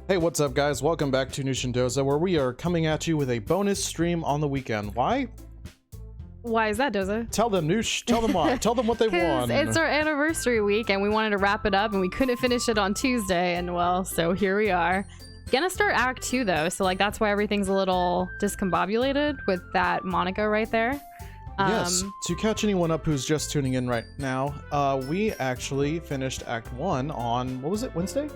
Hey, what's up guys? Welcome back to Nush and Doza, where we are coming at you with a bonus stream on the weekend. Why? Why is that, Doza? Tell them, Nush. Tell them why. Tell them what they want. It's our anniversary week and we wanted to wrap it up and we couldn't finish it on Tuesday, and well, so here we are. Gonna start Act 2 though, so like that's why everything's a little discombobulated with that Monica right there. Yes, to catch anyone up who's just tuning in right now, we actually finished Act 1 on, what was it, Wednesday?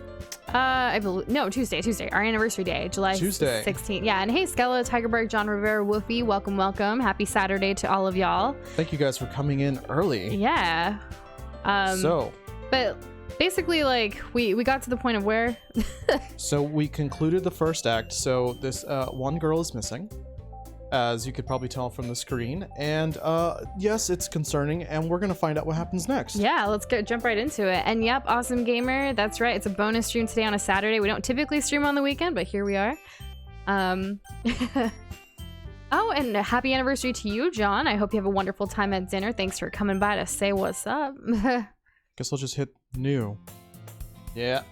I believe, no, Tuesday, our anniversary day, July 16th. Yeah, and hey, Skella, Tigerberg, John Rivera, Woofy, welcome. Happy Saturday to all of y'all. Thank you guys for coming in early. Yeah. But basically, like, we got to the point of where... So we concluded the first act, so this one girl is missing, as you could probably tell from the screen, and yes, it's concerning, and we're gonna find out what happens next. Yeah, let's jump right into it. And yep, Awesome Gamer, that's right, it's a bonus stream today on a Saturday. We don't typically stream on the weekend, but here we are. Oh, and a happy anniversary to you, John. I hope you have a wonderful time at dinner. Thanks for coming by to say what's up. Guess I'll just hit new. Yeah.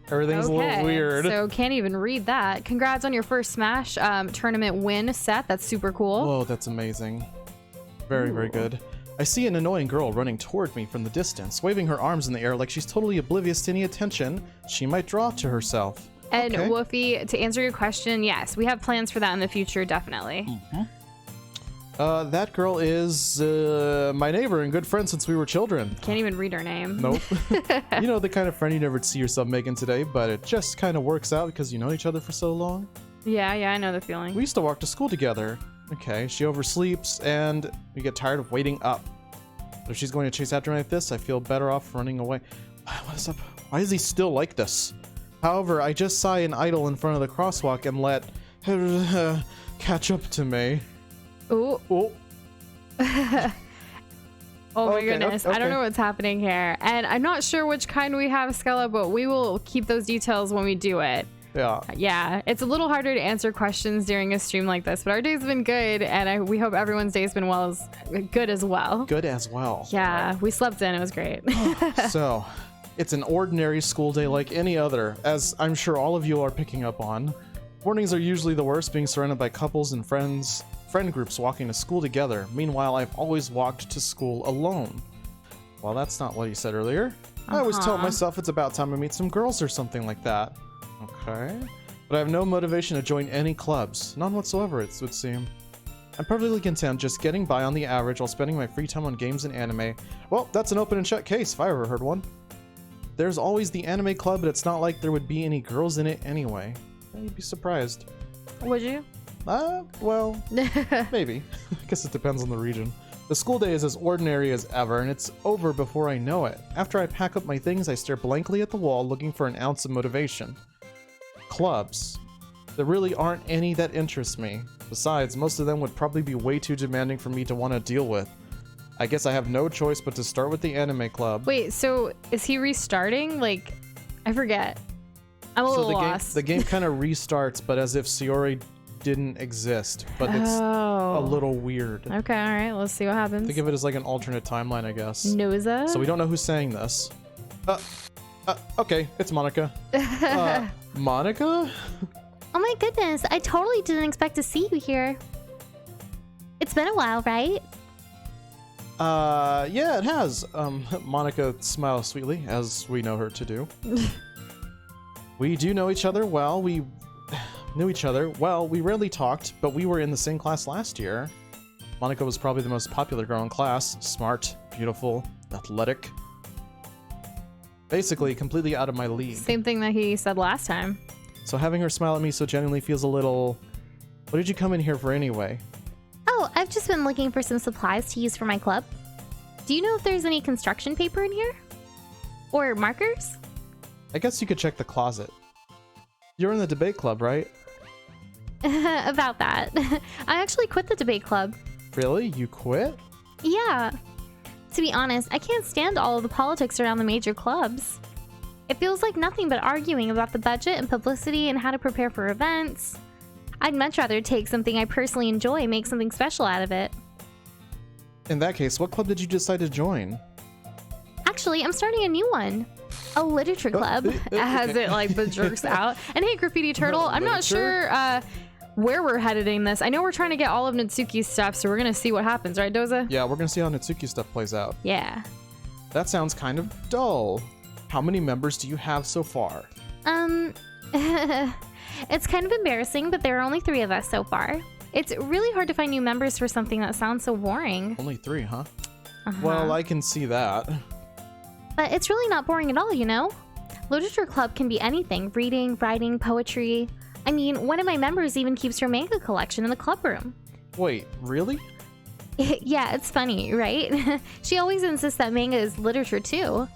Everything's a little weird. So can't even read that. Congrats on your first Smash tournament win, Seth. That's super cool. Whoa, that's amazing. Very, very good. I see an annoying girl running toward me from the distance, waving her arms in the air like she's totally oblivious to any attention she might draw to herself. And okay. Woofy, to answer your question, yes, we have plans for that in the future, definitely. Mm-hmm. That girl is my neighbor and good friend since we were children. Can't even read her name. Nope. You know, the kind of friend you never see yourself making today, but it just kind of works out because you know each other for so long. Yeah, I know the feeling. We used to walk to school together. Okay, she oversleeps and we get tired of waiting up. If she's going to chase after me like this, I feel better off running away. What is up? Why is he still like this? However, I just saw an idol in front of the crosswalk and let her catch up to me. Ooh. Oh. Oh my goodness. Okay. I don't know what's happening here. And I'm not sure which kind we have, Skella, but we will keep those details when we do it. Yeah. Yeah. It's a little harder to answer questions during a stream like this, but our day's been good, and we hope everyone's day's been good as well. Good as well. Yeah. We slept in. It was great. So, it's an ordinary school day like any other, as I'm sure all of you are picking up on. Mornings are usually the worst, being surrounded by couples and friend groups walking to school together. Meanwhile, I've always walked to school alone. Well, that's not what you said earlier. I always tell myself it's about time to meet some girls or something like that. Okay. But I have no motivation to join any clubs. None whatsoever, it would seem. I'm perfectly content just getting by on the average while spending my free time on games and anime. Well, that's an open and shut case if I ever heard one. There's always the anime club, but it's not like there would be any girls in it anyway. You'd be surprised. Would you? Well, maybe. I guess it depends on the region. The school day is as ordinary as ever, and it's over before I know it. After I pack up my things, I stare blankly at the wall, looking for an ounce of motivation. Clubs. There really aren't any that interest me. Besides, most of them would probably be way too demanding for me to want to deal with. I guess I have no choice but to start with the anime club. Wait, so is he restarting? Like, I forget. I'm a little lost. The game kind of restarts, but as if Sayori didn't exist, but it's a little weird. Okay, all right, let's see what happens. Think of it as like an alternate timeline, I guess. Noza? So we don't know who's saying this. Okay, it's Monica. Monica? Oh my goodness, I totally didn't expect to see you here. It's been a while, right? Yeah, it has. Monica smiles sweetly, as we know her to do. We do know each other well. We rarely talked, but we were in the same class last year. Monica was probably the most popular girl in class. Smart, beautiful, athletic. Basically, completely out of my league. Same thing that he said last time. So having her smile at me so genuinely feels a little... What did you come in here for anyway? Oh, I've just been looking for some supplies to use for my club. Do you know if there's any construction paper in here? Or markers? I guess you could check the closet. You're in the debate club, right? About that. I actually quit the debate club. Really? You quit? Yeah. To be honest, I can't stand all of the politics around the major clubs. It feels like nothing but arguing about the budget and publicity and how to prepare for events. I'd much rather take something I personally enjoy and make something special out of it. In that case, what club did you decide to join? Actually, I'm starting a new one. A literature club. As it like jerks out. And hey, Graffiti Turtle, I'm not sure where we're headed in this. I know we're trying to get all of Natsuki's stuff, so we're gonna see what happens, right, Doza? Yeah, we're gonna see how Natsuki stuff plays out. Yeah. That sounds kind of dull. How many members do you have so far? It's kind of embarrassing, but there are only 3 of us so far. It's really hard to find new members for something that sounds so boring. Only 3, huh? Well, I can see that. But it's really not boring at all, you know? Literature club can be anything: reading, writing, poetry. I mean, one of my members even keeps her manga collection in the club room. Wait, really? Yeah, it's funny, right? She always insists that manga is literature too.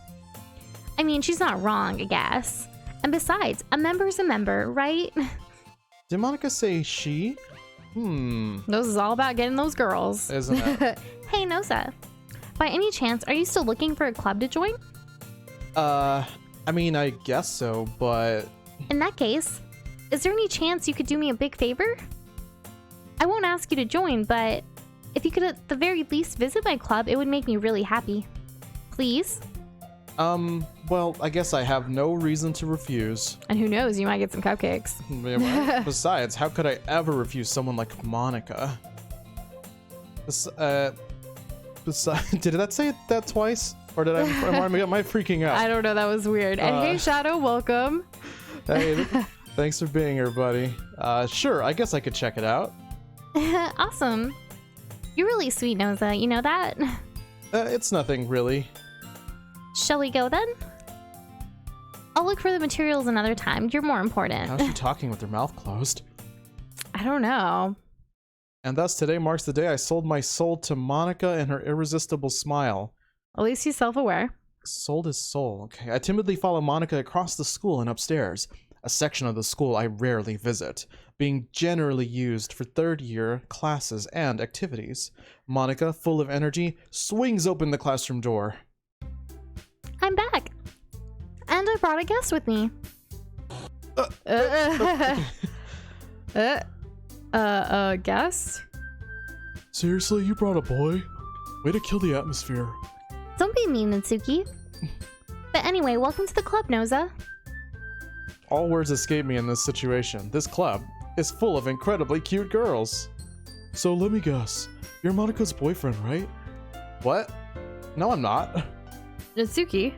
I mean, she's not wrong, I guess. And besides, a member's a member, right? Did Monica say she? This is all about getting those girls. Isn't it? Hey, Noza. By any chance, are you still looking for a club to join? I mean, I guess so, but... In that case, is there any chance you could do me a big favor? I won't ask you to join, but if you could at the very least visit my club, it would make me really happy. Please? Well, I guess I have no reason to refuse. And who knows, you might get some cupcakes. Besides, how could I ever refuse someone like Monica? Besides, did that say that twice? Or did am I freaking out? I don't know, that was weird. And hey, Shadow, welcome. Hey, thanks for being here, buddy. Sure, I guess I could check it out. Awesome. You're really sweet, Noza. You know that? It's nothing, really. Shall we go then? I'll look for the materials another time. You're more important. How's she talking with her mouth closed? I don't know. And thus today marks the day I sold my soul to Monica and her irresistible smile. At least he's self-aware. Sold his soul. Okay, I timidly follow Monica across the school and upstairs, a section of the school I rarely visit, being generally used for third-year classes and activities. Monica, full of energy, swings open the classroom door. I'm back. And I brought a guest with me. Guest? Seriously, you brought a boy? Way to kill the atmosphere. Don't be mean, Natsuki. But anyway, welcome to the club, Noza. All words escape me in this situation. This club is full of incredibly cute girls. So let me guess, you're Monica's boyfriend, right? What? No, I'm not. Natsuki?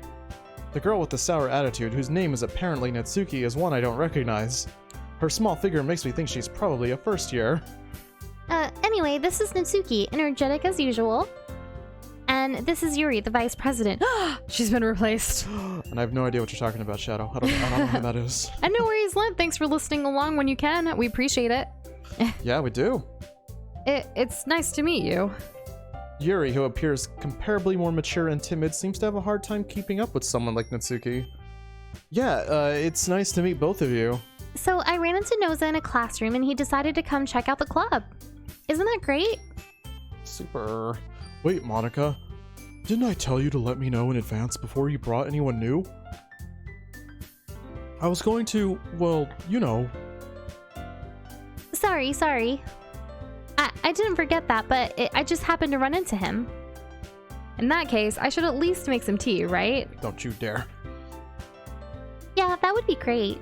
The girl with the sour attitude, whose name is apparently Natsuki, is one I don't recognize. Her small figure makes me think she's probably a first year. Anyway, this is Natsuki, energetic as usual. And this is Yuri, the vice president. She's been replaced. And I have no idea what you're talking about, Shadow. I don't know who that is. And no worries, Lynn. Thanks for listening along when you can. We appreciate it. Yeah, we do. It's nice to meet you. Yuri, who appears comparably more mature and timid, seems to have a hard time keeping up with someone like Natsuki. Yeah, it's nice to meet both of you. So I ran into Noza in a classroom and he decided to come check out the club. Isn't that great? Super. Wait, Monica. Didn't I tell you to let me know in advance before you brought anyone new? I was going to, well, you know. Sorry. I didn't forget that, but I just happened to run into him. In that case, I should at least make some tea, right? Don't you dare. Yeah, that would be great.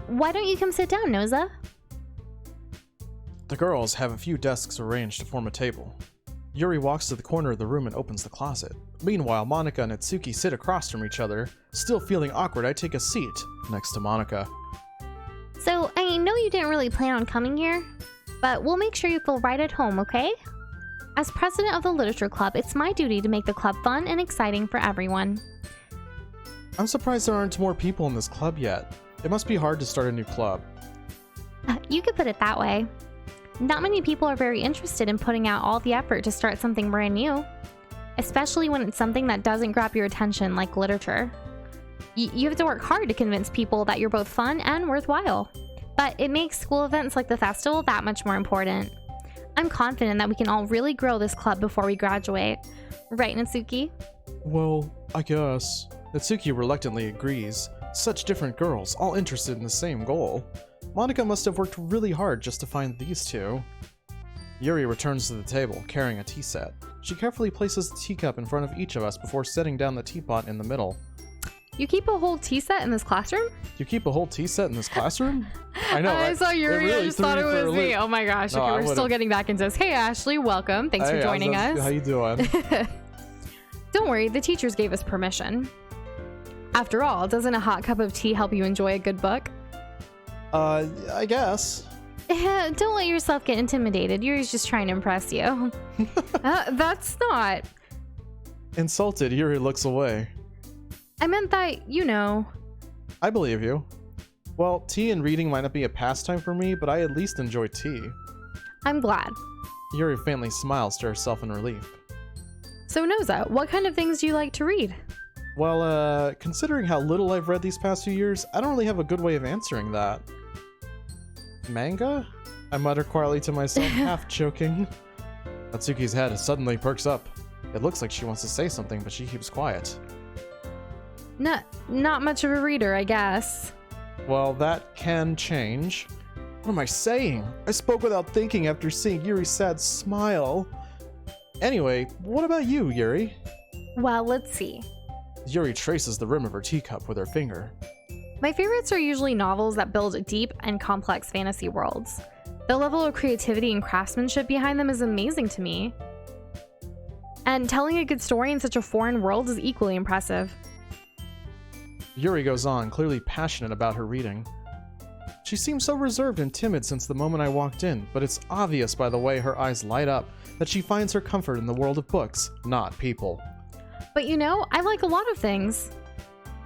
Why don't you come sit down, Noza? The girls have a few desks arranged to form a table. Yuri walks to the corner of the room and opens the closet. Meanwhile, Monica and Natsuki sit across from each other. Still feeling awkward, I take a seat next to Monica. So, I know you didn't really plan on coming here, but we'll make sure you feel right at home, okay? As president of the literature club, it's my duty to make the club fun and exciting for everyone. I'm surprised there aren't more people in this club yet. It must be hard to start a new club. You could put it that way. Not many people are very interested in putting out all the effort to start something brand new, especially when it's something that doesn't grab your attention like literature. You have to work hard to convince people that you're both fun and worthwhile, but it makes school events like the festival that much more important. I'm confident that we can all really grow this club before we graduate. Right, Natsuki? Well, I guess. Natsuki reluctantly agrees. Such different girls, all interested in the same goal. Monica must have worked really hard just to find these two. Yuri returns to the table, carrying a tea set. She carefully places the teacup in front of each of us before setting down the teapot in the middle. You keep a whole tea set in this classroom? You keep a whole tea set in this classroom? I know, I right? saw Yuri. Really I just thought it threw me for was a me. loop. Oh my gosh. No, Okay, I we're still would've- getting back into this. Hey, Ashley, welcome. Thanks for Hey, joining us. How you doing? Don't worry, the teachers gave us permission. After all, doesn't a hot cup of tea help you enjoy a good book? I guess. Don't let yourself get intimidated. Yuri's just trying to impress you. That's not. Insulted, Yuri looks away. I meant that, you know. I believe you. Well, tea and reading might not be a pastime for me, but I at least enjoy tea. I'm glad. Yuri faintly smiles to herself in relief. So, Noza, what kind of things do you like to read? Well, considering how little I've read these past few years, I don't really have a good way of answering that. Manga? I mutter quietly to myself, half joking. Natsuki's head suddenly perks up. It looks like she wants to say something, but she keeps quiet. Not much of a reader, I guess. Well, that can change. What am I saying? I spoke without thinking after seeing Yuri's sad smile. Anyway, what about you, Yuri? Well, let's see. Yuri traces the rim of her teacup with her finger. My favorites are usually novels that build deep and complex fantasy worlds. The level of creativity and craftsmanship behind them is amazing to me. And telling a good story in such a foreign world is equally impressive. Yuri goes on, clearly passionate about her reading. She seems so reserved and timid since the moment I walked in, but it's obvious by the way her eyes light up that she finds her comfort in the world of books, not people. But you know, I like a lot of things.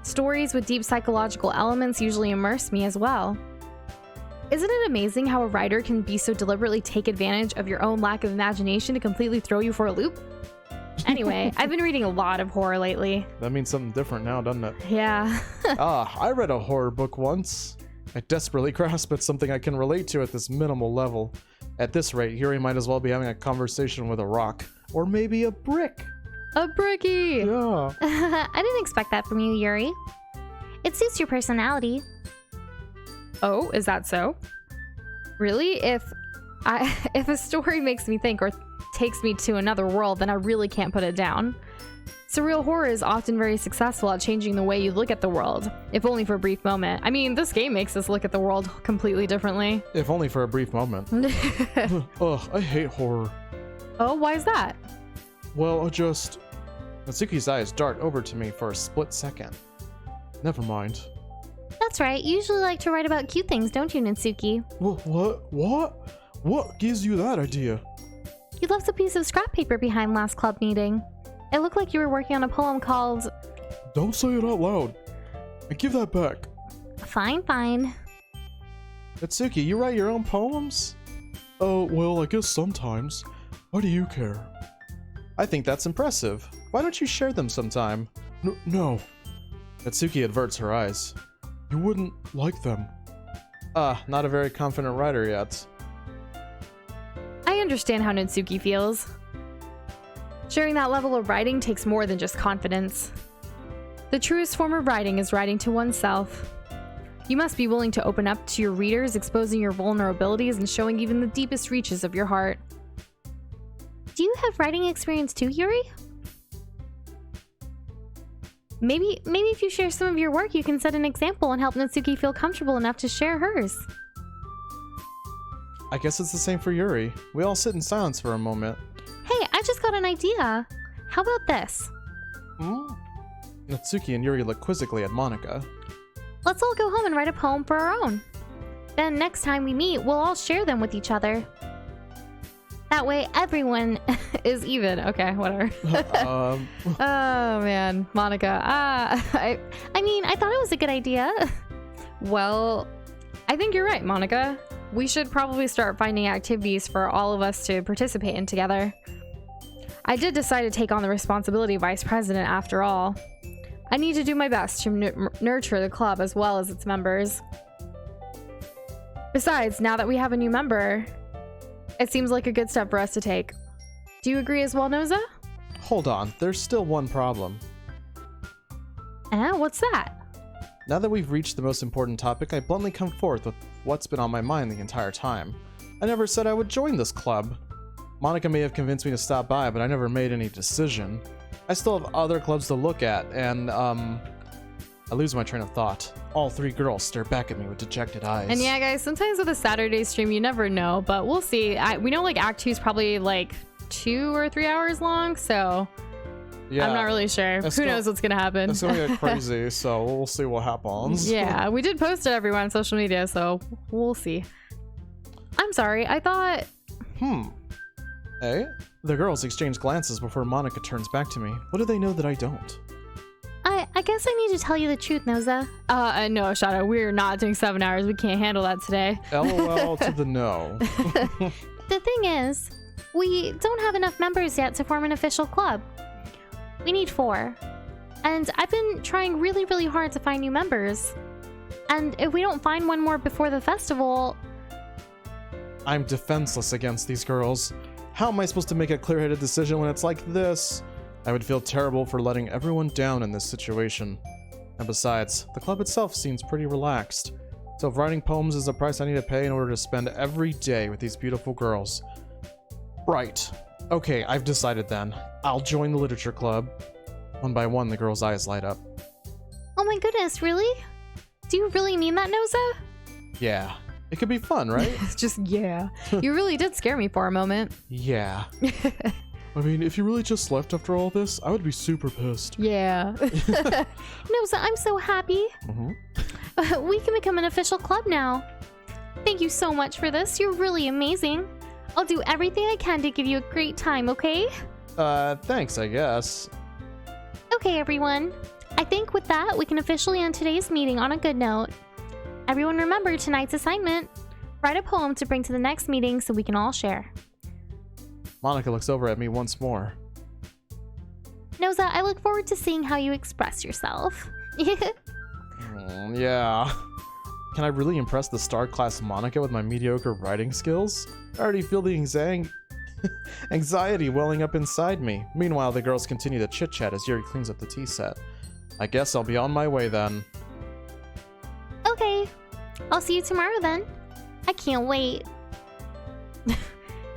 Stories with deep psychological elements usually immerse me as well. Isn't it amazing how a writer can be so deliberately take advantage of your own lack of imagination to completely throw you for a loop? Anyway, I've been reading a lot of horror lately. That means something different now, doesn't it? Yeah. I read a horror book once. I desperately grasp at something I can relate to at this minimal level. At this rate, Yuri might as well be having a conversation with a rock. Or maybe a brick. A brickie! Yeah. I didn't expect that from you, Yuri. It suits your personality. Oh, is that so? Really? If a story makes me think or takes me to another world, then I really can't put it down. Surreal horror is often very successful at changing the way you look at the world, if only for a brief moment. I mean, this game makes us look at the world completely differently. If only for a brief moment. Ugh, I hate horror. Oh, why is that? Well, Natsuki's eyes dart over to me for a split second. Never mind. That's right. You usually like to write about cute things, don't you, Natsuki? What gives you that idea? You left a piece of scrap paper behind last club meeting. It looked like you were working on a poem called... Don't say it out loud. And give that back. Fine, fine. Natsuki, you write your own poems? Oh, well, I guess sometimes. Why do you care? I think that's impressive. Why don't you share them sometime? No. Natsuki averts her eyes. You wouldn't like them. Not a very confident writer yet. I understand how Natsuki feels. Sharing that level of writing takes more than just confidence. The truest form of writing is writing to oneself. You must be willing to open up to your readers, exposing your vulnerabilities and showing even the deepest reaches of your heart. Do you have writing experience too, Yuri? Maybe if you share some of your work, you can set an example and help Natsuki feel comfortable enough to share hers. I guess it's the same for Yuri. We all sit in silence for a moment. Hey, I just got an idea. How about this? Natsuki and Yuri look quizzically at Monika. Let's all go home and write a poem for our own. Then next time we meet, we'll all share them with each other. That way, everyone Is even. Okay, whatever. Oh man, Monika. I mean, I thought it was a good idea. Well, I think you're right, Monika. We should probably start finding activities for all of us to participate in together. I did decide to take on the responsibility of vice president after all. I need to do my best to nurture the club as well as its members. Besides, now that we have a new member, it seems like a good step for us to take. Do you agree as well, Noza? Hold on, there's still one problem. What's that? Now that we've reached the most important topic, I bluntly come forth with what's been on my mind the entire time. I never said I would join this club. Monika may have convinced me to stop by, but I never made any decision. I still have other clubs to look at, and, I lose my train of thought. All 3 girls stare back at me with dejected eyes. And yeah, guys, sometimes with a Saturday stream, you never know, but we'll see. We know like Act 2 is probably like 2 or 3 hours long, so yeah, I'm not really sure. Who knows what's gonna happen? It's gonna get crazy, so we'll see what happens. Yeah, we did post it everywhere on social media, so we'll see. I'm sorry, I thought... Hey? The girls exchange glances before Monica turns back to me. What do they know that I don't? I guess I need to tell you the truth, Noza. No, Shadow, we're not doing 7 hours. We can't handle that today. LOL to the no. The thing is, we don't have enough members yet to form an official club. We need 4. And I've been trying really, really hard to find new members. And if we don't find one more before the festival... I'm defenseless against these girls. How am I supposed to make a clear-headed decision when it's like this? I would feel terrible for letting everyone down in this situation. And besides, the club itself seems pretty relaxed. So if writing poems is the price I need to pay in order to spend every day with these beautiful girls... Right. Okay, I've decided then. I'll join the literature club. One by one, the girl's eyes light up. Oh my goodness, really? Do you really mean that, Noza? Yeah. It could be fun, right? It's just, yeah. You really did scare me for a moment. Yeah. I mean, if you really just left after all this, I would be super pissed. Yeah. Noza, I'm so happy. We can become an official club now. Thank you so much for this. You're really amazing. I'll do everything I can to give you a great time, okay? Thanks, I guess. Okay, everyone. I think with that, we can officially end today's meeting on a good note. Everyone remember tonight's assignment. Write a poem to bring to the next meeting so we can all share. Monica looks over at me once more. Noza, I look forward to seeing how you express yourself. Yeah. Can I really impress the star-class Monica with my mediocre writing skills? I already feel the anxiety welling up inside me. Meanwhile, the girls continue to chit-chat as Yuri cleans up the tea set. I guess I'll be on my way then. Okay. I'll see you tomorrow then. I can't wait.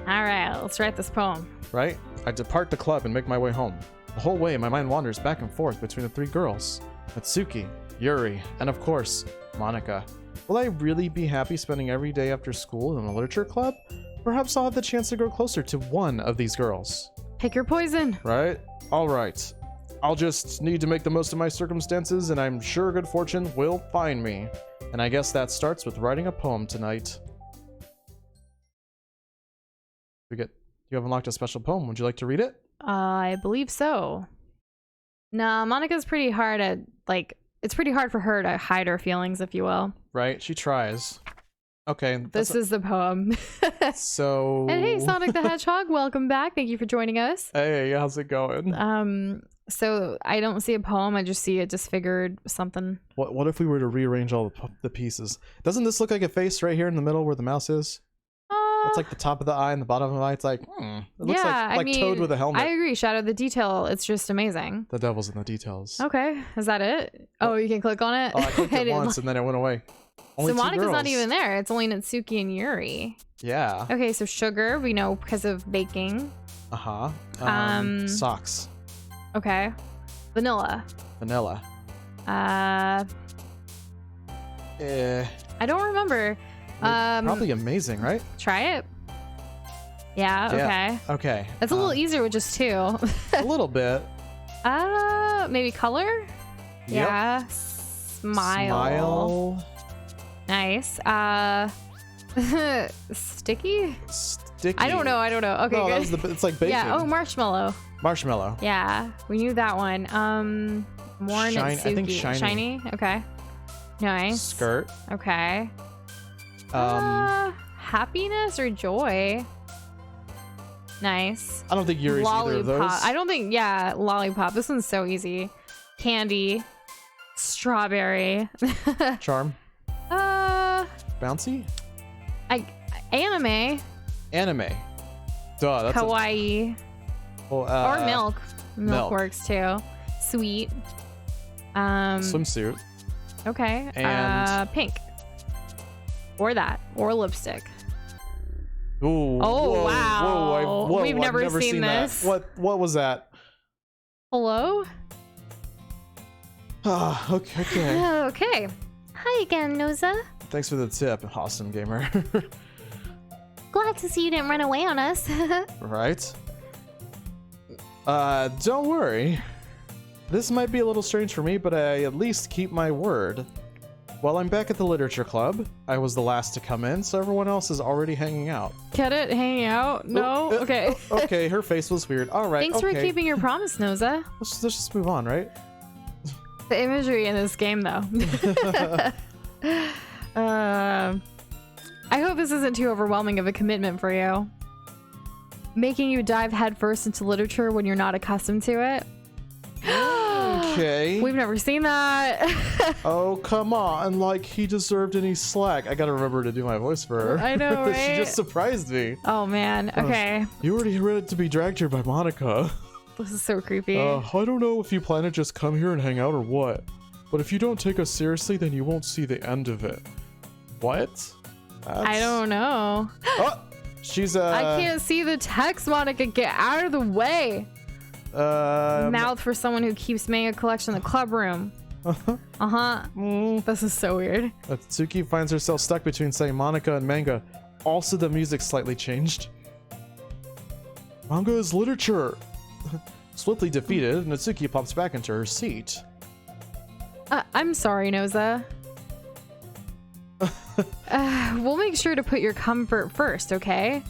Alright, let's write this poem. Right? I depart the club and make my way home. The whole way, my mind wanders back and forth between the 3 girls. Natsuki, Yuri, and of course, Monica. Will I really be happy spending every day after school in a literature club? Perhaps I'll have the chance to grow closer to one of these girls. Pick your poison. Right? Alright. I'll just need to make the most of my circumstances, and I'm sure good fortune will find me. And I guess that starts with writing a poem tonight. You have unlocked a special poem. Would you like to read it? I believe so. Nah, Monica's pretty hard at, like, it's pretty hard for her to hide her feelings, if you will. Right? She tries. Okay. This is the poem. So... And hey, Sonic the Hedgehog, welcome back. Thank you for joining us. Hey, how's it going? So I don't see a poem. I just see a disfigured something. What if we were to rearrange all the pieces? Doesn't this look like a face right here in the middle where the mouse is? It's like the top of the eye and the bottom of the eye. It's like, It looks like Toad with a helmet. I agree, Shadow. The detail, it's just amazing. The devil's in the details. Okay, is that it? Oh, you can click on it? Oh, I clicked it once and then it went away. Only so 2 Monica's girls. not even there. It's only Natsuki and Yuri. Yeah. Okay, so sugar, we know because of baking. Uh-huh. Socks. Okay. Vanilla. Vanilla. I don't remember. Probably amazing, right? Try it. Yeah, okay. Okay. That's a little easier with just 2. A little bit. Maybe color? Yep. Yeah. Smile. Nice. Sticky? Sticky. I don't know. Okay, no, good. it's like bacon. Yeah. Oh, marshmallow. Marshmallow. Yeah, we knew that one. More Natsuki. I think shiny. Shiny? Okay. Nice. Skirt. Okay. Happiness or joy? Nice. I don't think Yuri's either of those. I don't think, yeah, lollipop. This one's so easy. Candy. Strawberry. Charm. Bouncy? Anime. Anime. Duh, that's Kawaii. Well, or milk. milk. Works too. Sweet. Swimsuit. Okay. And pink. Or that. Or lipstick. Ooh. Oh, whoa, wow. Whoa, We've never seen this. That. What was that? Hello? Okay. Okay. Hi again, Noza. Thanks for the tip, awesome gamer. Glad to see you didn't run away on us. Right? Don't worry. This might be a little strange for me, but I at least keep my word. While I'm back at the literature club, I was the last to come in, so everyone else is already hanging out. Get it? Hanging out? No? Okay. Okay, her face was weird. All right. Thanks for keeping your promise, Noza. Let's just move on, right? The imagery in this game, though. I hope this isn't too overwhelming of a commitment for you. Making you dive headfirst into literature when you're not accustomed to it. Okay. We've never seen that. Oh, come on. Like, he deserved any slack. I gotta remember to do my voice for her. I know, right? She just surprised me. Oh, man. Okay. You already ready to be dragged here by Monica. This is so creepy. I don't know if you plan to just come here and hang out or what. But if you don't take us seriously, then you won't see the end of it. What? I don't know. Oh! She's, I can't see the text, Monica. Get out of the way. Mouth for someone who keeps manga collection in the club room. This is so weird. Natsuki finds herself stuck between saying Monica and manga. Also, the music slightly changed. Manga is literature. Swiftly defeated, Natsuki pops back into her seat. I'm sorry, Noza. We'll make sure to put your comfort first, okay?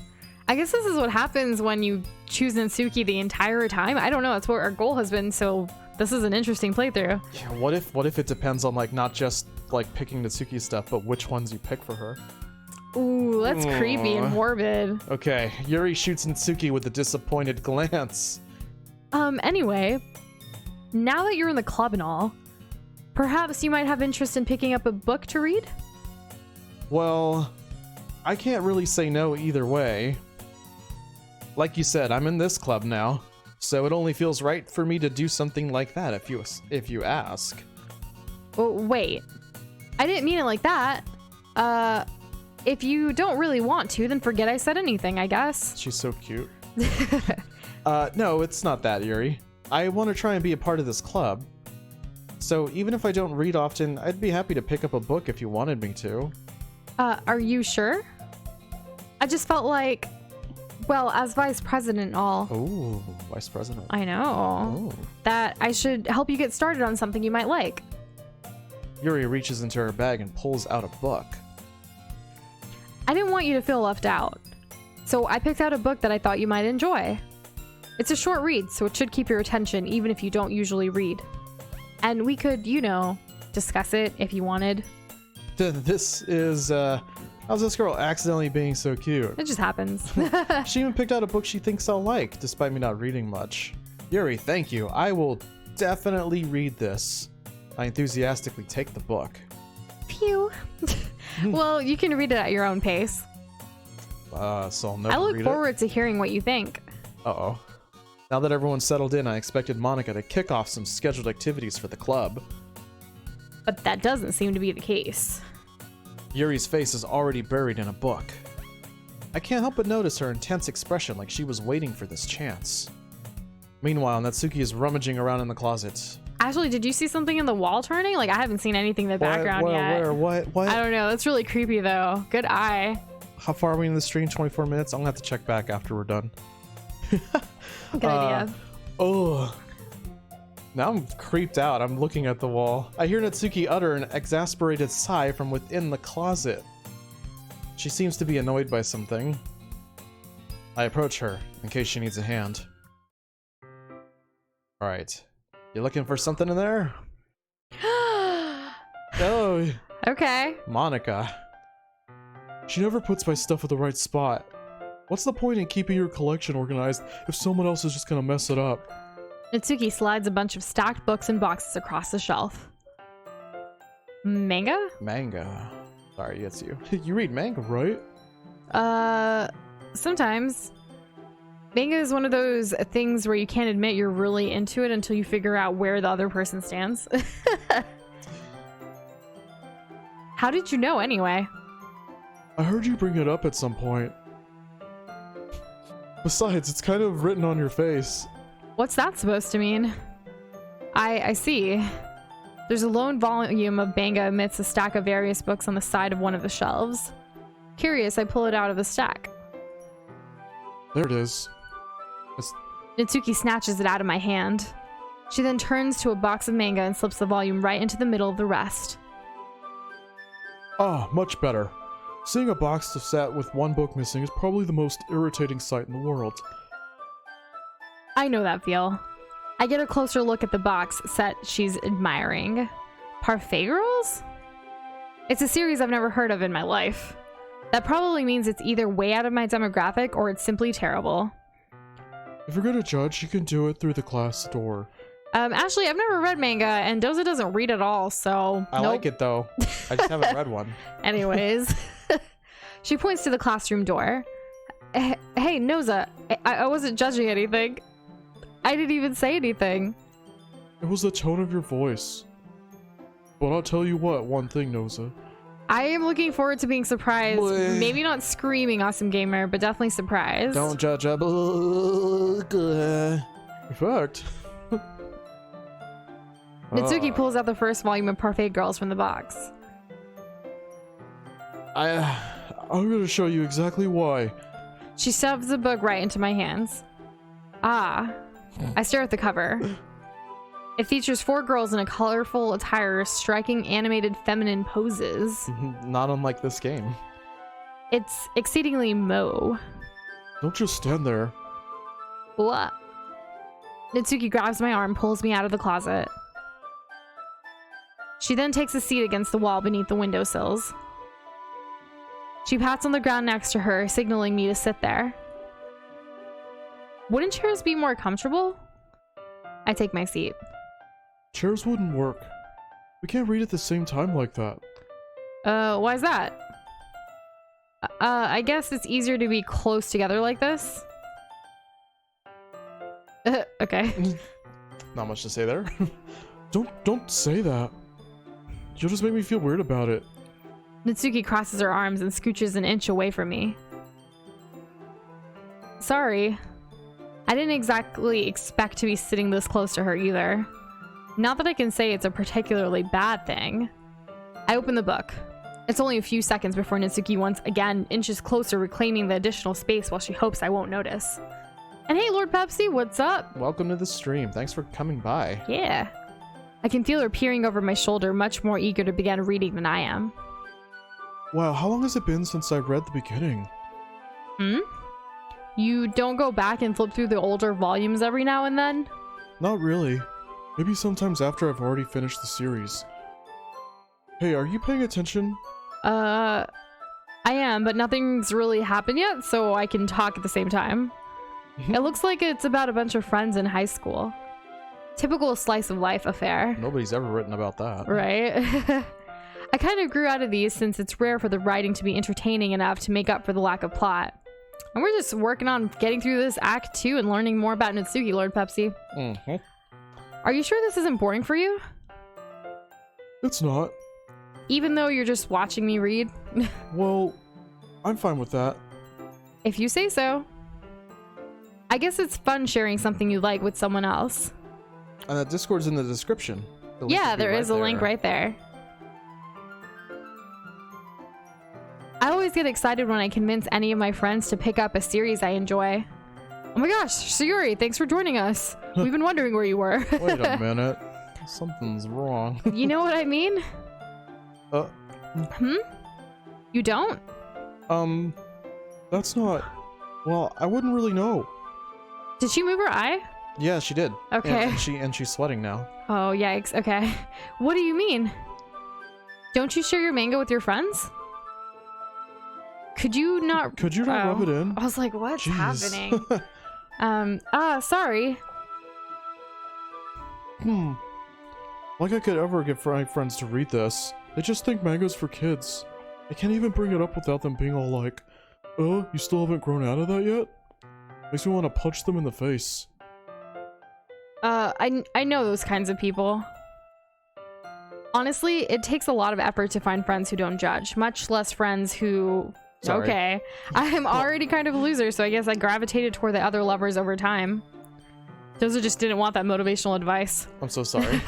I guess this is what happens when you choose Natsuki the entire time. I don't know. That's what our goal has been, so this is an interesting playthrough. Yeah, what if it depends on, like, not just, like, picking Natsuki stuff, but which ones you pick for her? Ooh, that's creepy and morbid. Okay, Yuri shoots Natsuki with a disappointed glance. Anyway, now that you're in the club and all, perhaps you might have interest in picking up a book to read? Well, I can't really say no either way. Like you said, I'm in this club now, so it only feels right for me to do something like that if you ask. Oh, wait. I didn't mean it like that. If you don't really want to, then forget I said anything, I guess. She's so cute. No, it's not that, Yuri. I want to try and be a part of this club. So even if I don't read often, I'd be happy to pick up a book if you wanted me to. Are you sure? I just felt like, well, as vice president and all. Oh, vice president. I know. Oh. That I should help you get started on something you might like. Yuri reaches into her bag and pulls out a book. I didn't want you to feel left out, so I picked out a book that I thought you might enjoy. It's a short read, so it should keep your attention even if you don't usually read. And we could, you know, discuss it if you wanted. This is, how's this girl accidentally being so cute? It just happens. She even picked out a book she thinks I'll like, despite me not reading much. Yuri, thank you. I will definitely read this. I enthusiastically take the book. Phew. Well, you can read it at your own pace. So I'll never I look read forward to hearing what you think. it. Uh-oh. Now that everyone's settled in, I expected Monica to kick off some scheduled activities for the club. But that doesn't seem to be the case. Yuri's face is already buried in a book. I can't help but notice her intense expression, like she was waiting for this chance. Meanwhile, Natsuki is rummaging around in the closet. Actually, did you see something in the wall turning? Like, I haven't seen anything in the background yet. Where? What? I don't know. That's really creepy, though. Good eye. How far are we in the stream? 24 minutes? I'm gonna have to check back after we're done. Good idea. Oh. Now I'm creeped out. I'm looking at the wall. I hear Natsuki utter an exasperated sigh from within the closet. She seems to be annoyed by something. I approach her, in case she needs a hand. Alright. You looking for something in there? Oh, Okay. Monica. She never puts my stuff at the right spot. What's the point in keeping your collection organized if someone else is just gonna mess it up? Natsuki slides a bunch of stacked books and boxes across the shelf. Manga? Manga. Sorry, it's you. You read manga, right? Sometimes. Manga is one of those things where you can't admit you're really into it until you figure out where the other person stands. How did you know anyway? I heard you bring it up at some point. Besides, it's kind of written on your face. What's that supposed to mean? I see. There's a lone volume of manga amidst a stack of various books on the side of one of the shelves. Curious, I pull it out of the stack. There it is. Natsuki snatches it out of my hand. She then turns to a box of manga and slips the volume right into the middle of the rest. Ah, much better. Seeing a box set with one book missing is probably the most irritating sight in the world. I know that feel. I get a closer look at the box set she's admiring. Parfait Girls? It's a series I've never heard of in my life. That probably means it's either way out of my demographic or it's simply terrible. If you're gonna judge, you can do it through the class door. Ashley, I've never read manga, and Doza doesn't read at all, so I like it though. I just haven't read one. Anyways, she points to the classroom door. Hey, Noza, I wasn't judging anything. I didn't even say anything. It was the tone of your voice. But I'll tell you what, one thing, Noza. I am looking forward to being surprised. Bleh. Maybe not screaming awesome gamer, but definitely surprised. Don't judge a book. In fact... Natsuki pulls out the first volume of Parfait Girls from the box. I'm gonna show you exactly why. She shoves the book right into my hands. Ah. I stare at the cover. It features 4 girls in a colorful attire, striking animated feminine poses. Not unlike this game. It's exceedingly moe. Don't just stand there. What? Natsuki grabs my arm, pulls me out of the closet. She then takes a seat against the wall beneath the windowsills. She pats on the ground next to her, signaling me to sit there. Wouldn't chairs be more comfortable? I take my seat. Chairs wouldn't work. We can't read at the same time like that. Why is that? I guess it's easier to be close together like this. Okay. Not much to say there. Don't say that. You'll just make me feel weird about it. Natsuki crosses her arms and scooches an inch away from me. Sorry. I didn't exactly expect to be sitting this close to her either. Not that I can say it's a particularly bad thing. I open the book. It's only a few seconds before Natsuki once again inches closer, reclaiming the additional space while she hopes I won't notice. And hey, Lord Pepsi, what's up? Welcome to the stream. Thanks for coming by. Yeah. I can feel her peering over my shoulder, much more eager to begin reading than I am. Wow, how long has it been since I read the beginning? You don't go back and flip through the older volumes every now and then? Not really. Maybe sometimes after I've already finished the series. Hey, are you paying attention? I am, but nothing's really happened yet, so I can talk at the same time. It looks like it's about a bunch of friends in high school. Typical slice of life affair. Nobody's ever written about that. Right? I kind of grew out of these since it's rare for the writing to be entertaining enough to make up for the lack of plot. And we're just working on getting through this Act 2 and learning more about Natsuki, Lord Pepsi. Are you sure this isn't boring for you? It's not. Even though you're just watching me read? Well, I'm fine with that. If you say so. I guess it's fun sharing something you like with someone else. And that Discord's in the description. The link Yeah, should be there is a link right there. I always get excited when I convince any of my friends to pick up a series I enjoy. Oh my gosh, Sayuri, thanks for joining us. We've been wondering where you were. Wait a minute. Something's wrong. You know what I mean? You don't? That's not... Well, I wouldn't really know. Did she move her eye? Yeah, she did. Okay. And she's sweating now. Oh, yikes. Okay. What do you mean? Don't you share your manga with your friends? Could you not rub it in? I was like, what's Jeez. happening? Sorry. Like I could ever get my friends to read this. They just think manga's for kids. I can't even bring it up without them being all like, you still haven't grown out of that yet? Makes me want to punch them in the face. I know those kinds of people. Honestly, it takes a lot of effort to find friends who don't judge, much less friends who... Sorry. Okay. I am already kind of a loser, so I guess I gravitated toward the other lovers over time. Doza just didn't want that motivational advice. I'm so sorry.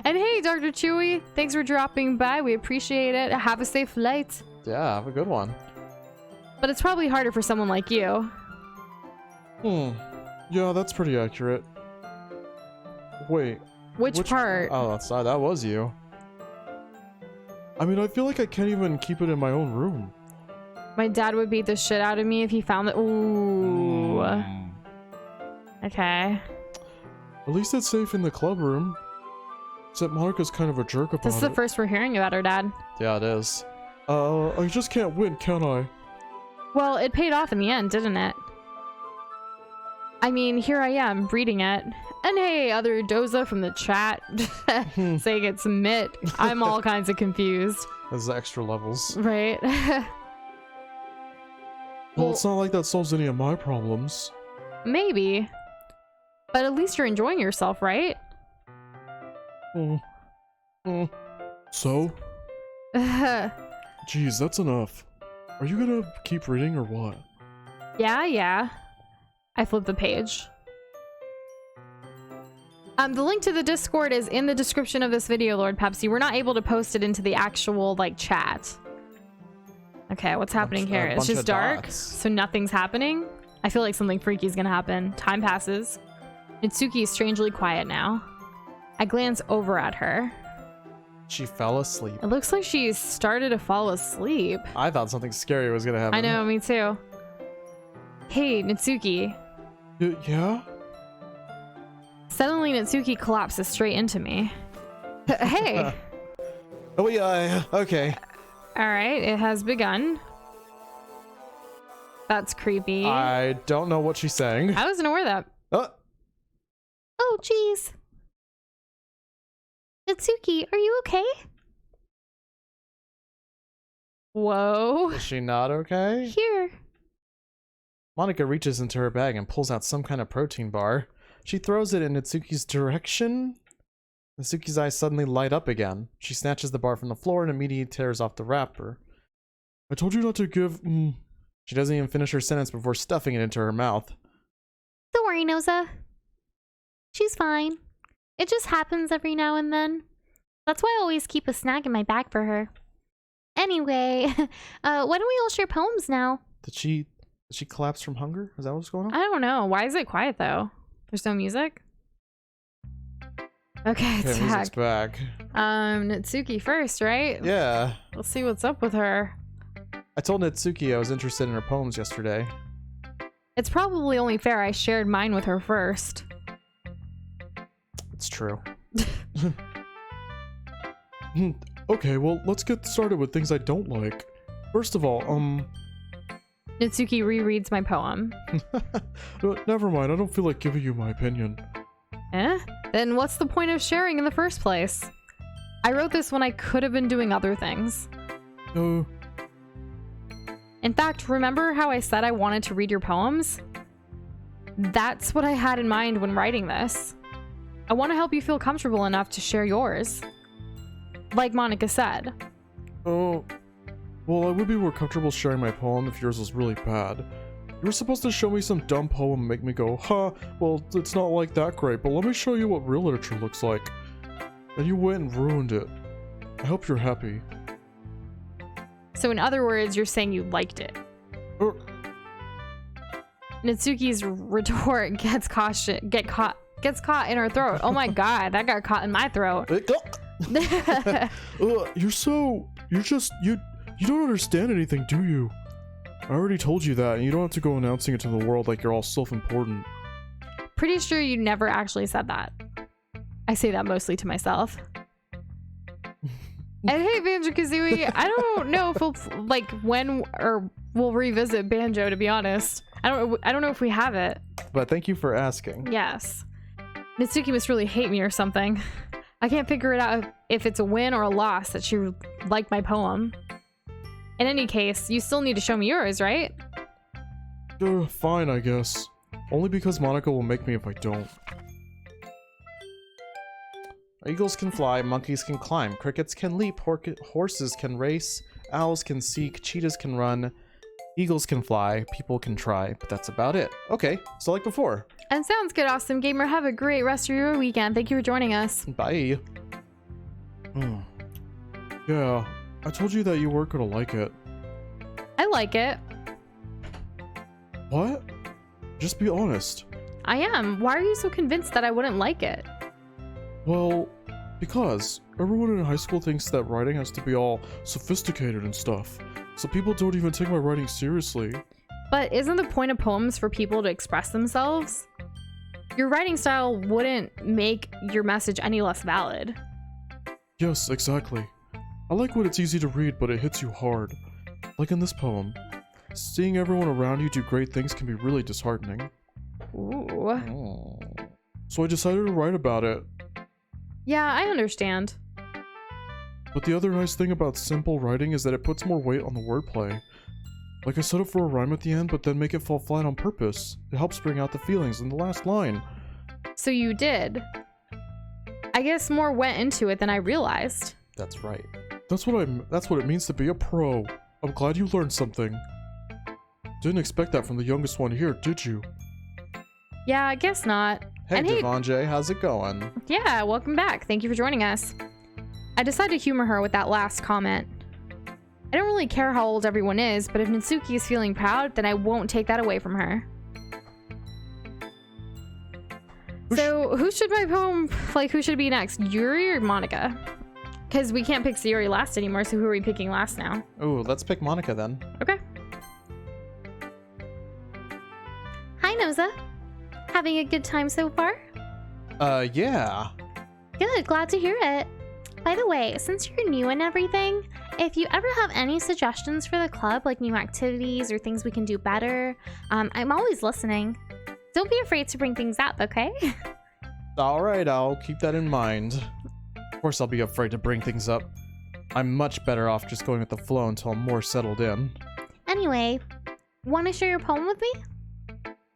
And hey, Dr. Chewy, thanks for dropping by. We appreciate it. Have a safe flight. Yeah, have a good one. But it's probably harder for someone like you. Yeah, that's pretty accurate. Wait. Which part? Oh, that was you. I mean, I feel like I can't even keep it in my own room. My dad would beat the shit out of me if he found that. Ooh. Okay. At least it's safe in the club room. Except Monika's kind of a jerk about it. This is the first we're hearing about her dad. Yeah, it is. I just can't win, can I? Well, it paid off in the end, didn't it? I mean, here I am, reading it. And hey, other Doza from the chat saying it's Mitt. I'm all kinds of confused. That's the extra levels. Right? Well, it's not like that solves any of my problems. Maybe. But at least you're enjoying yourself, right? So? Jeez, that's enough. Are you gonna keep reading or what? Yeah. I flipped the page. The link to the Discord is in the description of this video, Lord Pepsi. We're not able to post it into the actual, like, chat. Okay, what's happening here? It's just dark, so nothing's happening. I feel like something freaky is gonna happen. Time passes. Natsuki is strangely quiet now. I glance over at her. She fell asleep. It looks like she started to fall asleep. I thought something scary was gonna happen. I know, me too. Hey, Natsuki. Yeah? Suddenly, Natsuki collapses straight into me. Hey! Oh, yeah, okay. Alright, it has begun. That's creepy. I don't know what she's saying. I wasn't aware of that. Oh, jeez. Natsuki, are you okay? Whoa. Is she not okay? Here. Monika reaches into her bag and pulls out some kind of protein bar. She throws it in Natsuki's direction. Natsuki's eyes suddenly light up again. She snatches the bar from the floor and immediately tears off the wrapper. I told you not to give... She doesn't even finish her sentence before stuffing it into her mouth. Don't worry, Noza. She's fine. It just happens every now and then. That's why I always keep a snack in my bag for her. Anyway, why don't we all share poems now? Did she collapse from hunger? Is that what's going on? I don't know. Why is it quiet though? There's no music? Okay, it's music's back. Natsuki first, right? Yeah. Let's see what's up with her. I told Natsuki I was interested in her poems yesterday. It's probably only fair I shared mine with her first. It's true. Okay, well, let's get started with things I don't like. First of all, Natsuki rereads my poem. Never mind, I don't feel like giving you my opinion. Then what's the point of sharing in the first place? I wrote this when I could have been doing other things. In fact, remember how I said I wanted to read your poems? That's what I had in mind when writing this. I want to help you feel comfortable enough to share yours. Like Monika said. Oh, well, I would be more comfortable sharing my poem if yours was really bad. You were supposed to show me some dumb poem and make me go, well, it's not like that great, but let me show you what real literature looks like. And you went and ruined it. I hope you're happy. So in other words, you're saying you liked it. Natsuki's retort gets caught in her throat. Oh my god, that got caught in my throat. You don't understand anything, do you? I already told you that, and you don't have to go announcing it to the world like you're all self-important. Pretty sure you never actually said that. I say that mostly to myself. And hey, Banjo-Kazooie, I don't know if we'll, when or we'll revisit Banjo, to be honest. I don't know if we have it. But thank you for asking. Yes. Natsuki must really hate me or something. I can't figure it out if it's a win or a loss that she liked my poem. In any case, you still need to show me yours, right? Fine, I guess. Only because Monika will make me if I don't. Eagles can fly, monkeys can climb, crickets can leap, horses can race, owls can seek, cheetahs can run, eagles can fly, people can try, but that's about it. Okay, so like before. And sounds good, Awesome Gamer. Have a great rest of your weekend. Thank you for joining us. Bye. Yeah, I told you that you weren't gonna like it. I like it. What? Just be honest. I am. Why are you so convinced that I wouldn't like it? Well, because everyone in high school thinks that writing has to be all sophisticated and stuff, so people don't even take my writing seriously. But isn't the point of poems for people to express themselves? Your writing style wouldn't make your message any less valid. Yes, exactly. I like when it's easy to read, but it hits you hard. Like in this poem. Seeing everyone around you do great things can be really disheartening. Ooh. So I decided to write about it. Yeah, I understand. But the other nice thing about simple writing is that it puts more weight on the wordplay. Like I set up for a rhyme at the end, but then make it fall flat on purpose. It helps bring out the feelings in the last line. So you did. I guess more went into it than I realized. That's right. That's what it means to be a pro. I'm glad you learned something. Didn't expect that from the youngest one here, did you? Yeah, I guess not. Hey, And Devonjay, how's it going? Yeah, welcome back. Thank you for joining us. I decided to humor her with that last comment. I don't really care how old everyone is, but if Natsuki is feeling proud, then I won't take that away from her. So, who should my poem, who should be next? Yuri or Monica? Because we can't pick Sayuri last anymore, so who are we picking last now? Ooh, let's pick Monica then. Okay. Hi, Noza. Having a good time so far? Yeah. Good, glad to hear it. By the way, since you're new and everything, if you ever have any suggestions for the club, like new activities or things we can do better, I'm always listening. Don't be afraid to bring things up, okay? Alright, I'll keep that in mind. Of course I'll be afraid to bring things up. I'm much better off just going with the flow until I'm more settled in. Anyway, want to share your poem with me?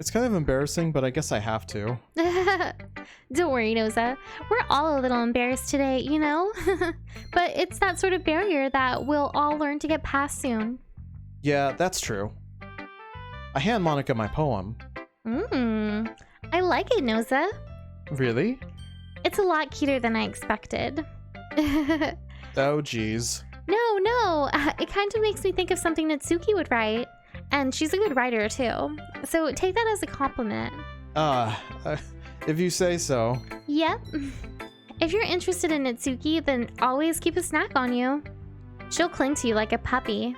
It's kind of embarrassing, but I guess I have to. Don't worry, Noza. We're all a little embarrassed today, you know? But it's that sort of barrier that we'll all learn to get past soon. Yeah, that's true. I hand Monica my poem. I like it, Noza. Really? It's a lot cuter than I expected. Oh, geez. No. It kind of makes me think of something Natsuki would write. And she's a good writer, too. So take that as a compliment. If you say so. Yep. If you're interested in Natsuki, then always keep a snack on you. She'll cling to you like a puppy.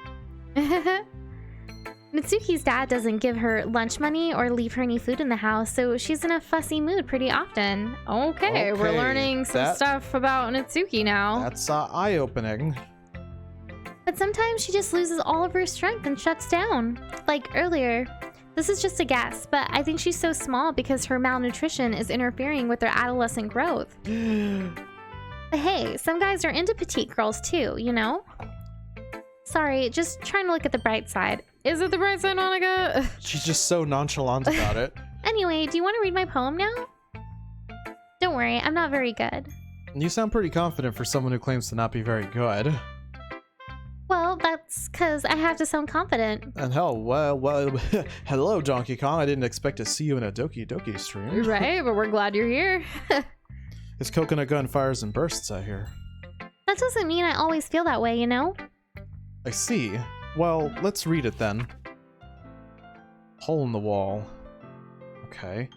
Natsuki's dad doesn't give her lunch money or leave her any food in the house, so she's in a fussy mood pretty often. Okay, we're learning some stuff about Natsuki now. That's eye-opening. But sometimes she just loses all of her strength and shuts down. Like earlier. This is just a guess, but I think she's so small because her malnutrition is interfering with her adolescent growth. But hey, some guys are into petite girls too, you know? Sorry, just trying to look at the bright side. Is it the bright side, Monica? She's just so nonchalant about it. Anyway, do you want to read my poem now? Don't worry, I'm not very good. You sound pretty confident for someone who claims to not be very good. Well, that's because I have to sound confident. And hell, well, hello, Donkey Kong. I didn't expect to see you in a Doki Doki stream. Right, but we're glad you're here. It's coconut gun fires and bursts, I hear. That doesn't mean I always feel that way, you know? I see. Well, let's read it then. Hole in the wall. Okay.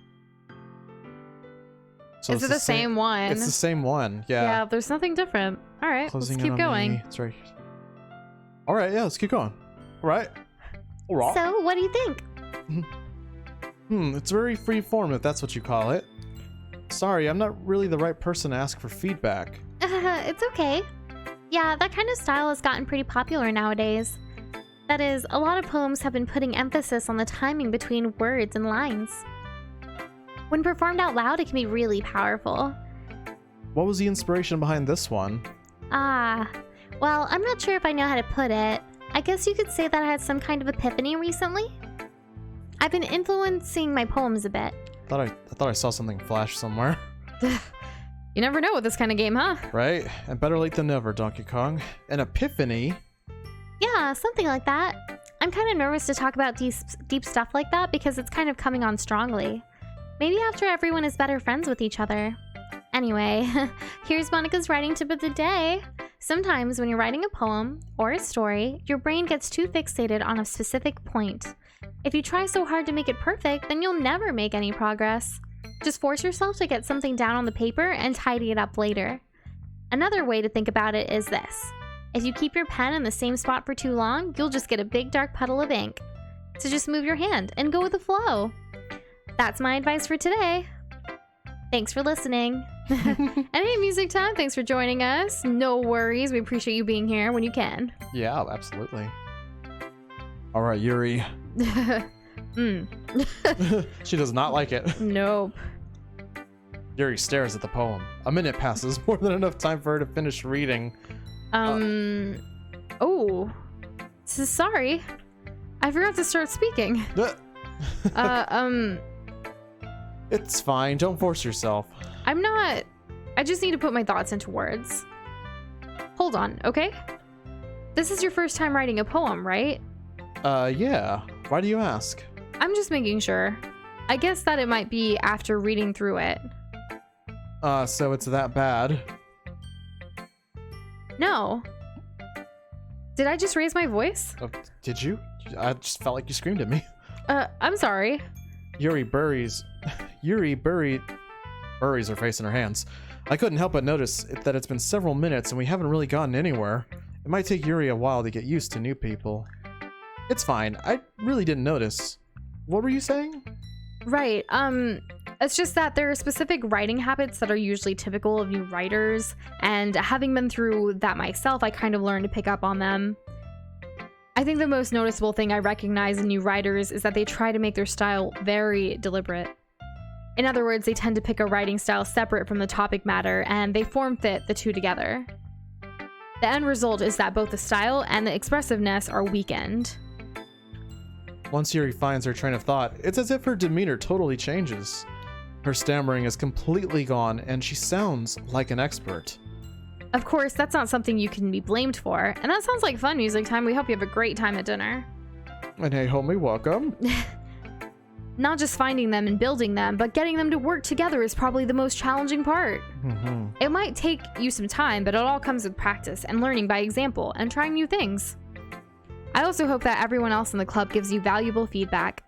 So Is it the same one? It's the same one, yeah. Yeah, there's nothing different. All right, Closing let's keep in on going. me. It's right. All right, yeah, let's keep going. All right. All right. So, what do you think? It's very free form if that's what you call it. Sorry, I'm not really the right person to ask for feedback. It's okay. Yeah, that kind of style has gotten pretty popular nowadays. That is, a lot of poems have been putting emphasis on the timing between words and lines. When performed out loud, it can be really powerful. What was the inspiration behind this one? Well, I'm not sure if I know how to put it. I guess you could say that I had some kind of epiphany recently. I've been influencing my poems a bit. I thought I saw something flash somewhere. You never know with this kind of game, huh? Right? And better late than never, Donkey Kong. An epiphany? Yeah, something like that. I'm kind of nervous to talk about deep stuff like that because it's kind of coming on strongly. Maybe after everyone is better friends with each other. Anyway, here's Monica's writing tip of the day. Sometimes when you're writing a poem or a story, your brain gets too fixated on a specific point. If you try so hard to make it perfect, then you'll never make any progress. Just force yourself to get something down on the paper and tidy it up later. Another way to think about it is this. If you keep your pen in the same spot for too long, you'll just get a big dark puddle of ink. So just move your hand and go with the flow. That's my advice for today. Thanks for listening. And hey, Music Time, thanks for joining us. No worries, we appreciate you being here when you can. Yeah, absolutely. All right, Yuri. She does not like it. Nope. Yuri stares at the poem. A minute passes, more than enough time for her to finish reading. Oh. Sorry. I forgot to start speaking. It's fine, don't force yourself. I just need to put my thoughts into words. Hold on, okay? This is your first time writing a poem, right? Yeah. Why do you ask? I'm just making sure. I guess that it might be after reading through it. So it's that bad? No. Did I just raise my voice? Did you? I just felt like you screamed at me. I'm sorry. Yuri buries her face in her hands. I couldn't help but notice that it's been several minutes and we haven't really gotten anywhere. It might take Yuri a while to get used to new people. It's fine. I really didn't notice. What were you saying? Right. It's just that there are specific writing habits that are usually typical of new writers, and having been through that myself, I kind of learned to pick up on them. I think the most noticeable thing I recognize in new writers is that they try to make their style very deliberate. In other words, they tend to pick a writing style separate from the topic matter, and they form fit the two together. The end result is that both the style and the expressiveness are weakened. Once Yuri finds her train of thought, it's as if her demeanor totally changes. Her stammering is completely gone, and she sounds like an expert. Of course, that's not something you can be blamed for, and that sounds like fun, Music Time. We hope you have a great time at dinner. And hey, homie, welcome. Not just finding them and building them, but getting them to work together is probably the most challenging part. It might take you some time, but it all comes with practice and learning by example and trying new things. I also hope that everyone else in the club gives you valuable feedback.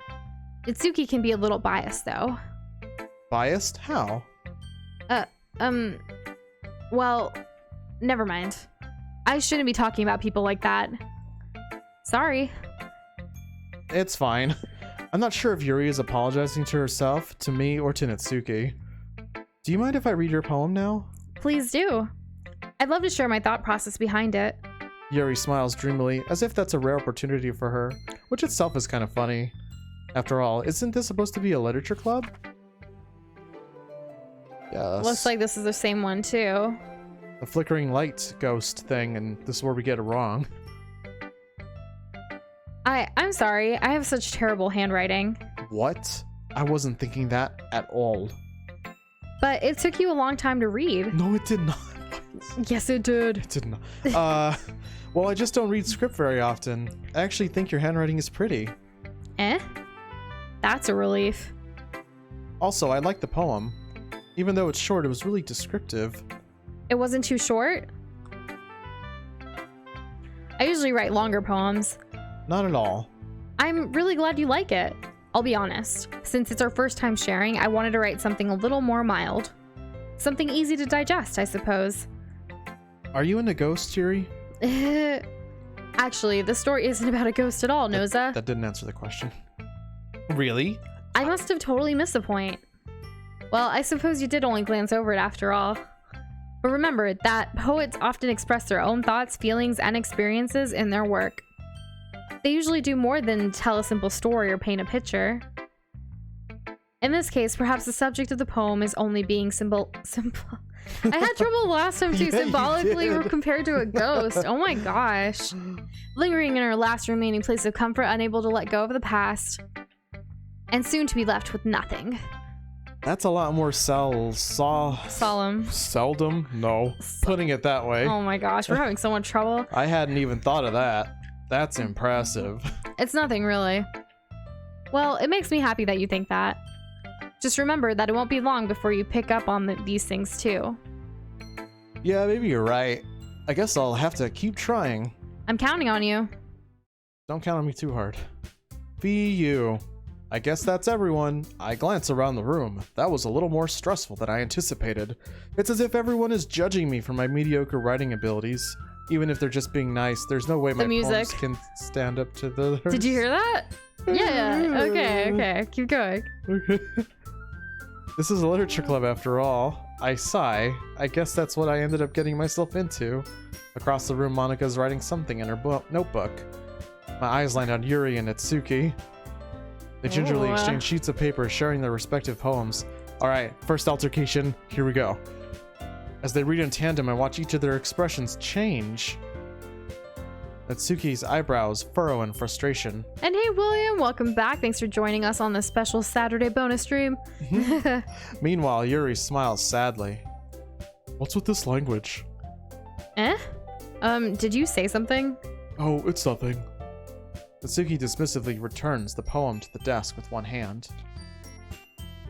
Natsuki can be a little biased, though. Biased? How? Well, never mind. I shouldn't be talking about people like that. Sorry. It's fine. I'm not sure if Yuri is apologizing to herself, to me, or to Natsuki. Do you mind if I read your poem now? Please do. I'd love to share my thought process behind it. Yuri smiles dreamily, as if that's a rare opportunity for her, which itself is kind of funny. After all, isn't this supposed to be a literature club? Yes. Looks like this is the same one, too. The flickering light ghost thing, and this is where we get it wrong. I'm sorry. I have such terrible handwriting. What? I wasn't thinking that at all. But it took you a long time to read. No, it did not. Yes, it did. It did not. Well, I just don't read script very often. I actually think your handwriting is pretty. That's a relief. Also, I like the poem. Even though it's short, it was really descriptive. It wasn't too short? I usually write longer poems. Not at all. I'm really glad you like it. I'll be honest. Since it's our first time sharing, I wanted to write something a little more mild. Something easy to digest, I suppose. Are you into ghosts, Yuri? Actually, the story isn't about a ghost at all, Noza. That didn't answer the question. Really? I must have totally missed the point. Well, I suppose you did only glance over it after all. But remember that poets often express their own thoughts, feelings, and experiences in their work. They usually do more than tell a simple story or paint a picture. In this case, perhaps the subject of the poem is only being simple. I had trouble last time too, symbolically compared to a ghost. Oh my gosh. Lingering in her last remaining place of comfort, unable to let go of the past. And soon to be left with nothing. That's a lot more Solemn. seldom? No. Putting it that way. Oh my gosh, we're having so much trouble. I hadn't even thought of that. That's impressive. It's nothing really. Well, it makes me happy that you think that. Just remember that it won't be long before you pick up on these things too. Yeah, maybe you're right. I guess I'll have to keep trying. I'm counting on you. Don't count on me too hard. VU. I guess that's everyone. I glance around the room. That was a little more stressful than I anticipated. It's as if everyone is judging me for my mediocre writing abilities. Even if they're just being nice, there's no way my poems can stand up to the... Did you hear that? Yeah. Okay. Keep going. Okay. This is a literature club after all. I sigh. I guess that's what I ended up getting myself into. Across the room, Monika's writing something in her notebook. My eyes land on Yuri and Natsuki. They gingerly exchange sheets of paper, sharing their respective poems. Alright, first altercation, here we go. As they read in tandem, I watch each of their expressions change. Natsuki's eyebrows furrow in frustration. And hey, William, welcome back. Thanks for joining us on this special Saturday bonus stream. Meanwhile, Yuri smiles sadly. What's with this language? Did you say something? Oh, it's nothing. Natsuki dismissively returns the poem to the desk with one hand.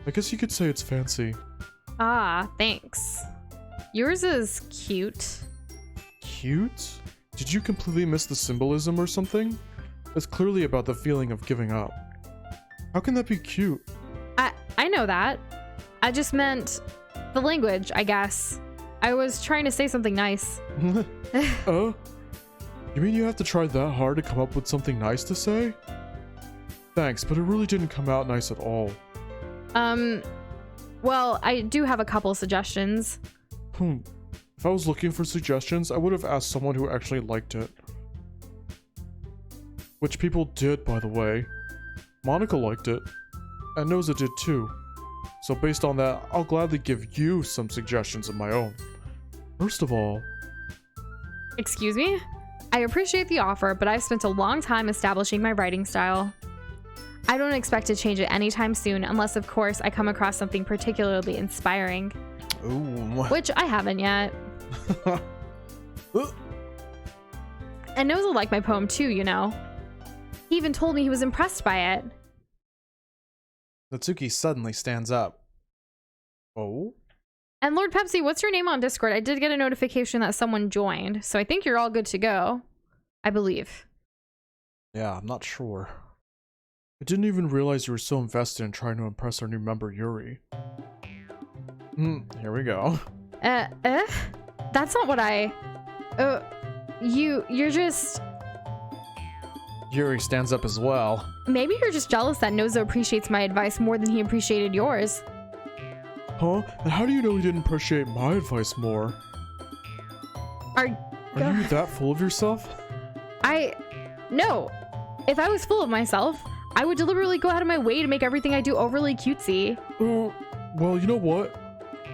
I guess you could say it's fancy. Ah, thanks. Yours is cute. Cute? Did you completely miss the symbolism or something? It's clearly about the feeling of giving up. How can that be cute? I know that. I just meant the language, I guess. I was trying to say something nice. You mean you have to try that hard to come up with something nice to say? Thanks, but it really didn't come out nice at all. Well, I do have a couple suggestions. If I was looking for suggestions, I would have asked someone who actually liked it. Which people did, by the way. Monika liked it. And Doza did too. So based on that, I'll gladly give you some suggestions of my own. First of all... Excuse me? I appreciate the offer, but I've spent a long time establishing my writing style. I don't expect to change it anytime soon, unless of course I come across something particularly inspiring. Ooh. Which I haven't yet. And Doza liked my poem too, you know. He even told me he was impressed by it. Natsuki suddenly stands up. Oh? And Lord Pepsi, what's your name on Discord? I did get a notification that someone joined, so I think you're all good to go. I believe. Yeah, I'm not sure. I didn't even realize you were so invested in trying to impress our new member, Yuri. Here we go. That's not what I... You're just... Yuri stands up as well. Maybe you're just jealous that Doza appreciates my advice more than he appreciated yours. Huh? And how do you know he didn't appreciate my advice more? Are you that full of yourself? No. If I was full of myself, I would deliberately go out of my way to make everything I do overly cutesy. Well, you know what?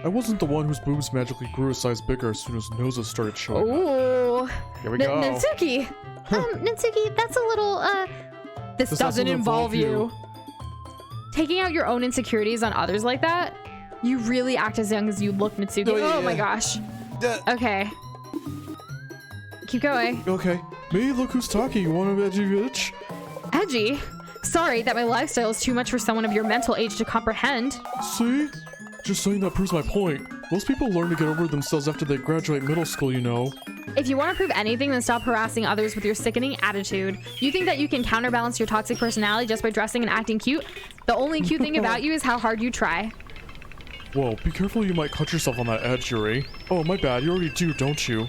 I wasn't the one whose boobs magically grew a size bigger as soon as Doza started showing up. Here we go. Natsuki! Natsuki, that's a little, This doesn't involve you. Taking out your own insecurities on others like that? You really act as young as you look, Natsuki. Oh my gosh. Okay. Keep going. Okay. Me, look who's talking. You want an edgy bitch? Edgy? Sorry that my lifestyle is too much for someone of your mental age to comprehend. See? Just saying that proves my point. Most people learn to get over themselves after they graduate middle school, you know. If you want to prove anything, then stop harassing others with your sickening attitude. You think that you can counterbalance your toxic personality just by dressing and acting cute? The only cute thing about you is how hard you try. Whoa, be careful, you might cut yourself on that edge, Yuri. Oh, my bad, you already do, don't you?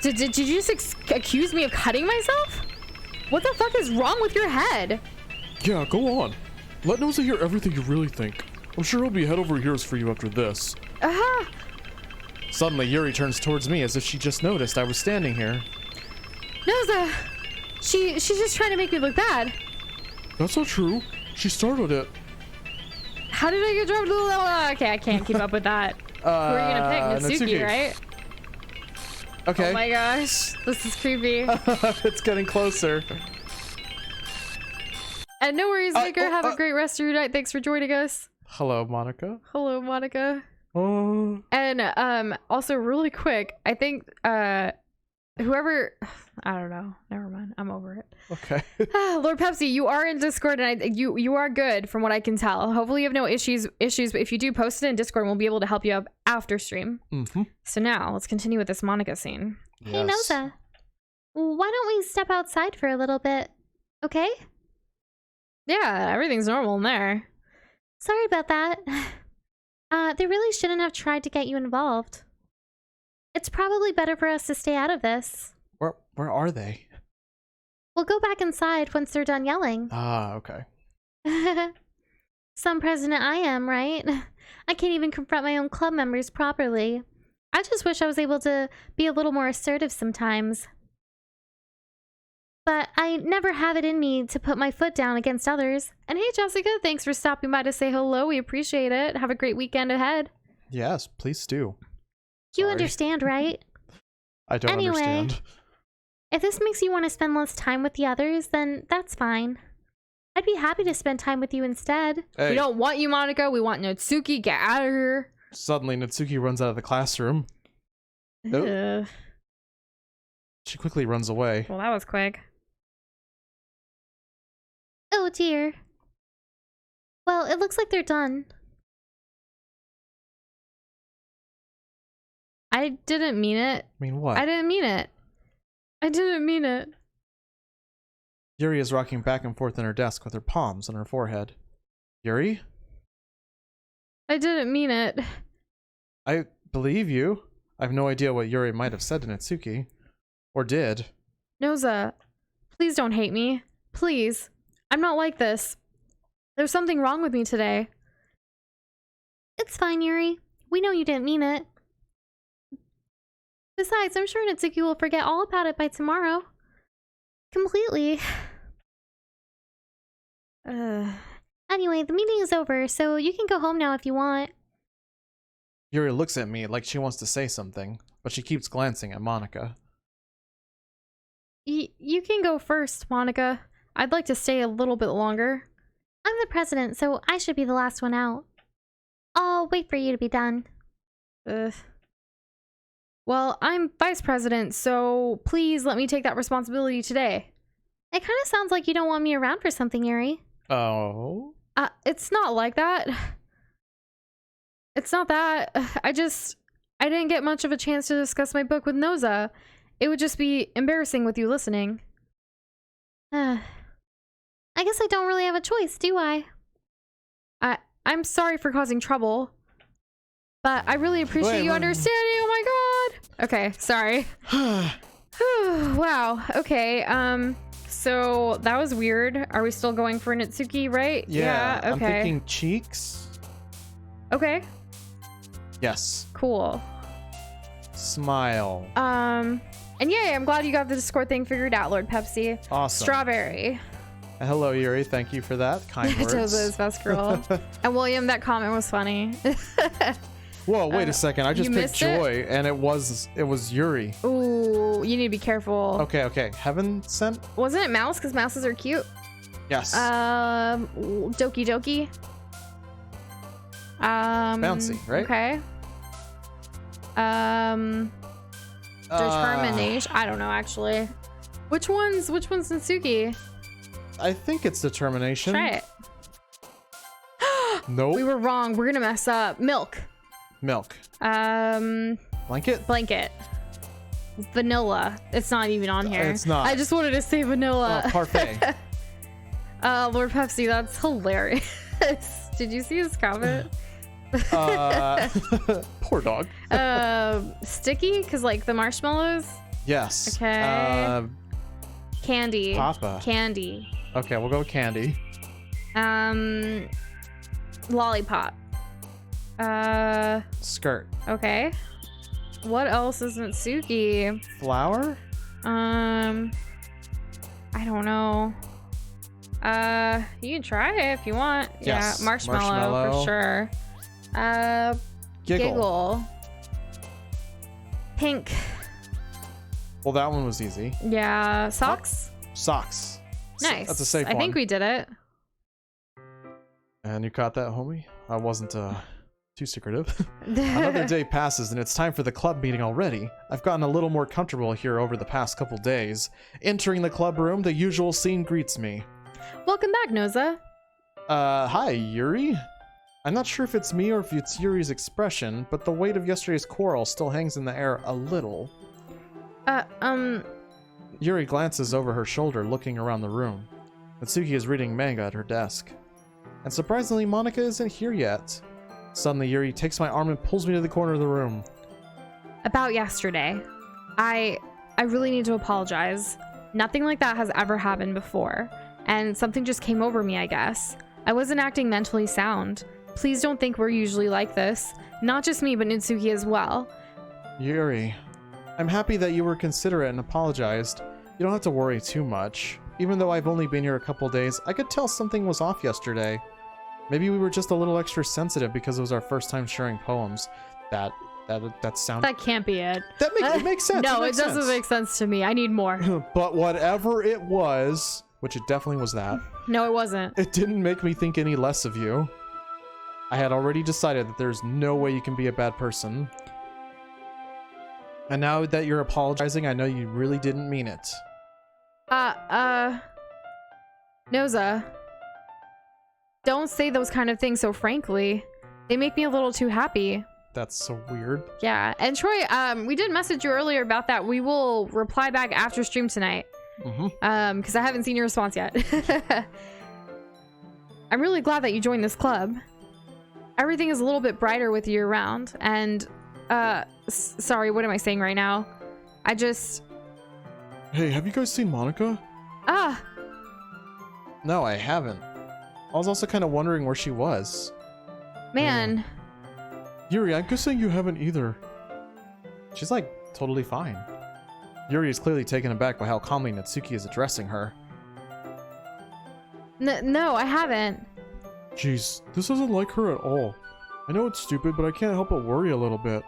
Did you just accuse me of cutting myself? What the fuck is wrong with your head? Yeah, go on. Let Doza hear everything you really think. I'm sure he'll be head over heels for you after this. Suddenly, Yuri turns towards me as if she just noticed I was standing here. Doza! She's just trying to make me look bad. That's not true. She started it. How did I get dropped? Okay, I can't keep up with that. Who are you gonna pick? Natsuki, right? Okay. Oh my gosh, this is creepy. It's getting closer. And no worries, Maker. Have a great rest of your night. Thanks for joining us. Hello, Monika. Hello, Monika. And also really quick, I think whoever, I don't know, never mind, I'm over it. Okay. Lord Pepsi, you are in Discord, and you are good from what I can tell. Hopefully you have no issues, but if you do, post it in Discord, and we'll be able to help you up after stream. So now, let's continue with this Monica scene. Hey, Noza. Why don't we step outside for a little bit, okay? Yeah, everything's normal in there. Sorry about that. They really shouldn't have tried to get you involved. It's probably better for us to stay out of this. Where are they? We'll go back inside once they're done yelling. Ah, okay. Some president I am, right? I can't even confront my own club members properly. I just wish I was able to be a little more assertive sometimes. But I never have it in me to put my foot down against others. And hey, Jessica, thanks for stopping by to say hello. We appreciate it. Have a great weekend ahead. Yes, please do. You understand, right? I don't understand. If this makes you want to spend less time with the others, then that's fine. I'd be happy to spend time with you instead. Hey. We don't want you, Monica. We want Natsuki. Get out of here. Suddenly, Natsuki runs out of the classroom. Oh. She quickly runs away. Well, that was quick. Oh dear. Well, it looks like they're done. I didn't mean it. Mean what? I didn't mean it. I didn't mean it. Yuri is rocking back and forth in her desk with her palms on her forehead. Yuri? I didn't mean it. I believe you. I have no idea what Yuri might have said to Natsuki. Or did. Noza, please don't hate me. Please. I'm not like this. There's something wrong with me today. It's fine, Yuri. We know you didn't mean it. Besides, I'm sure Natsuki will forget all about it by tomorrow. Completely. Anyway, the meeting is over, so you can go home now if you want. Yuri looks at me like she wants to say something, but she keeps glancing at Monica. You can go first, Monica. I'd like to stay a little bit longer. I'm the president, so I should be the last one out. I'll wait for you to be done. Well, I'm vice president, so please let me take that responsibility today. It kind of sounds like you don't want me around for something, Yuri. Oh? It's not like that. It's not that. I didn't get much of a chance to discuss my book with Noza. It would just be embarrassing with you listening. I guess I don't really have a choice, do I? I'm sorry for causing trouble, but I really appreciate you understanding. Oh my god. Okay, sorry. Wow. Okay. So that was weird. Are we still going for Natsuki, right? Yeah. Okay. I'm thinking cheeks. Okay. Yes. Cool. Smile. And yay, I'm glad you got the Discord thing figured out, Lord Pepsi. Awesome. Strawberry. Hello, Yuri. Thank you for that. Kind words. Doza is best girl. And William, that comment was funny. Whoa, wait a second. I just picked Joy, it? and it was Yuri. Ooh, you need to be careful. Okay. Heaven sent? Wasn't it Mouse? Because mouses are cute. Yes. Doki Doki. Bouncy, right? Okay. Determination. I don't know actually. Which one's Natsuki? I think it's determination. Try it. Nope. We were wrong. We're gonna mess up. Milk. Blanket. Vanilla. It's not even on here. It's not. I just wanted to say vanilla. Parfait. Lord Pepsi, that's hilarious. Did you see his comment? Poor dog. Sticky, because like the marshmallows. Yes. Okay. Candy. Papa. Candy. Okay, we'll go with candy. Lollipop. Skirt. Okay. What else is Natsuki? Flower. I don't know. You can try it if you want. Yes, Yeah, marshmallow for sure. Giggle. Pink. Well, that one was easy. Yeah, socks. Socks. Nice. That's a safe one. I think we did it. And you caught that, homie? I wasn't Too secretive. Another day passes and it's time for the club meeting already. I've gotten a little more comfortable here over the past couple days. Entering the club room, the usual scene greets me. Welcome back, Noza. Hi, Yuri? I'm not sure if it's me or if it's Yuri's expression, but the weight of yesterday's quarrel still hangs in the air a little. Yuri glances over her shoulder, looking around the room. Natsuki is reading manga at her desk. And surprisingly, Monika isn't here yet. Suddenly, Yuri takes my arm and pulls me to the corner of the room. About yesterday. I really need to apologize. Nothing like that has ever happened before. And something just came over me, I guess. I wasn't acting mentally sound. Please don't think we're usually like this. Not just me, but Natsuki as well. Yuri, I'm happy that you were considerate and apologized. You don't have to worry too much. Even though I've only been here a couple days, I could tell something was off yesterday. Maybe we were just a little extra sensitive because it was our first time sharing poems. That sound. That can't be it. It makes sense. No, it it doesn't make sense to me. I need more. But whatever it was, which it definitely was that. No, it wasn't. It didn't make me think any less of you. I had already decided that there's no way you can be a bad person. And now that you're apologizing, I know you really didn't mean it. Noza. Don't say those kind of things so frankly. They make me a little too happy. That's so weird. Yeah, and Troy, we did message you earlier about that. We will reply back after stream tonight. Because I haven't seen your response yet. I'm really glad that you joined this club. Everything is a little bit brighter with you around, and sorry, what am I saying right now? Hey, have you guys seen Monika? No, I haven't. I was also kind of wondering where she was. Man. Yuri, I'm guessing you haven't either. She's like totally fine. Yuri is clearly taken aback by how calmly Natsuki is addressing her. No, I haven't. Jeez, this isn't like her at all. I know it's stupid, but I can't help but worry a little bit.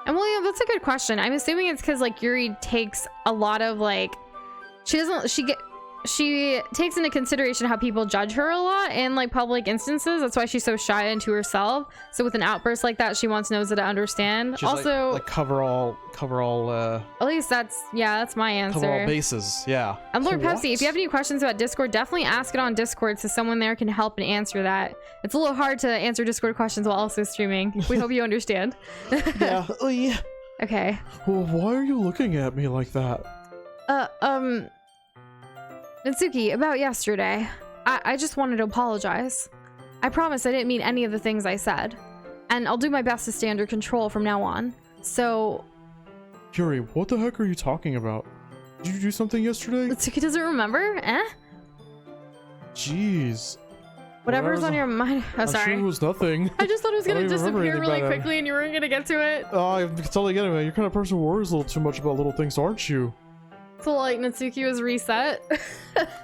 And William, that's a good question. I'm assuming it's because like Yuri takes a lot of like, she takes into consideration how people judge her a lot in like public instances. That's why she's so shy into herself. So with an outburst like that, she wants Noza to understand. She's also, like cover all. At least that's my answer. Cover all bases, yeah. And Lord What? Pepsi, if you have any questions about Discord, definitely ask it on Discord so someone there can help and answer that. It's a little hard to answer Discord questions while also streaming. We hope you understand. Yeah. Okay. Well, why are you looking at me like that? Natsuki, about yesterday, I just wanted to apologize. I promise I didn't mean any of the things I said. And I'll do my best to stay under control from now on. So... Yuri, what the heck are you talking about? Did you do something yesterday? Natsuki doesn't remember? Jeez. Whatever's on your mind. Oh, I'm sorry. sure it was nothing. I just thought it was going to I don't even remember disappear anything really about it. quickly and you weren't going to get to it. Oh, I totally get it, man. You're the kind of person who worries a little too much about little things, aren't you? So like Natsuki was reset.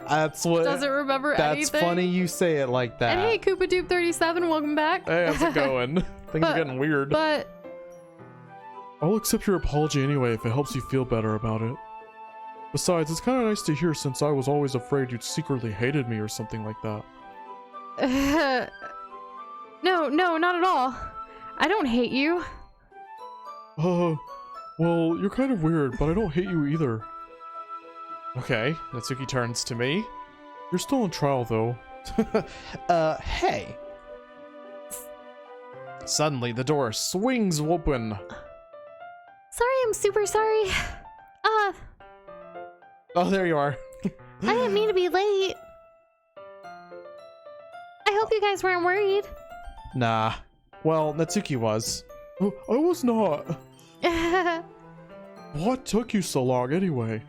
That's what. Doesn't remember That's anything. funny you say it like that. And hey, Koopadoop37, welcome back. Hey, how's it going? Things are getting weird. But I'll accept your apology anyway if it helps you feel better about it. Besides, it's kind of nice to hear since I was always afraid you'd secretly hated me or something like that. No, not at all. I don't hate you. Well, you're kind of weird, but I don't hate you either. Okay, Natsuki turns to me. You're still on trial, though. Hey. Suddenly, the door swings open. Sorry, I'm super sorry. Oh, there you are. I didn't mean to be late. I hope you guys weren't worried. Nah. Well, Natsuki was. Oh, I was not. What took you so long, anyway?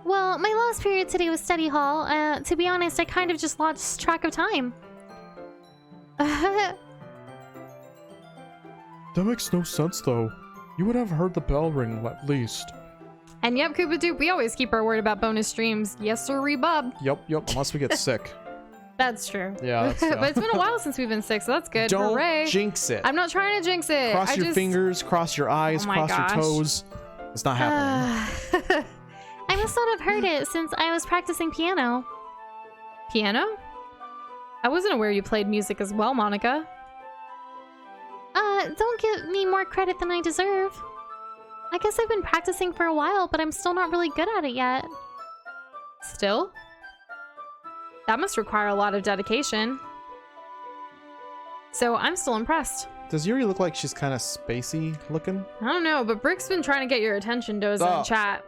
Well, my last period today was study hall. To be honest, I kind of just lost track of time. That makes no sense, though. You would have heard the bell ring, at least. And yep, Koopadoop, we always keep our word about bonus streams. Yes, sir, rebub. Yep, unless we get sick. That's true. Yeah, that's, But it's been a while since we've been sick, so that's good. Don't Hooray. jinx it. I'm not trying to jinx it. Cross your fingers, cross your eyes, Oh my cross gosh. your toes. It's not happening. I must not have heard it since I was practicing piano. Piano? I wasn't aware you played music as well, Monika. Don't give me more credit than I deserve. I guess I've been practicing for a while, but I'm still not really good at it yet. Still? That must require a lot of dedication. So I'm still impressed. Does Yuri look like she's kind of spacey looking? I don't know, but Brick's been trying to get your attention, Doza, in chat.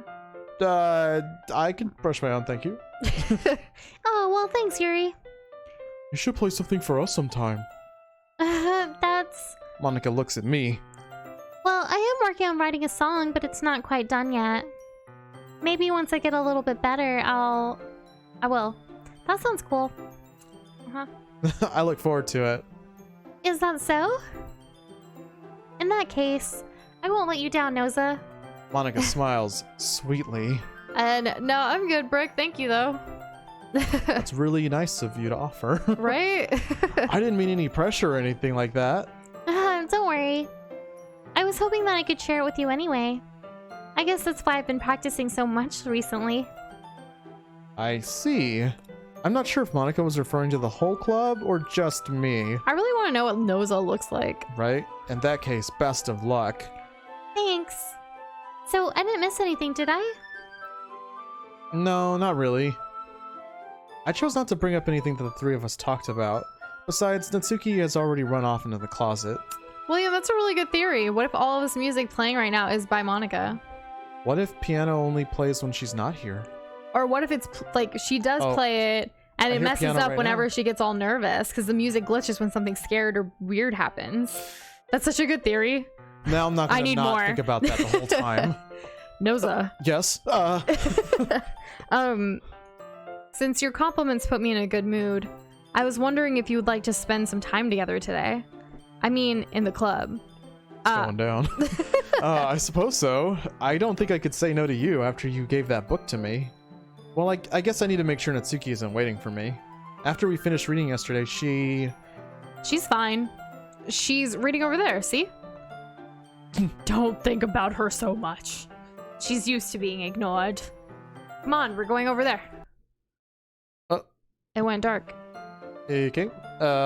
I can brush my own, thank you. Oh, well, thanks, Yuri. You should play something for us sometime. That's... Monica looks at me. Well, I am working on writing a song, but it's not quite done yet. Maybe once I get a little bit better, I will. That sounds cool. I look forward to it. Is that so? In that case, I won't let you down, Noza. Monica smiles sweetly. And no, I'm good, Brick. Thank you, though. That's really nice of you to offer. Right? I didn't mean any pressure or anything like that. Don't worry. I was hoping that I could share it with you anyway. I guess that's why I've been practicing so much recently. I see. I'm not sure if Monica was referring to the whole club or just me. I really want to know what Noza looks like. Right? In that case, best of luck. Thanks. So, I didn't miss anything, did I? No, not really. I chose not to bring up anything that the three of us talked about. Besides, Natsuki has already run off into the closet. William, that's a really good theory. What if all of this music playing right now is by Monica? What if piano only plays when she's not here? Or what if it's like she does play it and I it hear messes piano up right whenever now. she gets all nervous because the music glitches when something scared or weird happens? That's such a good theory. Now I'm not I gonna need not more. think about that the whole time. Noza. Yes. Since your compliments put me in a good mood, I was wondering if you would like to spend some time together today. I mean, in the club. Going down. I suppose so. I don't think I could say no to you after you gave that book to me. Well, I guess I need to make sure Natsuki isn't waiting for me. After we finished reading yesterday, She's fine. She's reading over there, see? Don't think about her so much. She's used to being ignored. Come on, we're going over there. It went dark. Okay.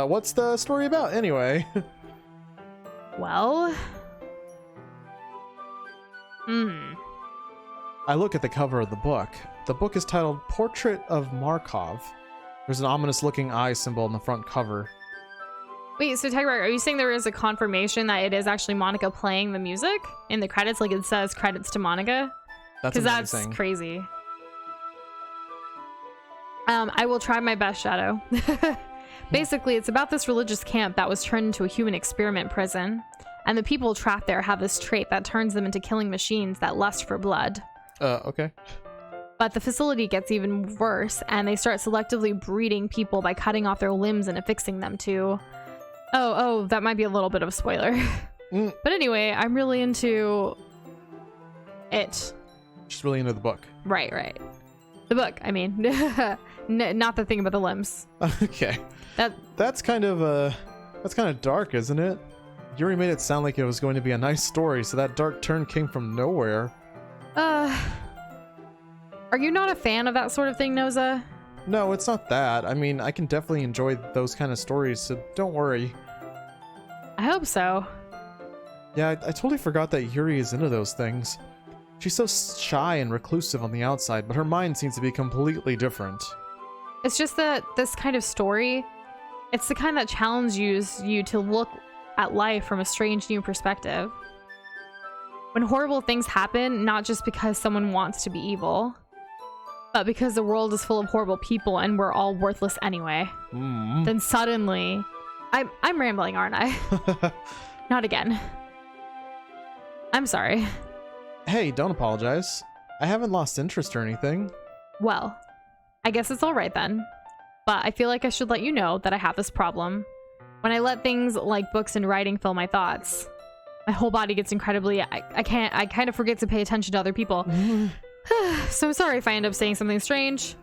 What's the story about anyway? Well... I look at the cover of the book. The book is titled Portrait of Markov. There's an ominous looking eye symbol on the front cover. Wait, so Tiger, are you saying there is a confirmation that it is actually Monica playing the music in the credits? Like it says credits to Monica? That's Because amazing. that's crazy. I will try my best, Shadow. Basically, it's about this religious camp that was turned into a human experiment prison. And the people trapped there have this trait that turns them into killing machines that lust for blood. Okay. But the facility gets even worse, and they start selectively breeding people by cutting off their limbs and affixing them to... Oh, that might be a little bit of a spoiler. But anyway, I'm really into... it. Just really into the book. Right. The book, I mean. Not the thing about the limbs. Okay. That's kind of dark, isn't it? Yuri made it sound like it was going to be a nice story, so that dark turn came from nowhere. Are you not a fan of that sort of thing, Noza? No, it's not that. I mean, I can definitely enjoy those kind of stories, so don't worry. I hope so. Yeah, I totally forgot that Yuri is into those things. She's so shy and reclusive on the outside, but her mind seems to be completely different. It's just that this kind of story, it's the kind that challenges you to look at life from a strange new perspective. When horrible things happen, not just because someone wants to be evil, but because the world is full of horrible people and we're all worthless anyway. Then suddenly... I'm rambling, aren't I? Not again. I'm sorry. Hey, don't apologize. I haven't lost interest or anything. Well, I guess it's alright then. But I feel like I should let you know that I have this problem. When I let things like books and writing fill my thoughts, my whole body gets incredibly... I kind of forget to pay attention to other people. So I'm sorry if I end up saying something strange.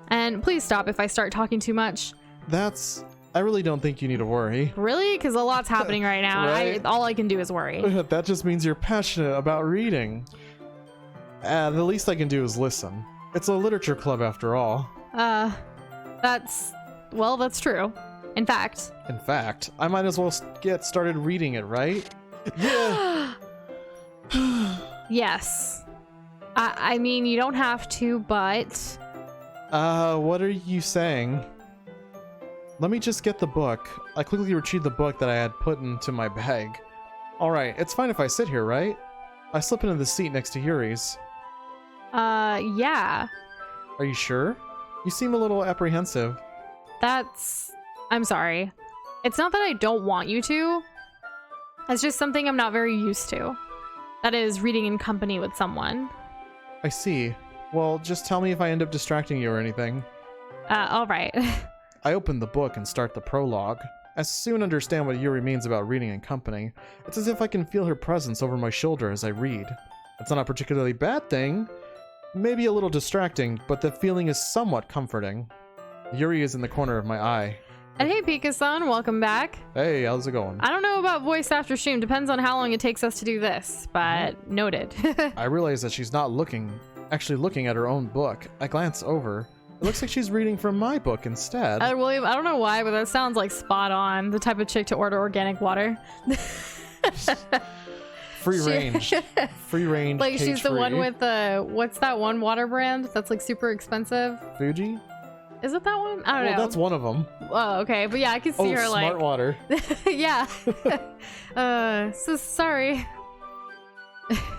And please stop if I start talking too much. I really don't think you need to worry. Really? Because a lot's happening right now. Right? All I can do is worry. That just means you're passionate about reading. The least I can do is listen. It's a literature club after all. That's true. In fact, I might as well get started reading it, right? Yeah. Yes. I mean, you don't have to, but... What are you saying? Let me just get the book. I quickly retrieved the book that I had put into my bag. Alright, it's fine if I sit here, right? I slip into the seat next to Yuri's. Yeah. Are you sure? You seem a little apprehensive. I'm sorry. It's not that I don't want you to. It's just something I'm not very used to. That is, reading in company with someone. I see. Well, just tell me if I end up distracting you or anything. Alright. I open the book and start the prologue. I soon understand what Yuri means about reading in company. It's as if I can feel her presence over my shoulder as I read. It's not a particularly bad thing. Maybe a little distracting, but the feeling is somewhat comforting. Yuri is in the corner of my eye. And hey, Pika-san, welcome back. Hey, how's it going? I don't know about voice after stream. Depends on how long it takes us to do this, but noted. I realize that she's not actually looking at her own book. I glance over. It looks like she's reading from my book instead. William, I don't know why, but that sounds like spot on. The type of chick to order organic water. Free range. Free range. Like she's the one with the, what's that one water brand that's like super expensive? Fuji? Is it that one? I don't know. That's one of them. Oh, okay. But yeah, I can see her like... Smart water. Yeah. So sorry.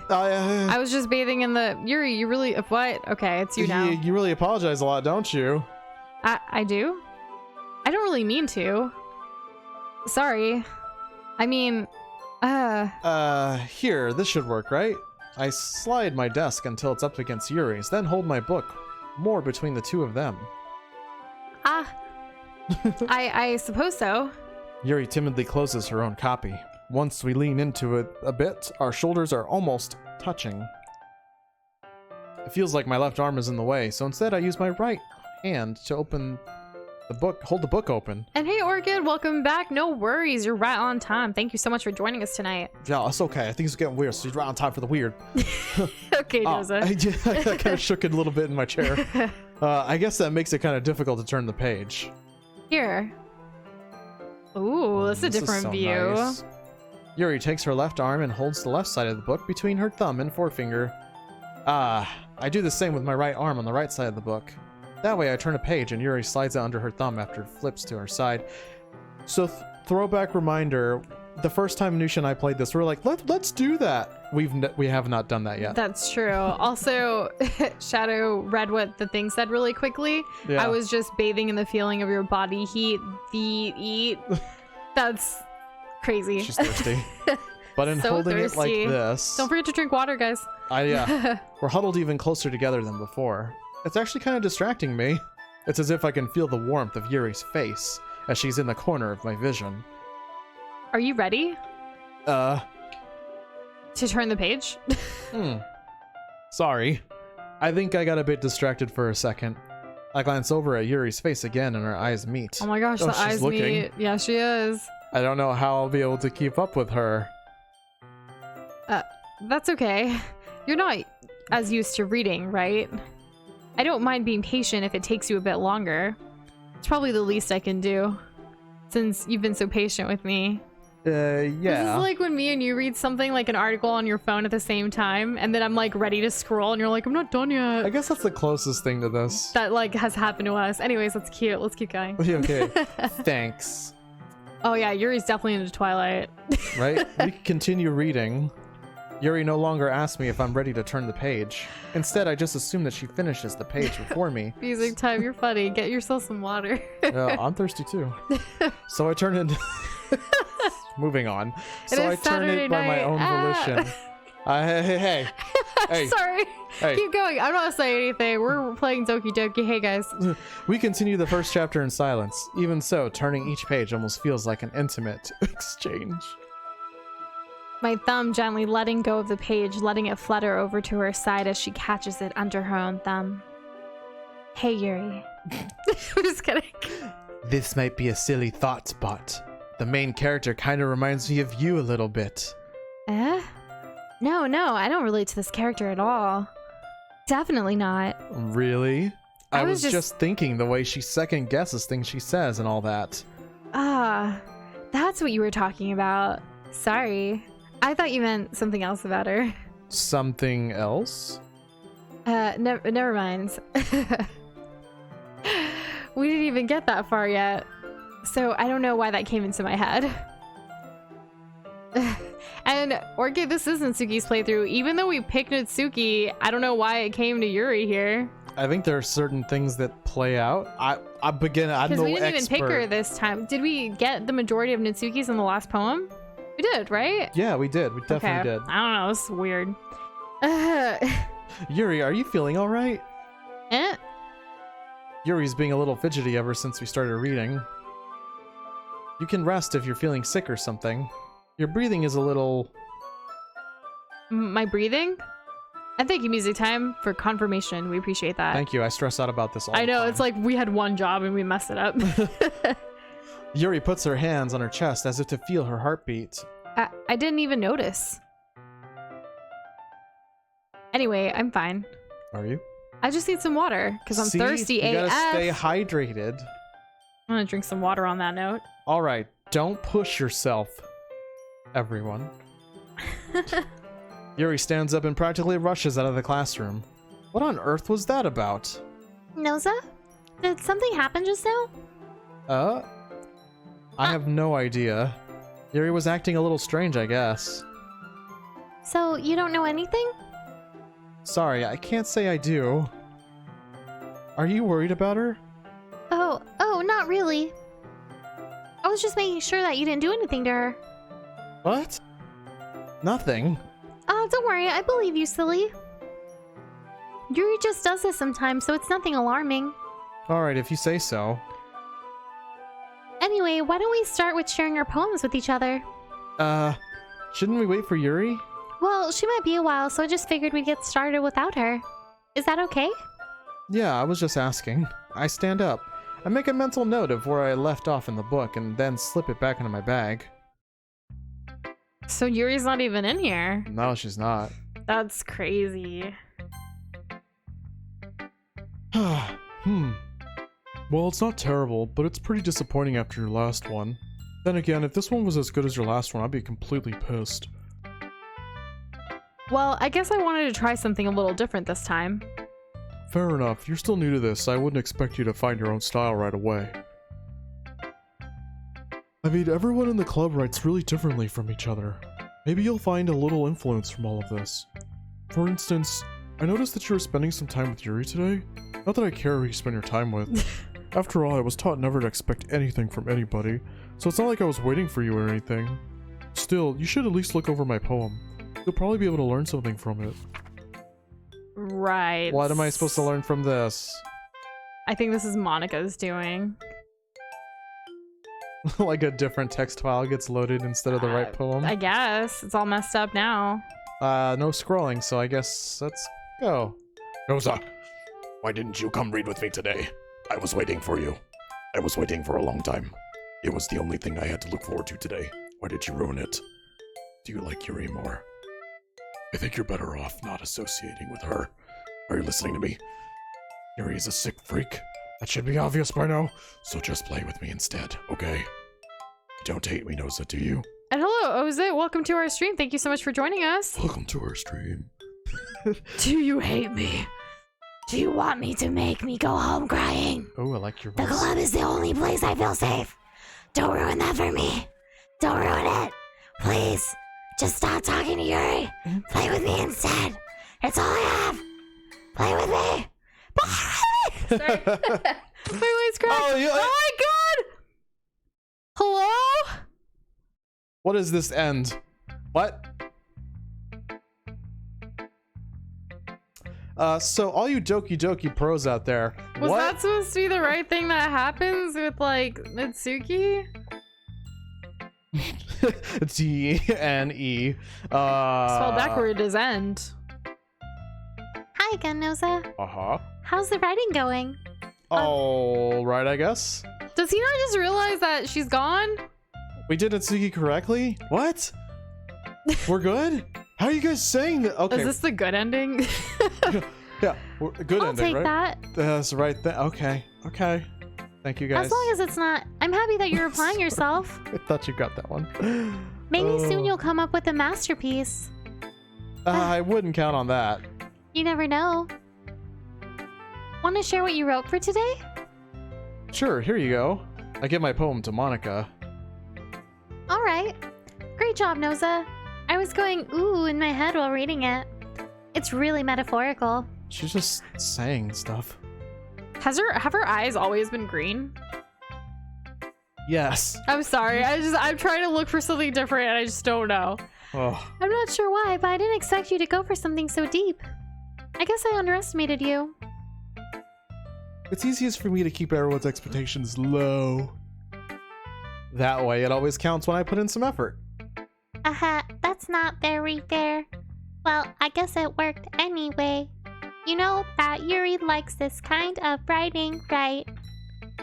I was just bathing in the... Yuri, you really... What? Okay, it's you now. You really apologize a lot, don't you? I do? I don't really mean to. Sorry. I mean... Here, this should work, right? I slide my desk until it's up against Yuri's, then hold my book more between the two of them. I suppose so. Yuri timidly closes her own copy. Once we lean into it a bit, our shoulders are almost touching. It feels like my left arm is in the way, so instead I use my right hand to open the book, hold the book open. And hey, Orchid, welcome back. No worries, you're right on time. Thank you so much for joining us tonight. Yeah, it's okay. I think it's getting weird, so you're right on time for the weird. Okay, Doza. I kind of shook it a little bit in my chair. I guess that makes it kind of difficult to turn the page. Here. Ooh, that's a different view. Nice. Yuri takes her left arm and holds the left side of the book between her thumb and forefinger. I do the same with my right arm on the right side of the book. That way I turn a page and Yuri slides it under her thumb after it flips to her side. So throwback reminder, the first time Nush and I played this, we were like, let's do that. We have not done that yet. That's true. Also, Shadow read what the thing said really quickly. Yeah. I was just bathing in the feeling of your body heat, eat. That's crazy. She's thirsty. But in So holding thirsty. it like this... Don't forget to drink water, guys. We're huddled even closer together than before. It's actually kind of distracting me. It's as if I can feel the warmth of Yuri's face as she's in the corner of my vision. Are you ready To turn the page? Sorry. I think I got a bit distracted for a second. I glance over at Yuri's face again and our eyes meet. Oh my gosh, the she's eyes looking. meet. Yeah, she is. I don't know how I'll be able to keep up with her. That's okay. You're not as used to reading, right? I don't mind being patient if it takes you a bit longer. It's probably the least I can do, since you've been so patient with me. Yeah. This is like when me and you read something like an article on your phone at the same time, and then I'm like ready to scroll, and you're like, I'm not done yet. I guess that's the closest thing to this. That like has happened to us. Anyways, that's cute. Let's keep going. Okay. Thanks. Oh yeah, Yuri's definitely into Twilight. Right? We can continue reading. Yuri no longer asks me if I'm ready to turn the page. Instead, I just assume that she finishes the page before me. Music time, you're funny. Get yourself some water. I'm thirsty too. So I turn it... Moving on. So I turn it by my own volition. Hey. Sorry. Hey. Keep going. I'm not saying anything. We're playing Doki Doki. Hey, guys. We continue the first chapter in silence. Even so, turning each page almost feels like an intimate exchange. My thumb gently letting go of the page, letting it flutter over to her side as she catches it under her own thumb. Hey, Yuri. I'm just kidding. This might be a silly thought, but the main character kind of reminds me of you a little bit. No, I don't relate to this character at all. Definitely not. Really? I was was just thinking the way she second guesses things she says and all that. That's what you were talking about. Sorry. I thought you meant something else about her. Something else? Never mind. We didn't even get that far yet. So I don't know why that came into my head. And Orchid, this is Natsuki's playthrough. Even though we picked Natsuki, I don't know why it came to Yuri here. I think there are certain things that play out. I'm no Because we didn't even pick her expert. this time. Did we get the majority of Natsuki's in the last poem? We did, right? Yeah, we did. We definitely did. I don't know. This is weird. Yuri, are you feeling all right? Eh? Yuri's being a little fidgety ever since we started reading. You can rest if you're feeling sick or something. Your breathing is a little... My breathing? And thank you, Music Time, for confirmation. We appreciate that. Thank you. I stress out about this all the I know, time. it's like we had one job and we messed it up. Yuri puts her hands on her chest as if to feel her heartbeat. I didn't even notice. Anyway, I'm fine. Are you? I just need some water because I'm See? thirsty You AF. gotta stay hydrated. I'm gonna drink some water on that note. All right, don't push yourself, everyone. Yuri stands up and practically rushes out of the classroom. What on earth was that about? Noza? Did something happen just now? I have no idea. Yuri was acting a little strange, I guess. So you don't know anything? Sorry, I can't say I do. Are you worried about her? Oh, not really. I was just making sure that you didn't do anything to her. What? Nothing. Oh, don't worry, I believe you, silly. Yuri just does this sometimes, so it's nothing alarming. Alright, if you say so. Anyway, why don't we start with sharing our poems with each other? Shouldn't we wait for Yuri? Well, she might be a while, so I just figured we'd get started without her. Is that okay? Yeah, I was just asking. I stand up. I make a mental note of where I left off in the book and then slip it back into my bag. So Yuri's not even in here. No, she's not. That's crazy. Well, it's not terrible, but it's pretty disappointing after your last one. Then again, if this one was as good as your last one, I'd be completely pissed. Well, I guess I wanted to try something a little different this time. Fair enough. You're still new to this. I wouldn't expect you to find your own style right away. I mean, everyone in the club writes really differently from each other. Maybe you'll find a little influence from all of this. For instance, I noticed that you were spending some time with Yuri today. Not that I care who you spend your time with. After all, I was taught never to expect anything from anybody, so it's not like I was waiting for you or anything. Still, you should at least look over my poem. You'll probably be able to learn something from it. Right. What am I supposed to learn from this? I think this is Monica's doing. Like a different text file gets loaded instead of the right poem. I guess. It's all messed up now. No scrolling, so I guess let's go. Doza, why didn't you come read with me today? I was waiting for you. I was waiting for a long time. It was the only thing I had to look forward to today. Why did you ruin it? Do you like Yuri more? I think you're better off not associating with her. Are you listening to me? Yuri is a sick freak. That should be obvious by now. So just play with me instead, okay? You don't hate me, Noza, do you? And hello, Oze. Welcome to our stream. Thank you so much for joining us. Welcome to our stream. Do you hate me? Do you want me to make me go home crying? Oh, I like your The voice. club is the only place I feel safe. Don't ruin that for me. Don't ruin it. Please, just stop talking to Yuri. Play with me instead. It's all I have. Play with me. Sorry. My voice cracked. Oh, Oh my god! Hello? What does this end? What? So all you Doki Doki pros out there, Was what? that supposed to be the right thing that happens with, like, Natsuki? D-N-E. Spelled backward is end. Hi again, Noza. Uh-huh. How's the writing going? All right, I guess. Does he not just realize that she's gone? We did Natsuki correctly? What? We're good? How are you guys saying that? Okay. Is this the good ending? Yeah, good I'll ending, take right? that. That's the right thing. Okay. Okay. Thank you guys. As long as it's not. I'm happy that you're applying yourself. I thought you got that one. Maybe soon Oh. you'll come up with a masterpiece. I wouldn't count on that. You never know. Want to share what you wrote for today? Sure, here you go. I give my poem to Monica. Alright. Great job, Noza. I was going ooh in my head while reading it. It's really metaphorical. She's just saying stuff. Have her eyes always been green? Yes. I'm sorry. I'm trying to look for something different and I just don't know. Oh, I'm not sure why, but I didn't expect you to go for something so deep. I guess I underestimated you. it's easiest for me to keep everyone's expectations low. That way, it always counts when I put in some effort. That's not very fair. Well, I guess it worked anyway. You know that Yuri likes this kind of writing, right?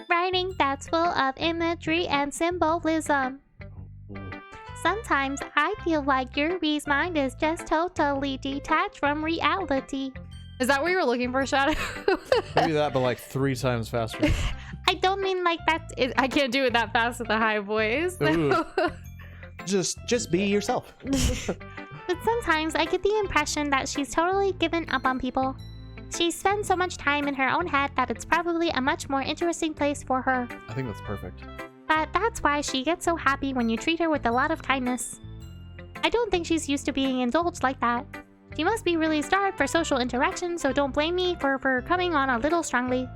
Writing that's full of imagery and symbolism. Sometimes I feel like Yuri's mind is just totally detached from reality. Is that what you were looking for, Shadow? Maybe that, but like 3 times faster. I don't mean like that. I can't do it that fast with a high voice. Ooh. Just be yourself. But sometimes I get the impression that she's totally given up on people. She spends so much time in her own head that it's probably a much more interesting place for her. I think that's perfect. But that's why she gets so happy when you treat her with a lot of kindness. I don't think she's used to being indulged like that. She must be really starved for social interaction, so don't blame me for coming on a little strongly.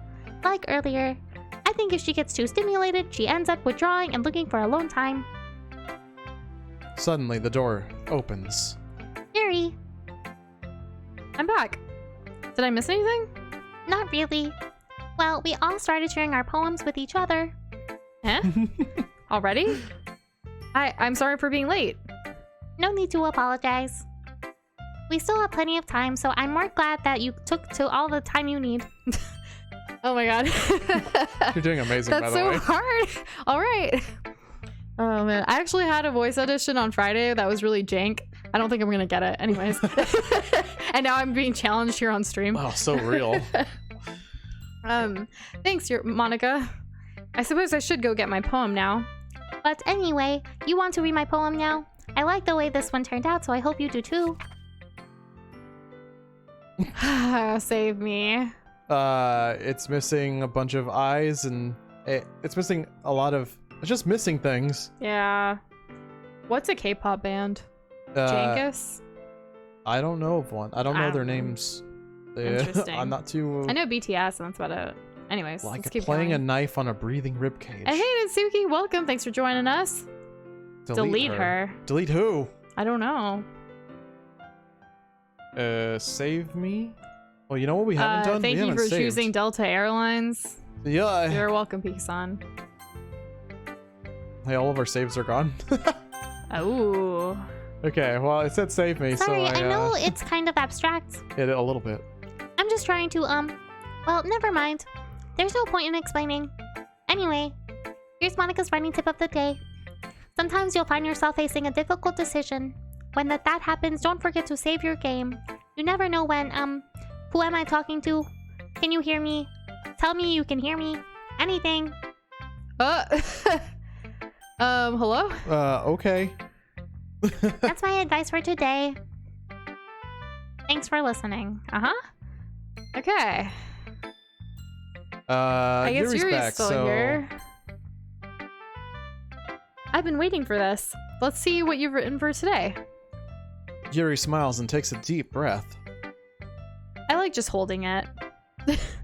Like earlier, I think if she gets too stimulated, she ends up withdrawing and looking for alone time. Suddenly, the door opens. Yuri, I'm back. Did I miss anything? not really. Well, we all started sharing our poems with each other. Huh? Already? I'm sorry for being late. No need to apologize. We still have plenty of time, so I'm more glad that you took to all the time you need. Oh my god. You're doing amazing, by That's the so way. hard. All right. Oh man, I actually had a voice audition on Friday that was really jank. I don't think I'm gonna get it anyways. And now I'm being challenged here on stream. Oh, so real. Thanks, Monica. I suppose I should go get my poem now. But anyway, you want to read my poem now? I like the way this one turned out, so I hope you do too. Save me. It's missing a bunch of eyes and it's missing a lot of. It's just missing things. Yeah. What's a K-pop band? Jankus? I don't know of one. I don't know I their don't know. names. Interesting. I'm not too. I know BTS, and that's about it. Anyways, Like let's keep playing going. a knife on a breathing ribcage. Hey, Natsuki, welcome. Thanks for joining us. Delete her. Delete who? I don't know. Save me. Well, you know what we haven't done? Thank we you haven't for saved. choosing Delta Airlines. Yeah. You're welcome, Peace-on. Hey, all of our saves are gone. Oh. Okay, well, it said save me, Sorry, so I know it's kind of abstract. hit it a little bit. I'm just trying to, well, never mind. There's no point in explaining. Anyway, here's Monica's running tip of the day. Sometimes you'll find yourself facing a difficult decision. When that happens, don't forget to save your game. You never know when, who am I talking to? Can you hear me? Tell me you can hear me. Anything. Hello? Okay. That's my advice for today. Thanks for listening. Okay. I I guess Yuri's Yuri's back, still so here. I've been waiting for this. Let's see what you've written for today. Yuri smiles and takes a deep breath. I like just holding it.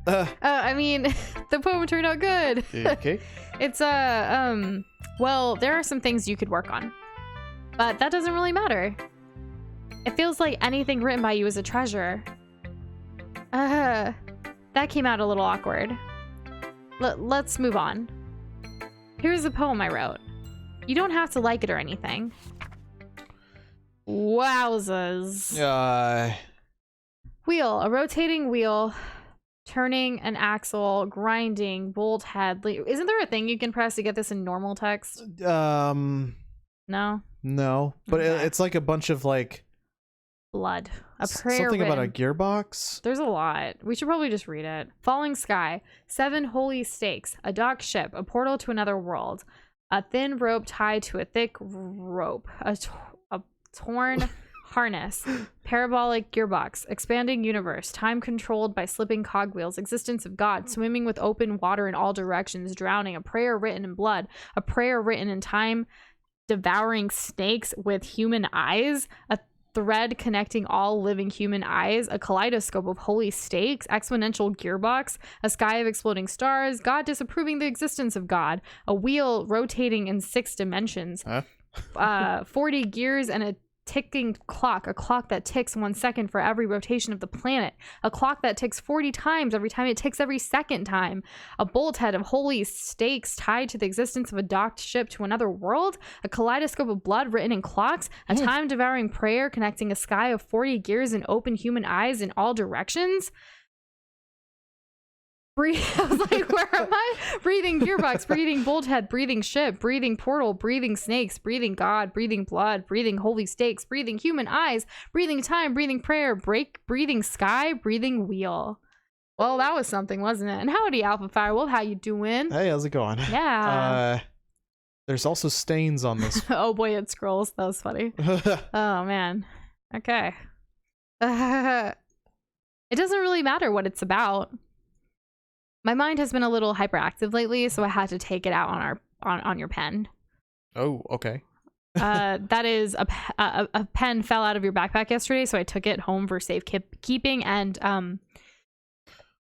Uh, I mean, the poem turned out good. okay. It's well, there are some things you could work on, but that doesn't really matter. It feels like anything written by you is a treasure. That came out a little awkward. Let's move on. Here's the poem I wrote. You don't have to like it or anything. Wowzers. Wheel, a rotating wheel, turning an axle, grinding, bolt head. Isn't there a thing you can press to get this in normal text? No, No? but Okay. it's like a bunch of like Blood. A prayer something about a written. gearbox. There's a lot. We should probably just read it. Falling sky, 7 holy stakes, a dock ship, a portal to another world, A thin rope tied to a thick rope. A torn harness. Parabolic gearbox. Expanding universe. Time controlled by slipping cogwheels. Existence of God. Swimming with open water in all directions. Drowning. A prayer written in blood. A prayer written in time. Devouring snakes with human eyes. A thread connecting all living human eyes. A kaleidoscope of holy stakes. Exponential gearbox. A sky of exploding stars. God disapproving the existence of God. A wheel rotating in 6 dimensions. 40 gears and a ticking clock. A clock that ticks 1 second for every rotation of the planet. A clock that ticks 40 times every time it ticks every second time. A bolt head of holy stakes tied to the existence of a docked ship to another world. A kaleidoscope of blood written in clocks. A time-devouring prayer connecting a sky of 40 gears and open human eyes in all directions. I was like, where am I? Breathing gearbox, breathing bolt head, breathing ship, breathing portal, breathing snakes, breathing God, breathing blood, breathing holy stakes, breathing human eyes, breathing time, breathing prayer, breathing sky, breathing wheel. Well, that was something, wasn't it? And howdy, Alpha Firewolf, how you doing? Hey, how's it going? Yeah. There's also stains on this. Oh boy, it scrolls. That was funny. Oh man. Okay. It doesn't really matter what it's about. My mind has been a little hyperactive lately, so I had to take it out on your pen. Oh, okay. That is a pen fell out of your backpack yesterday, so I took it home for safekeeping, and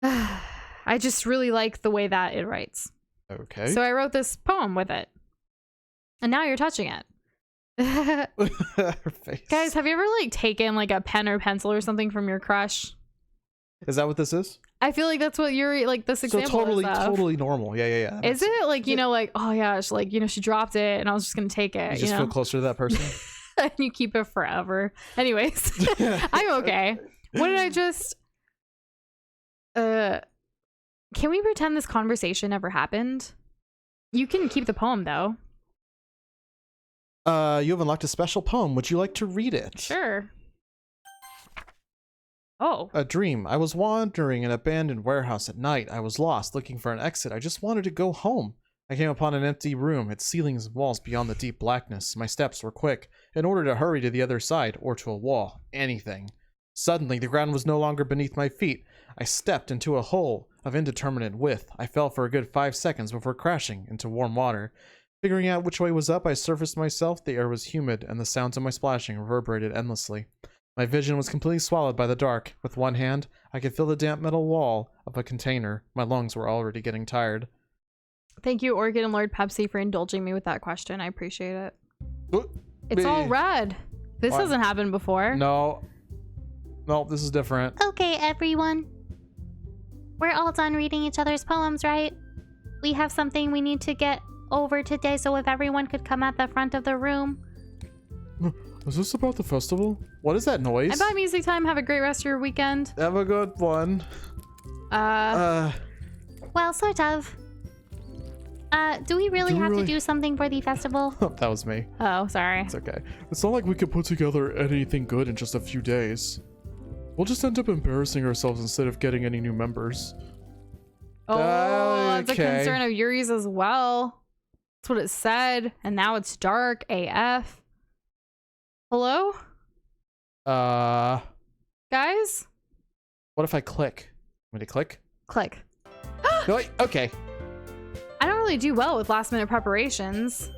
I just really like the way that it writes. Okay. So I wrote this poem with it, and now you're touching it. Her face. Guys, have you ever like taken like a pen or pencil or something from your crush? Is that what this is? I feel like that's what you're like. This example so totally, is of. totally normal. Yeah. Is it like you know, like oh yeah, she, like you know, she dropped it, and I was just gonna take it. You just feel closer to that person. And you keep it forever. Anyways, I'm okay. What did I just? Can we pretend this conversation never happened? You can keep the poem though. You have unlocked a special poem. Would you like to read it? Sure. Oh. A dream. I was wandering in an abandoned warehouse at night. I was lost, looking for an exit. I just wanted to go home. I came upon an empty room, its ceilings and walls beyond the deep blackness. My steps were quick, in order to hurry to the other side, or to a wall. Anything. Suddenly, the ground was no longer beneath my feet. I stepped into a hole of indeterminate width. I fell for a good 5 seconds before crashing into warm water. Figuring out which way was up, I surfaced myself. The air was humid, and the sounds of my splashing reverberated endlessly. My vision was completely swallowed by the dark. With one hand, I could feel the damp metal wall of a container. My lungs were already getting tired. Thank you, Orchid and Lord Pepsi, for indulging me with that question. I appreciate it. It's all red. This hasn't happened before. No, this is different. Okay, everyone. We're all done reading each other's poems, right? We have something we need to get over today, so if everyone could come at the front of the room. Is this about the festival? What is that noise? And by music time, have a great rest of your weekend. Have a good one. Well, sort of. Do we really have to do something for the festival? That was me. Oh, sorry. It's okay. It's not like we could put together anything good in just a few days. We'll just end up embarrassing ourselves instead of getting any new members. Oh, that's a Okay. concern of Yuri's as well. That's what it said. And now it's dark AF. Hello? Guys? What if I click? Want me to click? Click. No, wait, okay. I don't really do well with last minute preparations.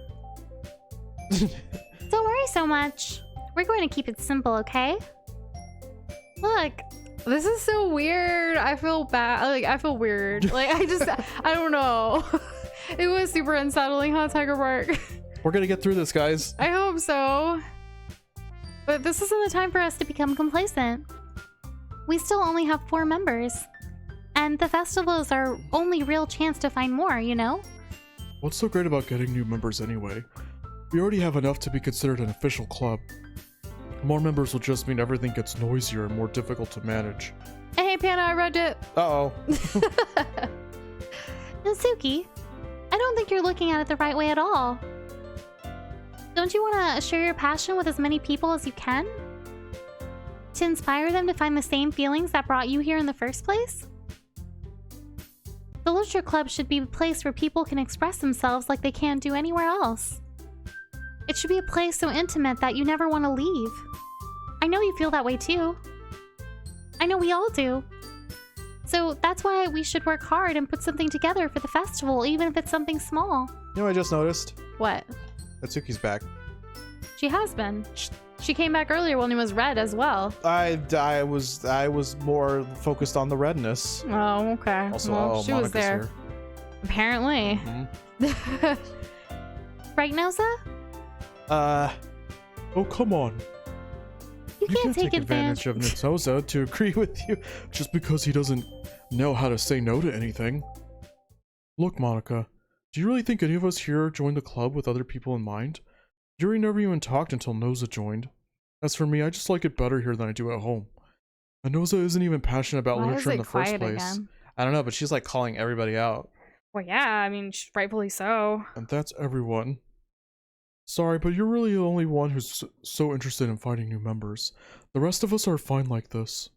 Don't worry so much. We're going to keep it simple, okay? Look, this is so weird. I feel bad. Like, I feel weird. Like, I don't know. It was super unsettling, huh, Tiger Bark? We're gonna get through this, guys. I hope so. But this isn't the time for us to become complacent. We still only have 4 members. And the festival is our only real chance to find more, you know? What's so great about getting new members anyway? We already have enough to be considered an official club. More members will just mean everything gets noisier and more difficult to manage. Hey, Panna, I read it. Uh-oh. Natsuki, I don't think you're looking at it the right way at all. Don't you want to share your passion with as many people as you can? To inspire them to find the same feelings that brought you here in the first place? The literature club should be a place where people can express themselves like they can't do anywhere else. It should be a place so intimate that you never want to leave. I know you feel that way too. I know we all do. So that's why we should work hard and put something together for the festival, even if it's something small. You know what I just noticed? What? Natsuki's back. She has been. She came back earlier when it was red as well. I was more focused on the redness. Oh, okay. Also, well, she was Monica's there. here. Apparently. Mhm. Right, Noza? Oh, come on. You can't take advantage of Nitsoza to agree with you just because he doesn't know how to say no to anything. Look, Monica, do you really think any of us here joined the club with other people in mind? Yuri never even talked until Noza joined. As for me, I just like it better here than I do at home. And Noza isn't even passionate about Why literature is in it the first quiet place. again? I don't know, but she's like calling everybody out. Well, yeah, I mean, rightfully so. And that's everyone. Sorry, but you're really the only one who's so interested in finding new members. The rest of us are fine like this.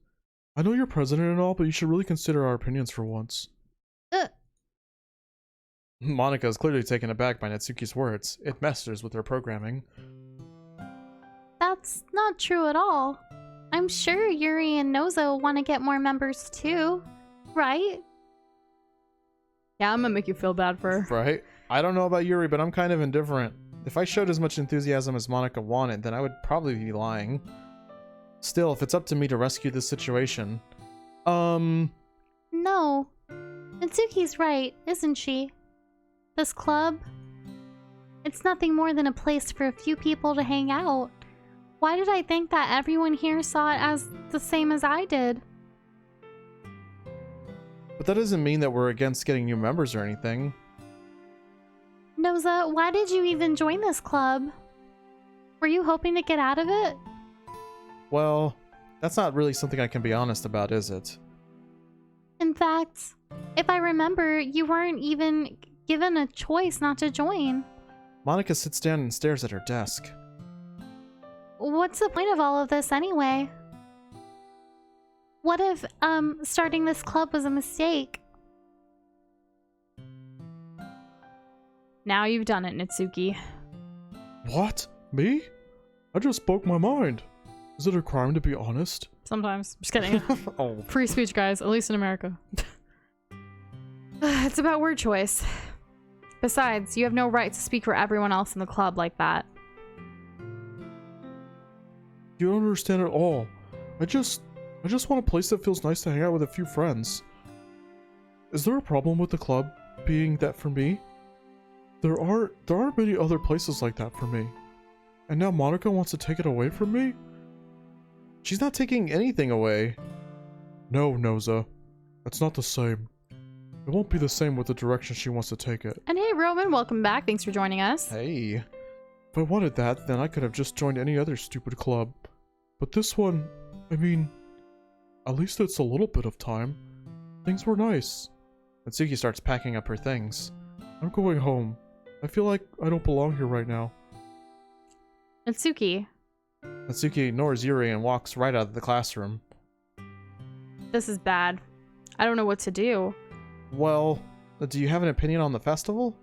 I know you're president and all, but you should really consider our opinions for once. Monica is clearly taken aback by Natsuki's words. It messes with her programming. That's not true at all. I'm sure Yuri and Nozo want to get more members too, right? Yeah, I'm gonna make you feel bad for her. Right? I don't know about Yuri, but I'm kind of indifferent. If I showed as much enthusiasm as Monica wanted, then I would probably be lying. Still, if it's up to me to rescue this situation... No. Natsuki's right, isn't she? This club? It's nothing more than a place for a few people to hang out. Why did I think that everyone here saw it as the same as I did? But that doesn't mean that we're against getting new members or anything. Noza, why did you even join this club? Were you hoping to get out of it? Well, that's not really something I can be honest about, is it? In fact, if I remember, you weren't even given a choice not to join. Monica sits down and stares at her desk. What's the point of all of this anyway? What if, starting this club was a mistake? Now you've done it, Natsuki. What? Me? I just spoke my mind. Is it a crime to be honest? Sometimes. Just kidding. Oh. Free speech, guys. At least in America. It's about word choice. Besides, you have no right to speak for everyone else in the club like that. You don't understand at all. I just want a place that feels nice to hang out with a few friends. Is there a problem with the club being that for me? There aren't many other places like that for me. And now Monica wants to take it away from me? She's not taking anything away. No, Noza. It's not the same. It won't be the same with the direction she wants to take it. And hey, Roman, welcome back. Thanks for joining us. Hey. If I wanted that, then I could have just joined any other stupid club. But this one, I mean, at least it's a little bit of time. Things were nice. Natsuki starts packing up her things. I'm going home. I feel like I don't belong here right now. Natsuki, Natsuki ignores Yuri and walks right out of the classroom. this is bad. I don't know what to do. Well, do you have an opinion on the festival?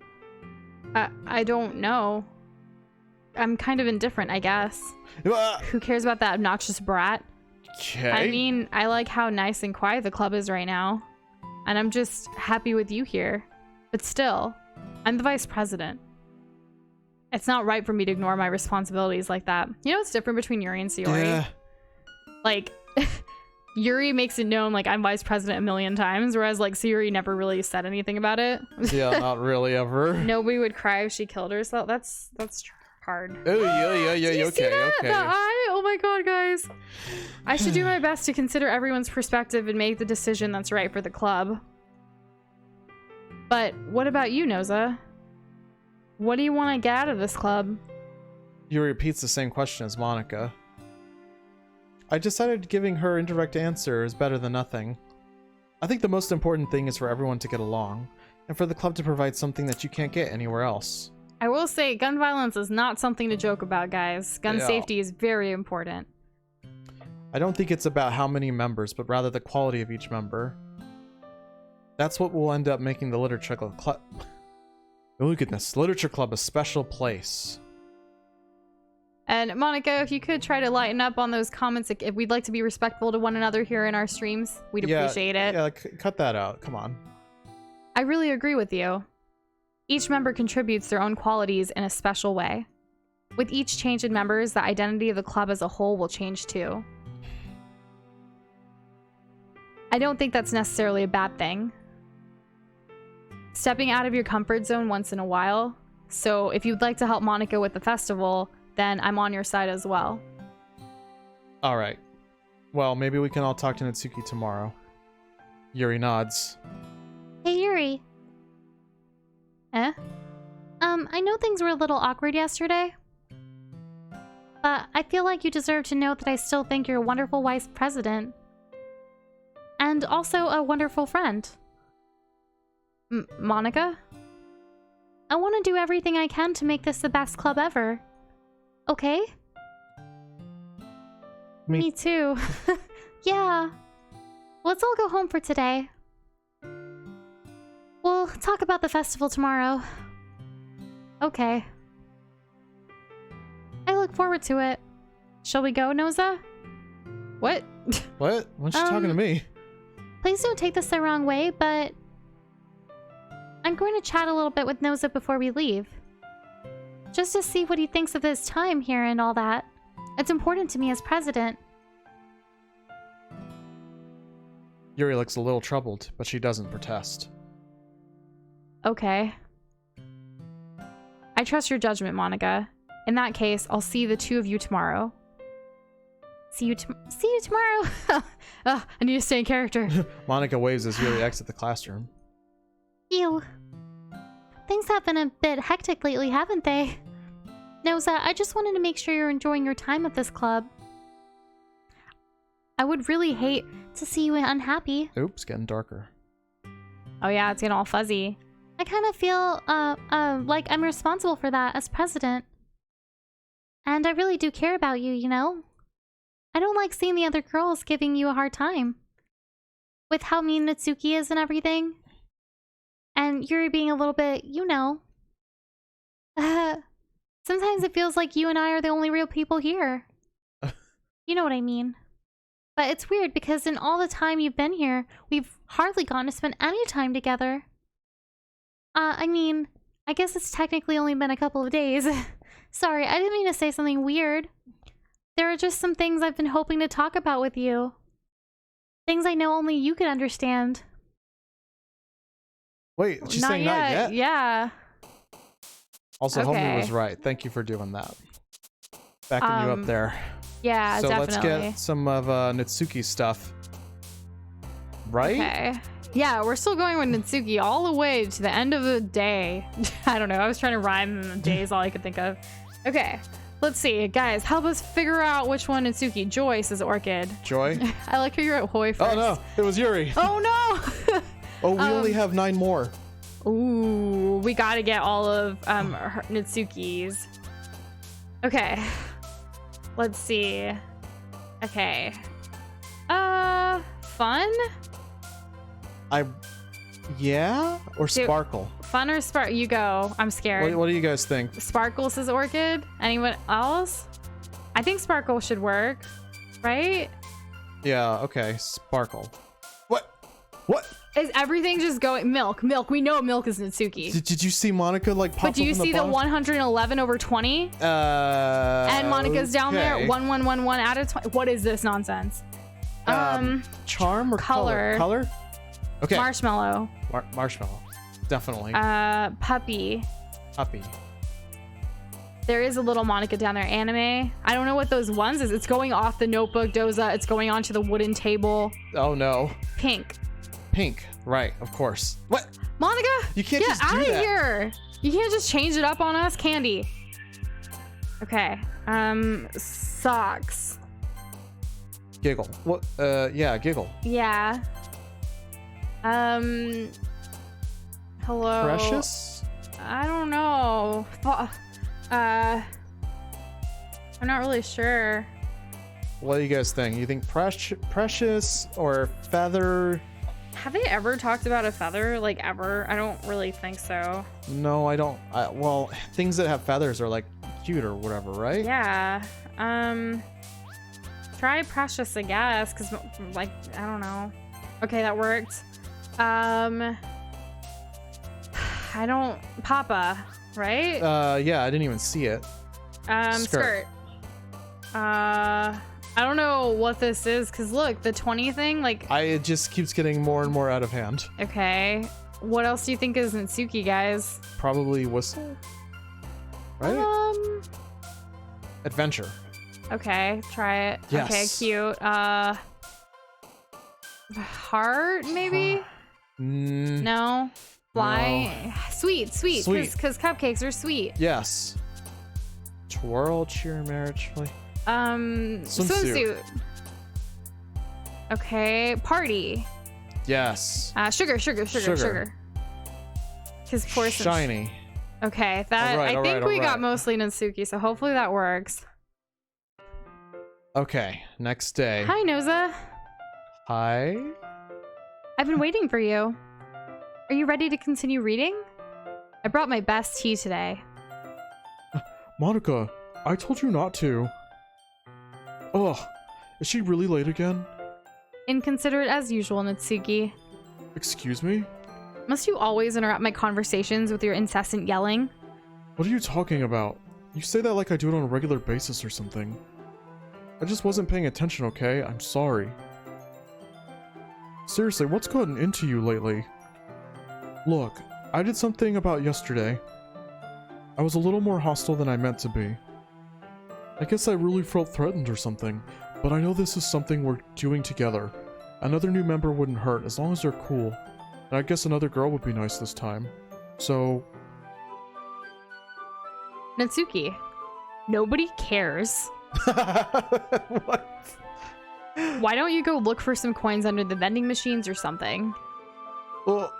I don't know. I'm kind of indifferent, I guess. Who cares about that obnoxious brat? Okay. I mean, I like how nice and quiet the club is right now. And I'm just happy with you here. But still, I'm the vice president. It's not right for me to ignore my responsibilities like that. You know what's different between Yuri and Sayori? Yeah. Like, Yuri makes it known, like, I'm vice president a million times, whereas, like, Sayori never really said anything about it. Yeah, not really ever. Nobody would cry if she killed herself. That's hard. Oh, yeah, Do you see okay, that? okay. The eye? Oh my god, guys. I should do my best to consider everyone's perspective and make the decision that's right for the club. But what about you, Noza? What do you want to get out of this club? Yuri repeats the same question as Monica. I decided giving her indirect answer is better than nothing. I think the most important thing is for everyone to get along, and for the club to provide something that you can't get anywhere else. I will say, gun violence is not something to joke about, guys. Gun safety is very important. I don't think it's about how many members, but rather the quality of each member. That's what will end up making the literature club. Oh goodness, literature club a special place. And Monica, if you could try to lighten up on those comments, if we'd like to be respectful to one another here in our streams, we'd appreciate it. Yeah, cut that out. Come on. I really agree with you. Each member contributes their own qualities in a special way. With each change in members, the identity of the club as a whole will change too. I don't think that's necessarily a bad thing. Stepping out of your comfort zone once in a while. So if you'd like to help Monica with the festival, then I'm on your side as well. All right. Well, maybe we can all talk to Natsuki tomorrow. Yuri nods. Hey, Yuri. Eh? I know things were a little awkward yesterday. But I feel like you deserve to know that I still think you're a wonderful vice president. And also a wonderful friend. Monica? I want to do everything I can to make this the best club ever. Okay? Me too. Yeah. Let's all go home for today. We'll talk about the festival tomorrow. Okay. I look forward to it. Shall we go, Noza? What? What? When's she talking to me? Please don't take this the wrong way, but I'm going to chat a little bit with Noza before we leave. Just to see what he thinks of his time here and all that. It's important to me as president. Yuri looks a little troubled, but she doesn't protest. Okay. I trust your judgment, Monica. In that case, I'll see the two of you tomorrow. See you tomorrow. I need to stay in character. Monica waves as Yuri exits the classroom. Ew. Things have been a bit hectic lately, haven't they? Noza, I just wanted to make sure you're enjoying your time at this club. I would really hate to see you unhappy. Oops, getting darker. Oh yeah, it's getting all fuzzy. I kind of feel, like I'm responsible for that as president. And I really do care about you, you know? I don't like seeing the other girls giving you a hard time. With how mean Natsuki is and everything. And Yuri being a little bit, you know. Sometimes it feels like you and I are the only real people here. You know what I mean. But it's weird because in all the time you've been here, we've hardly gotten to spend any time together. I mean, I guess it's technically only been a couple of days. Sorry, I didn't mean to say something weird. There are just some things I've been hoping to talk about with you. Things I know only you can understand. Wait, she's saying not yet? Yeah. Also, Okay. Homie was right. Thank you for doing that. Backing you up there. Yeah, so definitely. let's get some of Natsuki's stuff. Right? Okay. Yeah, we're still going with Natsuki all the way to the end of the day. I don't know. I was trying to rhyme, and the day is all I could think of. Okay. Let's see. Guys, help us figure out which one Natsuki. Joy says Orchid. Joy? I like how you're at Hoi first. Oh no, it was Yuri. Oh no! Oh, we only have 9 more. Ooh, we gotta get all of Natsuki's. Okay. Let's see. Okay. Fun? Yeah? Or Sparkle? Fun or Sparkle? You go. I'm scared. What do you guys think? Sparkle says Orchid. Anyone else? I think Sparkle should work, right? Yeah, okay. Sparkle. What? Is everything just going milk? We know milk is Natsuki. Did you see Monica like pop But do you up in see the bottom? 111 over 20? And Monica's down there. okay. 1111 out of 20. What is this nonsense? Charm or color. Color? Okay. Marshmallow. Marshmallow. Definitely. Puppy. Puppy. There is a little Monica down there. Anime. I don't know what those ones is. It's going off the notebook, Doza. It's going onto the wooden table. Oh no. Pink. Pink. Right, of course. What? Monica? You can't get just do out of that. here. You can't just change it up on us. Candy. Okay. Socks. Giggle. What? Yeah, giggle. Yeah. Hello. Precious? I don't know. I'm not really sure. What do you guys think? You think precious or feather? Have they ever talked about a feather? Like, ever? I don't really think so. No, I don't. Well, things that have feathers are like cute or whatever, right? Yeah. Try Precious, I guess, because, like, I don't know. Okay, that worked. I don't... Papa, right? Yeah, I didn't even see it. Skirt. I don't know what this is, because look, the 20 thing, like... It just keeps getting more and more out of hand. Okay. What else do you think is Natsuki, guys? Probably whistle. Right? Adventure. Okay, try it. Yes. Okay, cute. Heart, maybe? No. Fly. No. Sweet. Because cupcakes are sweet. Yes. Twirl, cheer, marriage. Swimsuit. Okay, party. Yes. Sugar. His portion. Shiny. Okay, that I think we got mostly Natsuki, so hopefully that works. Okay, next day. Hi, Noza. Hi. I've been waiting for you. Are you ready to continue reading? I brought my best tea today. Monica, I told you not to. Ugh, is she really late again? Inconsiderate as usual, Natsuki. Excuse me? Must you always interrupt my conversations with your incessant yelling? What are you talking about? You say that like I do it on a regular basis or something. I just wasn't paying attention, okay? I'm sorry. Seriously, what's gotten into you lately? Look, I did something about yesterday. I was a little more hostile than I meant to be. I guess I really felt threatened or something, but I know this is something we're doing together. Another new member wouldn't hurt as long as they're cool. And I guess another girl would be nice this time. So... Natsuki, nobody cares. What? Why don't you go look for some coins under the vending machines or something? Well...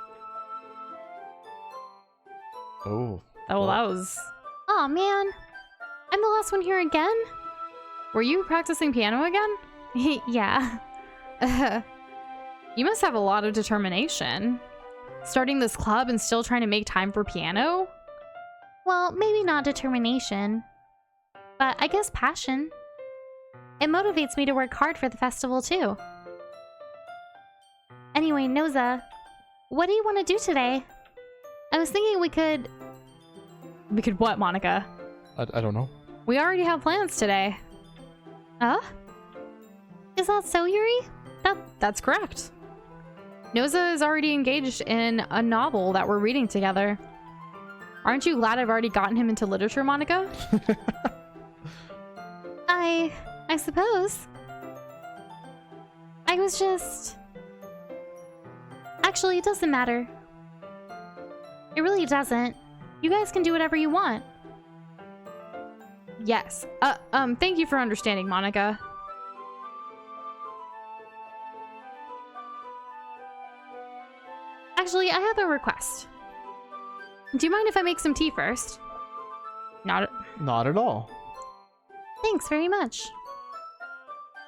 Oh. Oh, that was... Aw, man. I'm the last one here again? Were you practicing piano again? Yeah. You must have a lot of determination. Starting this club and still trying to make time for piano? Well, maybe not determination, but I guess passion. It motivates me to work hard for the festival too. Anyway, Noza, what do you want to do today? I was thinking we could... We could what, Monica? I don't know. We already have plans today. Is that so, Yuri? That's correct. Noza is already engaged in a novel that we're reading together. Aren't you glad I've already gotten him into literature, Monica? I suppose. I was just... Actually, it doesn't matter. It really doesn't. You guys can do whatever you want. Yes. Thank you for understanding, Monica. Actually, I have a request. Do you mind if I make some tea first? Not at all. Thanks very much.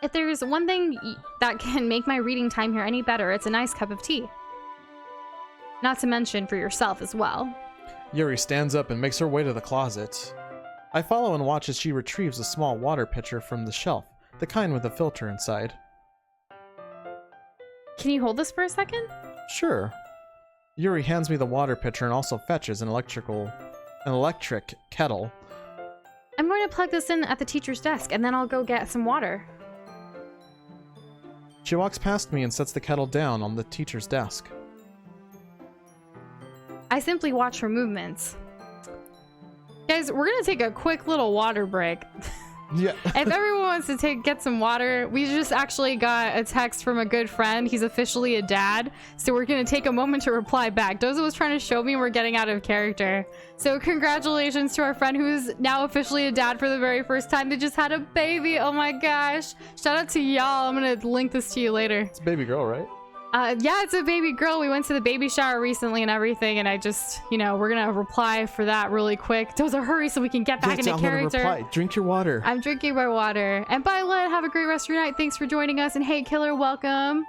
If there's one thing that can make my reading time here any better, it's a nice cup of tea. Not to mention for yourself as well. Yuri stands up and makes her way to the closet. I follow and watch as she retrieves a small water pitcher from the shelf, the kind with a filter inside. Can you hold this for a second? Sure. Yuri hands me the water pitcher and also fetches an electric kettle. I'm going to plug this in at the teacher's desk, and then I'll go get some water. She walks past me and sets the kettle down on the teacher's desk. I simply watch her movements. Guys, we're gonna take a quick little water break. Yeah. If everyone wants to get some water, we just actually got a text from a good friend. He's officially a dad, so we're gonna take a moment to reply back. Doza was trying to show me we're getting out of character. So congratulations to our friend who's now officially a dad for the very first time. They just had a baby. Oh my gosh. Shout out to y'all. I'm gonna link this to you later. It's a baby girl, right? Yeah, it's a baby girl. We went to the baby shower recently and everything, and I just, we're gonna reply for that really quick. Doza, hurry so we can get back into character. Reply. Drink your water. I'm drinking my water. And bye, Len. Have a great rest of your night. Thanks for joining us. And hey, Killer, welcome.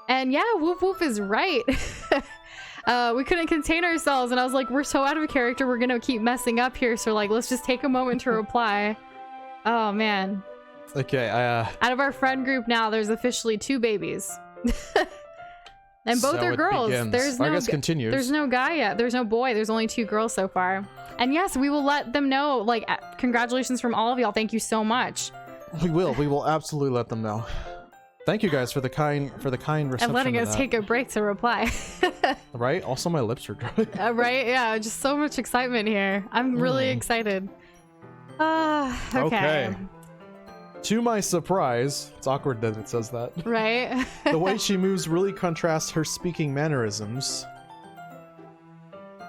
And yeah, Whoop Whoop is right. We couldn't contain ourselves, and I was like, we're so out of character, we're gonna keep messing up here, so like, let's just take a moment to reply. Oh man. Okay, out of our friend group now, there's officially 2 babies. And both so are it girls. begins. There's I no guess continues. there's no guy yet. There's no boy. There's only 2 girls so far. And yes, we will let them know. Like, congratulations from all of y'all. Thank you so much. We will absolutely let them know. Thank you guys for the kind reception. And letting to us that. take a break to reply. Right? Also, my lips are dry. Right? Yeah, just so much excitement here. I'm really excited. Okay. To my surprise, it's awkward that it says that. Right? The way she moves really contrasts her speaking mannerisms.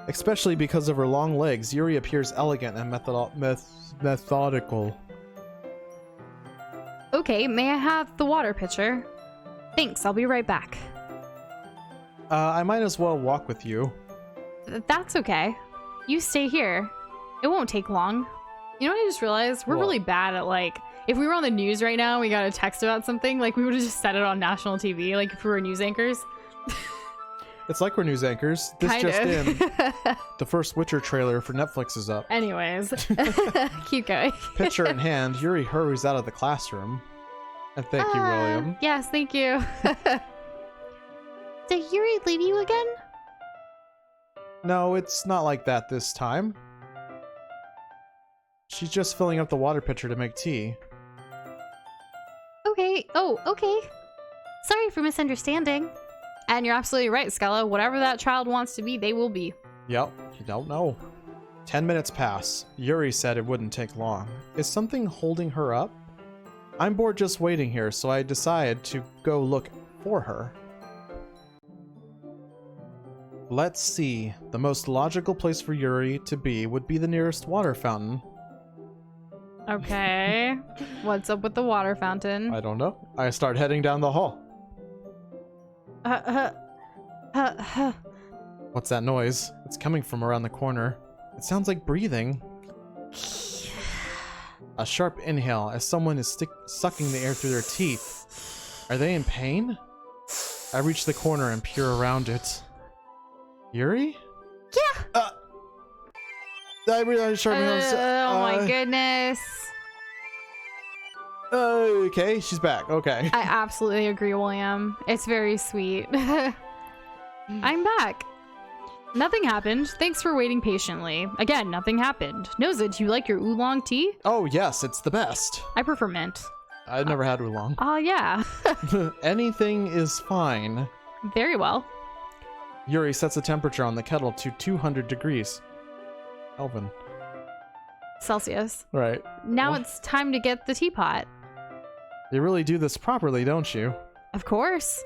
Especially because of her long legs, Yuri appears elegant and methodical. Okay, may I have the water pitcher? Thanks, I'll be right back. I might as well walk with you. That's okay. You stay here. It won't take long. You know what I just realized? We're What? really bad at, like, if we were on the news right now and we got a text about something, like, we would have just said it on national TV, like, if we were news anchors. It's like we're news anchors. This Kind just of. in. The first Witcher trailer for Netflix is up. Anyways, keep going. Pitcher in hand, Yuri hurries out of the classroom. And thank you, William. Yes, thank you. Did Yuri leave you again? No, it's not like that this time. She's just filling up the water pitcher to make tea. Okay. Oh, okay. Sorry for misunderstanding. And you're absolutely right, Skella. Whatever that child wants to be, they will be. Yep, you don't know. 10 minutes pass. Yuri said it wouldn't take long. Is something holding her up? I'm bored just waiting here, so I decided to go look for her. Let's see. The most logical place for Yuri to be would be the nearest water fountain. Okay. What's up with the water fountain? I don't know. I start heading down the hall. What's that noise? It's coming from around the corner. It sounds like breathing. A sharp inhale as someone is sucking the air through their teeth. Are they in pain? I reach the corner and peer around it. Yuri? Yeah. I realized sharp inhales. Oh my goodness. Okay, she's back. Okay. I absolutely agree, William. It's very sweet. I'm back. Nothing happened. Thanks for waiting patiently. Again, nothing happened. Noza, do you like your oolong tea? Oh yes, it's the best. I prefer mint. I've never had oolong. Oh, yeah. Anything is fine. Very well. Yuri sets the temperature on the kettle to 200 degrees. Kelvin. Celsius. Right. Now Well- it's time to get the teapot. You really do this properly, don't you? Of course.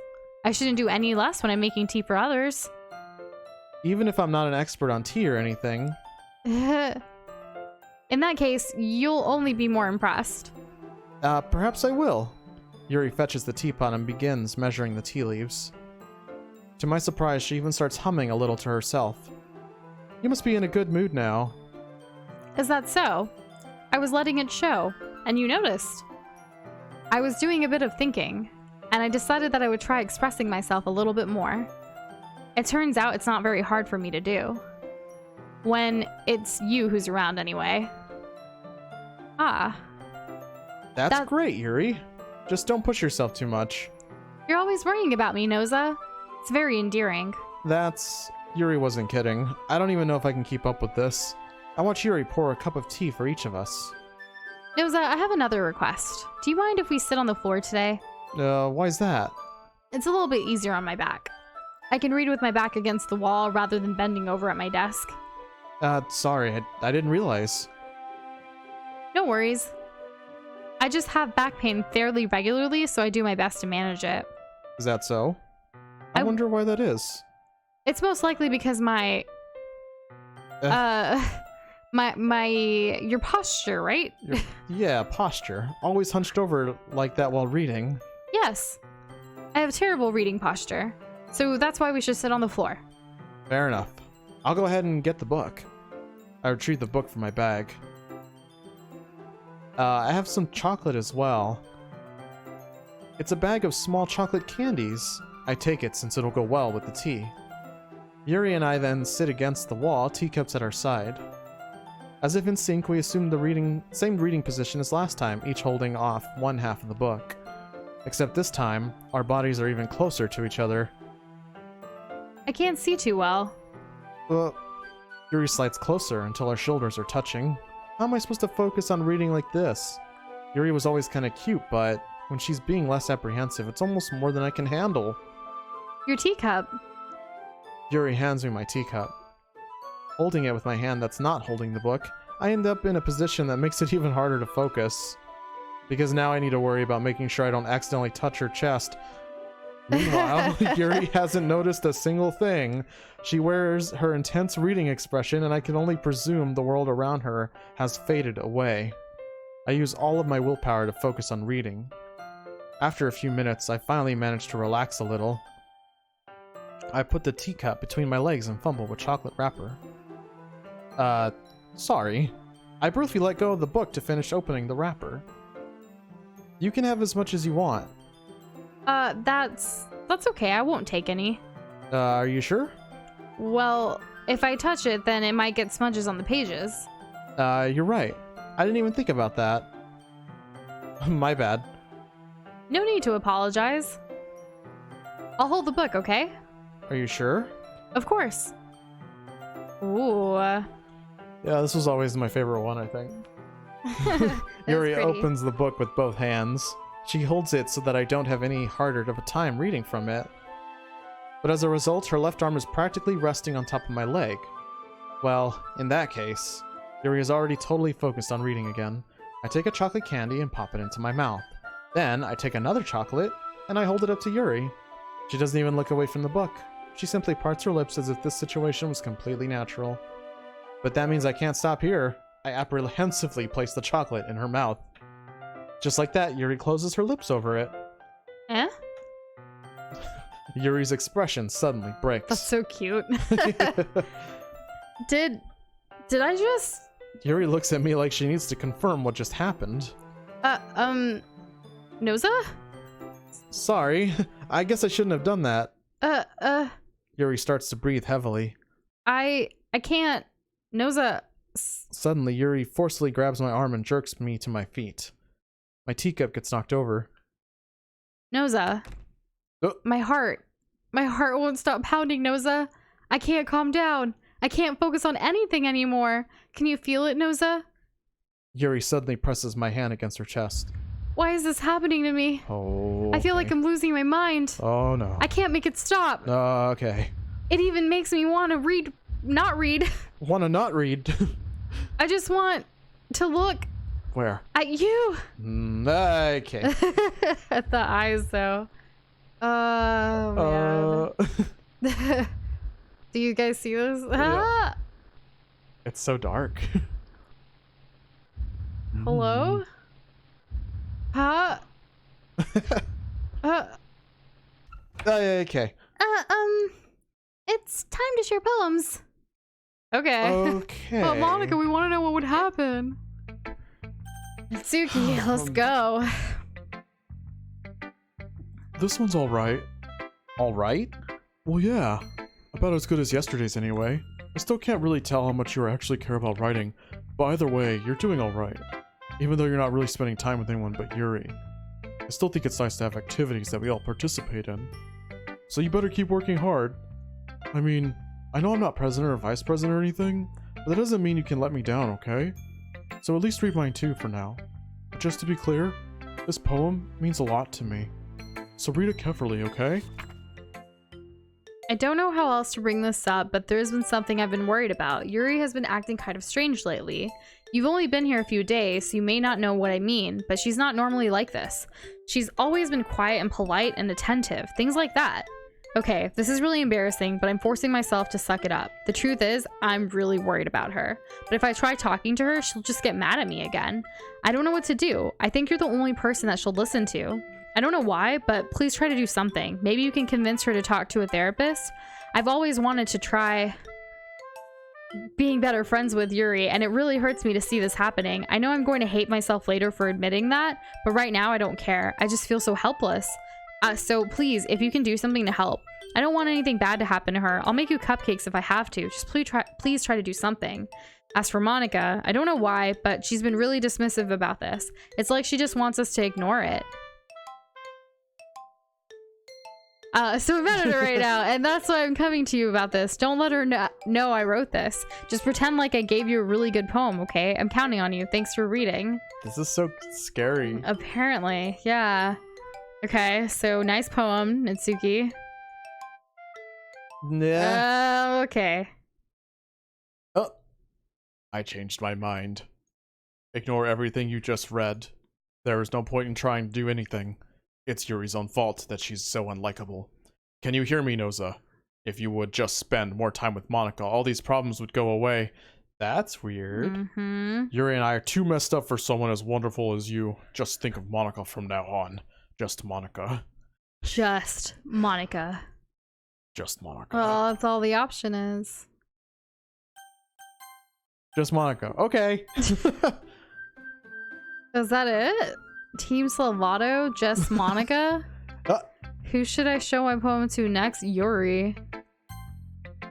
I shouldn't do any less when I'm making tea for others. Even if I'm not an expert on tea or anything. In that case, you'll only be more impressed. Perhaps I will. Yuri fetches the teapot and begins measuring the tea leaves. To my surprise, she even starts humming a little to herself. You must be in a good mood now. Is that so? I was letting it show, and you noticed. I was doing a bit of thinking, and I decided that I would try expressing myself a little bit more. It turns out it's not very hard for me to do. When it's you who's around anyway. Ah, That's great, Yuri. Just don't push yourself too much. you're always worrying about me, Noza. It's very endearing. Yuri wasn't kidding. I don't even know if I can keep up with this. I watch Yuri pour a cup of tea for each of us. Noza, I have another request. Do you mind if we sit on the floor today? Why's that? It's a little bit easier on my back. I can read with my back against the wall rather than bending over at my desk. Sorry, I didn't realize. No worries. I just have back pain fairly regularly, so I do my best to manage it. Is that so? I wonder why that is. It's most likely because my your posture, right? Yeah, posture. Always hunched over like that while reading. Yes. I have terrible reading posture. So that's why we should sit on the floor. Fair enough. I'll go ahead and get the book. I retrieve the book from my bag. I have some chocolate as well. It's a bag of small chocolate candies. I take it since it'll go well with the tea. Yuri and I then sit against the wall, teacups at our side. As if in sync, we assume the same reading position as last time, each holding off one half of the book. Except this time, our bodies are even closer to each other. I can't see too well. Yuri slides closer until our shoulders are touching. How am I supposed to focus on reading like this? Yuri was always kind of cute, but when she's being less apprehensive, it's almost more than I can handle. Your teacup. Yuri hands me my teacup. Holding it with my hand that's not holding the book, I end up in a position that makes it even harder to focus. Because now I need to worry about making sure I don't accidentally touch her chest. Meanwhile, Yuri hasn't noticed a single thing. She wears her intense reading expression, and I can only presume the world around her has faded away. I use all of my willpower to focus on reading. After a few minutes, I finally manage to relax a little. I put the teacup between my legs and fumble with chocolate wrapper. Sorry. I briefly let go of the book to finish opening the wrapper. You can have as much as you want. That's okay. I won't take any. Are you sure? Well, if I touch it, then it might get smudges on the pages. You're right. I didn't even think about that. My bad. No need to apologize. I'll hold the book, okay? Are you sure? Of course. Ooh. Yeah, this was always my favorite one, I think. That's Yuri pretty. opens the book with both hands. She holds it so that I don't have any harder of a time reading from it. But as a result, her left arm is practically resting on top of my leg. Well, in that case, Yuri is already totally focused on reading again. I take a chocolate candy and pop it into my mouth. Then I take another chocolate and I hold it up to Yuri. She doesn't even look away from the book. She simply parts her lips as if this situation was completely natural. But that means I can't stop here. I apprehensively place the chocolate in her mouth. Just like that, Yuri closes her lips over it. Eh? Yuri's expression suddenly breaks. That's so cute. Did I just... Yuri looks at me like she needs to confirm what just happened. Noza? Sorry, I guess I shouldn't have done that. Yuri starts to breathe heavily. I can't... Noza... Suddenly, Yuri forcefully grabs my arm and jerks me to my feet. My teacup gets knocked over. Noza. Oh. My heart won't stop pounding, Noza. I can't calm down. I can't focus on anything anymore. Can you feel it, Noza? Yuri suddenly presses my hand against her chest. Why is this happening to me? Oh, I feel like I'm losing my mind. Oh no. I can't make it stop. Okay. It even makes me want to not read. Want to not read? I just want to look Where? at you. Okay. At the eyes, though. Oh, man. Do you guys see this? Ah! It's so dark. Hello? Huh? Okay. It's time to share poems. Okay. Okay. But Monica, we want to know what would happen. Natsuki, let's go. This one's alright. Alright? Well, yeah. About as good as yesterday's anyway. I still can't really tell how much you actually care about writing, but either way, you're doing alright. Even though you're not really spending time with anyone but Yuri. I still think it's nice to have activities that we all participate in. So you better keep working hard. I mean, I know I'm not president or vice president or anything, but that doesn't mean you can let me down, okay? So at least read mine too for now. But just to be clear, this poem means a lot to me. So read it carefully, okay? I don't know how else to bring this up, but there's been something I've been worried about. Yuri has been acting kind of strange lately. You've only been here a few days, so you may not know what I mean, but she's not normally like this. She's always been quiet and polite and attentive, things like that. Okay, this is really embarrassing, but I'm forcing myself to suck it up. The truth is, I'm really worried about her. But if I try talking to her, she'll just get mad at me again. I don't know what to do. I think you're the only person that she'll listen to. I don't know why, but please try to do something. Maybe you can convince her to talk to a therapist. I've always wanted to try being better friends with Yuri, and it really hurts me to see this happening. I know I'm going to hate myself later for admitting that, but right now I don't care. I just feel so helpless. So please, if you can do something to help. I don't want anything bad to happen to her. I'll make you cupcakes if I have to. Just please try to do something. As for Monica, I don't know why, but she's been really dismissive about this. It's like she just wants us to ignore it. So I'm mad at her right now, and that's why I'm coming to you about this. Don't let her know I wrote this. Just pretend like I gave you a really good poem, okay? I'm counting on you. Thanks for reading. This is so scary. Apparently, yeah. Okay, so nice poem, Natsuki. Yeah. Okay. Oh. I changed my mind. Ignore everything you just read. There is no point in trying to do anything. It's Yuri's own fault that she's so unlikable. Can you hear me, Noza? If you would just spend more time with Monica, all these problems would go away. That's weird. Yuri and I are too messed up for someone as wonderful as you. Just think of Monica from now on. Just Monica. Just Monica. Just Monica. Well, that's all the option is. Just Monica. Okay. Is that it? Team Salvato? Just Monica? Who should I show my poem to next? Yuri.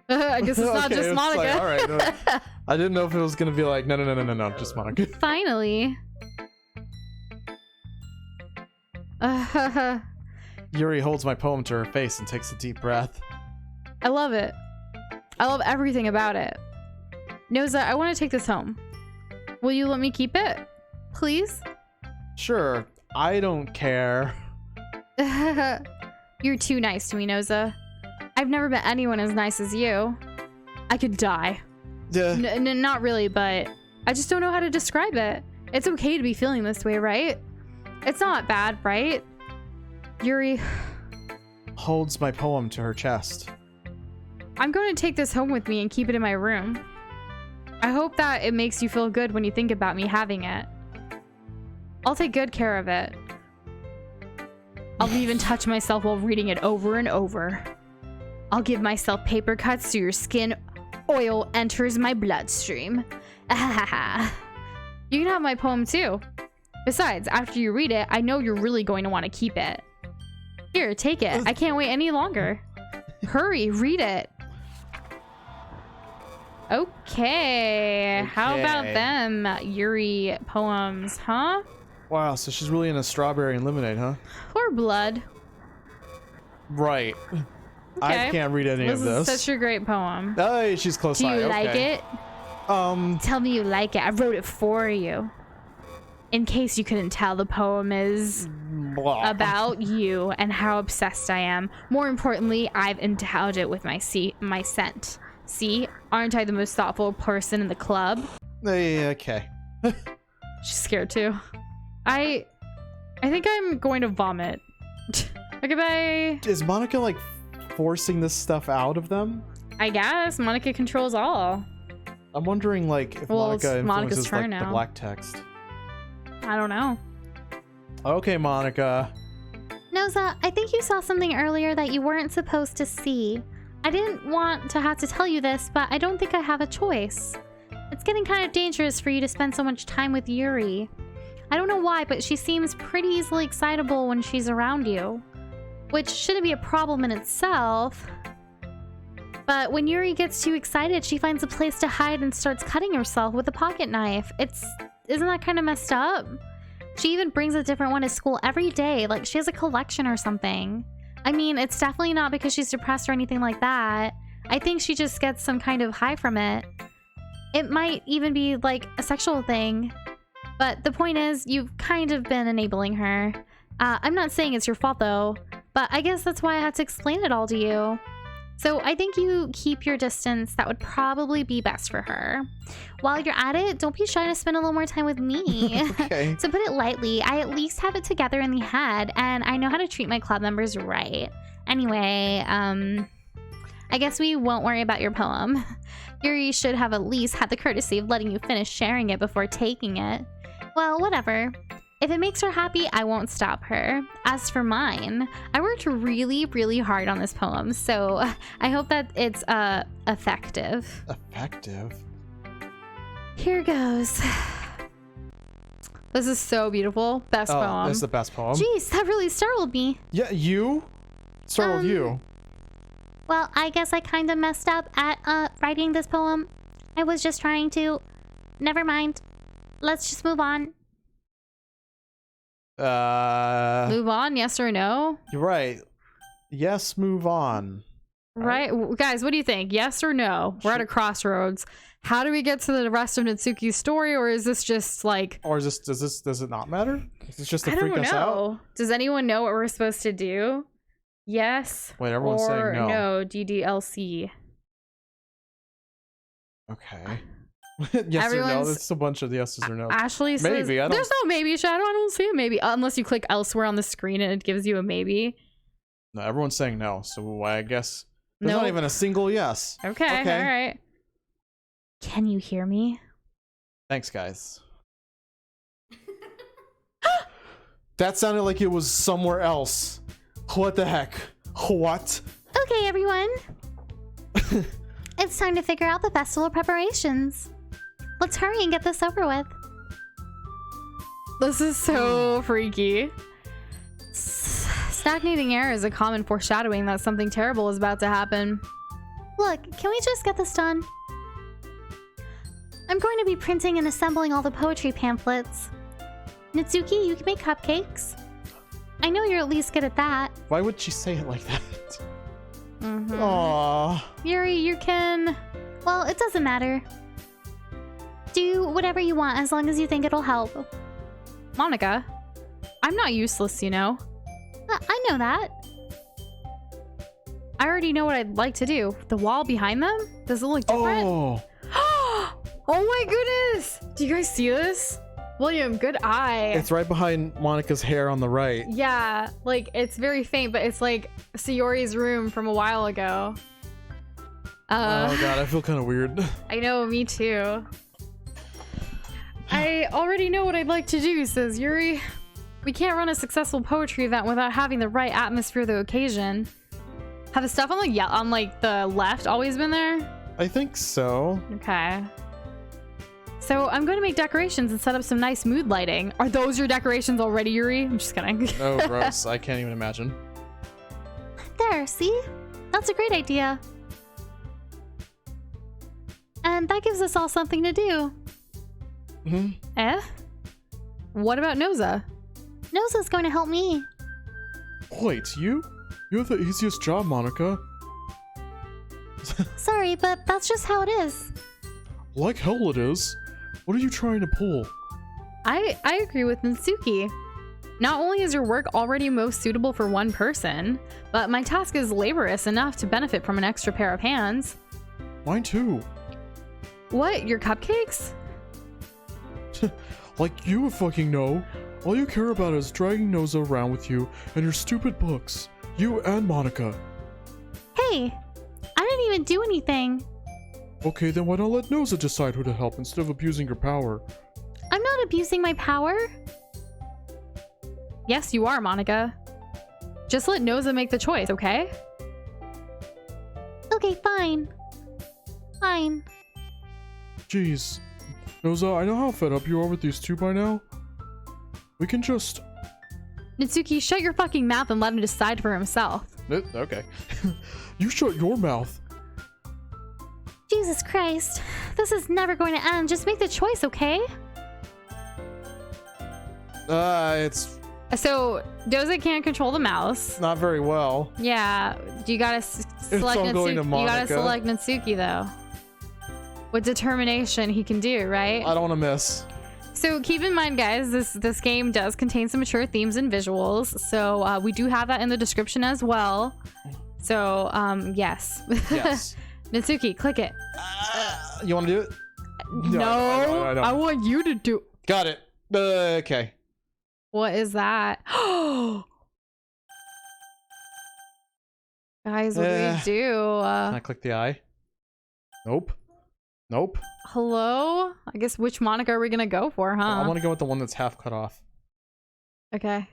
I guess it's not just Monica. Like, all right. I didn't know if it was going to be like, no, just Monica. Finally. Yuri holds my poem to her face and takes a deep breath. I love it. I love everything about it. Noza, I want to take this home. Will you let me keep it? Please? Sure. I don't care. You're too nice to me, Noza. I've never met anyone as nice as you. I could die. Not really, but I just don't know how to describe it. It's okay to be feeling this way, right? It's not bad, right? Yuri holds my poem to her chest. I'm going to take this home with me and keep it in my room. I hope that it makes you feel good when you think about me having it. I'll take good care of it. I'll even touch myself while reading it over and over. I'll give myself paper cuts so your skin oil enters my bloodstream. You can have my poem too. Besides, after you read it, I know you're really going to want to keep it. Here, take it. I can't wait any longer. Hurry, read it. Okay. How about them Yuri poems, huh? Wow, so she's really into strawberry and lemonade, huh? Or blood. Right. Okay. I can't read any of this. This is such a great poem. Oh, she's close. Do you like it? Tell me you like it. I wrote it for you. In case you couldn't tell, the poem is about you and how obsessed I am. More importantly, I've endowed it with my scent. See, aren't I the most thoughtful person in the club? Okay. She's scared too. I think I'm going to vomit. Okay, bye. Is Monica like forcing this stuff out of them? I guess Monica controls all. I'm wondering like if Monica influences like the black text. I don't know. Okay, Monica. Noza, I think you saw something earlier that you weren't supposed to see. I didn't want to have to tell you this, but I don't think I have a choice. It's getting kind of dangerous for you to spend so much time with Yuri. I don't know why, but she seems pretty easily excitable when she's around you. Which shouldn't be a problem in itself. But when Yuri gets too excited, she finds a place to hide and starts cutting herself with a pocket knife. Isn't that kind of messed up? She even brings a different one to school every day, like she has a collection or something. I mean, it's definitely not because she's depressed or anything like that. I think she just gets some kind of high from it. It might even be like a sexual thing. But the point is, you've kind of been enabling her. I'm not saying it's your fault though, but I guess that's why I had to explain it all to you. So I think you keep your distance. That would probably be best for her. While you're at it, don't be shy to spend a little more time with me. Okay. To put it lightly, I at least have it together in the head, and I know how to treat my club members right. Anyway, I guess we won't worry about your poem. Yuri should have at least had the courtesy of letting you finish sharing it before taking it. Well, whatever. If it makes her happy, I won't stop her. As for mine, I worked really, really hard on this poem, so I hope that it's effective. Effective? Here goes. This is so beautiful. Best poem. This is the best poem. Jeez, that really startled me. Yeah, you? Startled you. Well, I guess I kind of messed up at writing this poem. I was just trying to... Never mind. Let's just move on. Move on, yes or no? You're right. Yes, move on. Right? Guys, what do you think? Yes or no? We're at a crossroads. How do we get to the rest of Natsuki's story, or is this just like... Or does it not matter? Is this just to I freak don't us know. out? Does anyone know what we're supposed to do? Yes. Wait, everyone's saying no. No, DDLC. Okay. Yes or no? It's a bunch of yeses or no. Ashley says... Maybe, I don't... There's no maybe, Shadow. I don't see a maybe. Unless you click elsewhere on the screen and it gives you a maybe. No, everyone's saying no, so I guess... There's Nope. not even a single yes. Okay, all right. Can you hear me? Thanks, guys. That sounded like it was somewhere else. What the heck? What? Okay, everyone. It's time to figure out the festival preparations. Let's hurry and get this over with. This is so freaky. Stagnating air is a common foreshadowing that something terrible is about to happen. Look, can we just get this done? I'm going to be printing and assembling all the poetry pamphlets. Natsuki, you can make cupcakes. I know you're at least good at that. Why would she say it like that? Mm-hmm. Aww. Yuri, you can... Well, it doesn't matter. Do whatever you want as long as you think it'll help. Monica, I'm not useless, you know. I know that. I already know what I'd like to do. The wall behind them? Does it look different? Oh. Oh my goodness! Do you guys see this? William, good eye. It's right behind Monica's hair on the right. Yeah, like it's very faint, but it's like Sayori's room from a while ago. Oh god, I feel kind of weird. I know, me too. I already know what I'd like to do, says Yuri. We can't run a successful poetry event without having the right atmosphere for the occasion. Have the stuff on the left always been there? I think so. Okay. So I'm going to make decorations and set up some nice mood lighting. Are those your decorations already, Yuri? I'm just kidding. Oh, gross. I can't even imagine. There, see? That's a great idea. And that gives us all something to do. Hmm? Eh? What about Noza? Noza's going to help me. Wait, you? You have the easiest job, Monica. Sorry, but that's just how it is. Like hell it is. What are you trying to pull? I agree with Natsuki. Not only is your work already most suitable for one person, but my task is laborious enough to benefit from an extra pair of hands. Mine too. What, your cupcakes? Like you would fucking know. All you care about is dragging Noza around with you and your stupid books. You and Monica. Hey, I didn't even do anything. Okay, then why not let Noza decide who to help instead of abusing your power? I'm not abusing my power. Yes, you are, Monica. Just let Noza make the choice, okay? Okay, fine. Fine. Jeez. Noza, I know how fed up you are with these two by now. We can just... Natsuki, shut your fucking mouth and let him decide for himself. Okay. You shut your mouth. Jesus Christ. This is never going to end. Just make the choice, okay? It's So, Doza can't control the mouse. not very well. Yeah, you gotta select all going to Natsuki. You gotta Monica. select Natsuki, though. With determination, he can do, right? I don't want to miss. So keep in mind, guys, this game does contain some mature themes and visuals. So we do have that in the description as well. So, yes. Yes. Natsuki, click it. You want to do it? No, I don't. I want you to do. Got it. Okay. What is that? Guys, what do we do? Can I click the eye? Nope. Nope. Hello? I guess which Monica are we gonna go for, huh? I want to go with the one that's half cut off. Okay.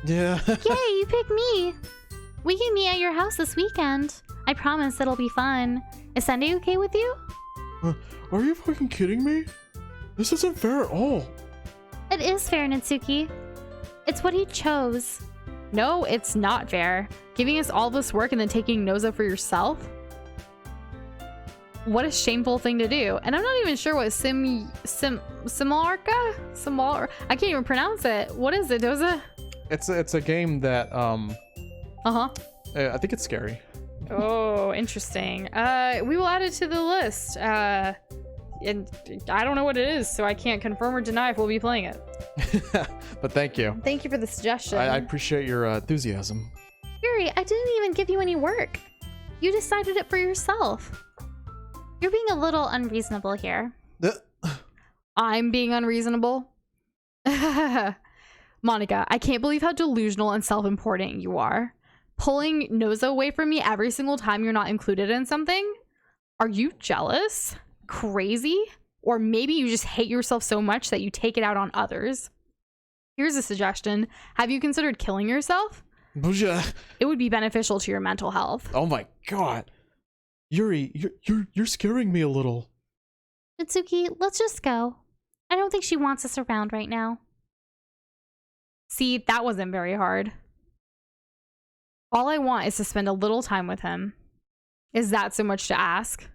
Yeah. Yay, you picked me. We can meet at your house this weekend. I promise it'll be fun. Is Sunday okay with you? Are you fucking kidding me? This isn't fair at all. It is fair, Natsuki. It's what he chose. No, it's not fair. Giving us all this work and then taking Noza for yourself? What a shameful thing to do. And I'm not even sure what Simalarka? I can't even pronounce it. What is it, Doza? It's a game that Uh-huh. I think it's scary. Oh, interesting. We will add it to the list. And I don't know what it is, so I can't confirm or deny if we'll be playing it. But thank you. Thank you for the suggestion. I appreciate your enthusiasm. Yuri, I didn't even give you any work. You decided it for yourself. You're being a little unreasonable here. I'm being unreasonable. Monica, I can't believe how delusional and self-important you are. Pulling Noza away from me every single time you're not included in something? Are you jealous? Crazy? Or maybe you just hate yourself so much that you take it out on others? Here's a suggestion. Have you considered killing yourself? Booja. It would be beneficial to your mental health. Oh my god. Yuri, you're scaring me a little. Natsuki, let's just go. I don't think she wants us around right now. See, that wasn't very hard. All I want is to spend a little time with him. Is that so much to ask?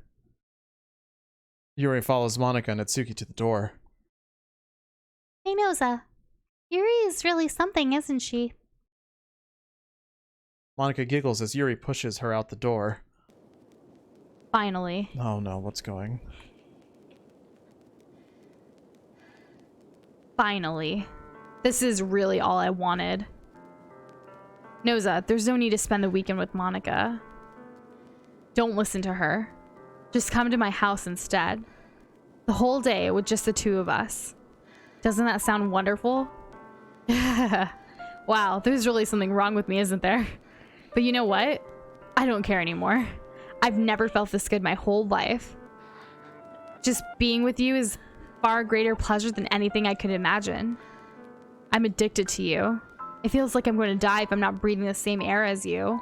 Yuri follows Monica and Natsuki to the door. Hey, Noza. Yuri is really something, isn't she? Monica giggles as Yuri pushes her out the door. Finally. Oh no, what's going? Finally. This is really all I wanted. Noza, there's no need to spend the weekend with Monica. Don't listen to her. Just come to my house instead. The whole day with just the two of us. Doesn't that sound wonderful? Wow, there's really something wrong with me, isn't there? But you know what? I don't care anymore. I've never felt this good my whole life. Just being with you is far greater pleasure than anything I could imagine. I'm addicted to you. It feels like I'm going to die if I'm not breathing the same air as you.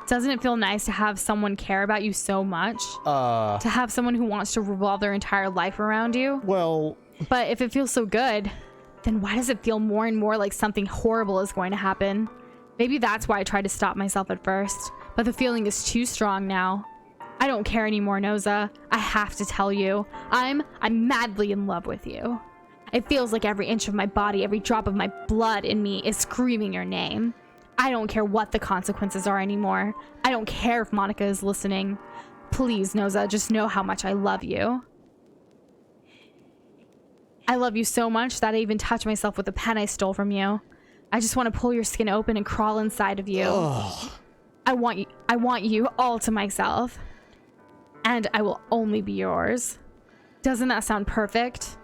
Doesn't it feel nice to have someone care about you so much? To have someone who wants to revolve their entire life around you? Well... But if it feels so good, then why does it feel more and more like something horrible is going to happen? Maybe that's why I tried to stop myself at first, but the feeling is too strong now. I don't care anymore, Noza. I have to tell you. I'm madly in love with you. It feels like every inch of my body, every drop of my blood in me is screaming your name. I don't care what the consequences are anymore. I don't care if Monica is listening. Please, Noza, just know how much I love you. I love you so much that I even touch myself with the pen I stole from you. I just want to pull your skin open and crawl inside of you. Ugh. I want you all to myself. And I will only be yours. Doesn't that sound perfect?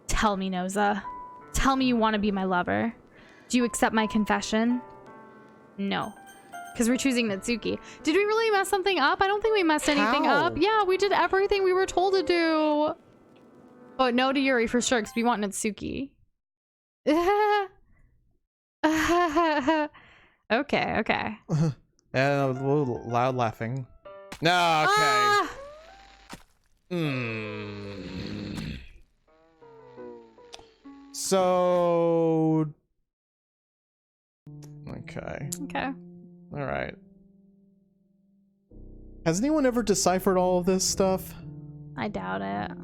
Tell me, Noza. Tell me you want to be my lover. Do you accept my confession? No. Because we're choosing Natsuki. Did we really mess something up? I don't think we messed anything up. Yeah, we did everything we were told to do. But no to Yuri for sure, because we want Natsuki. Okay. And a little loud laughing. No, okay. So... Okay. All right. Has anyone ever deciphered all of this stuff? I doubt it.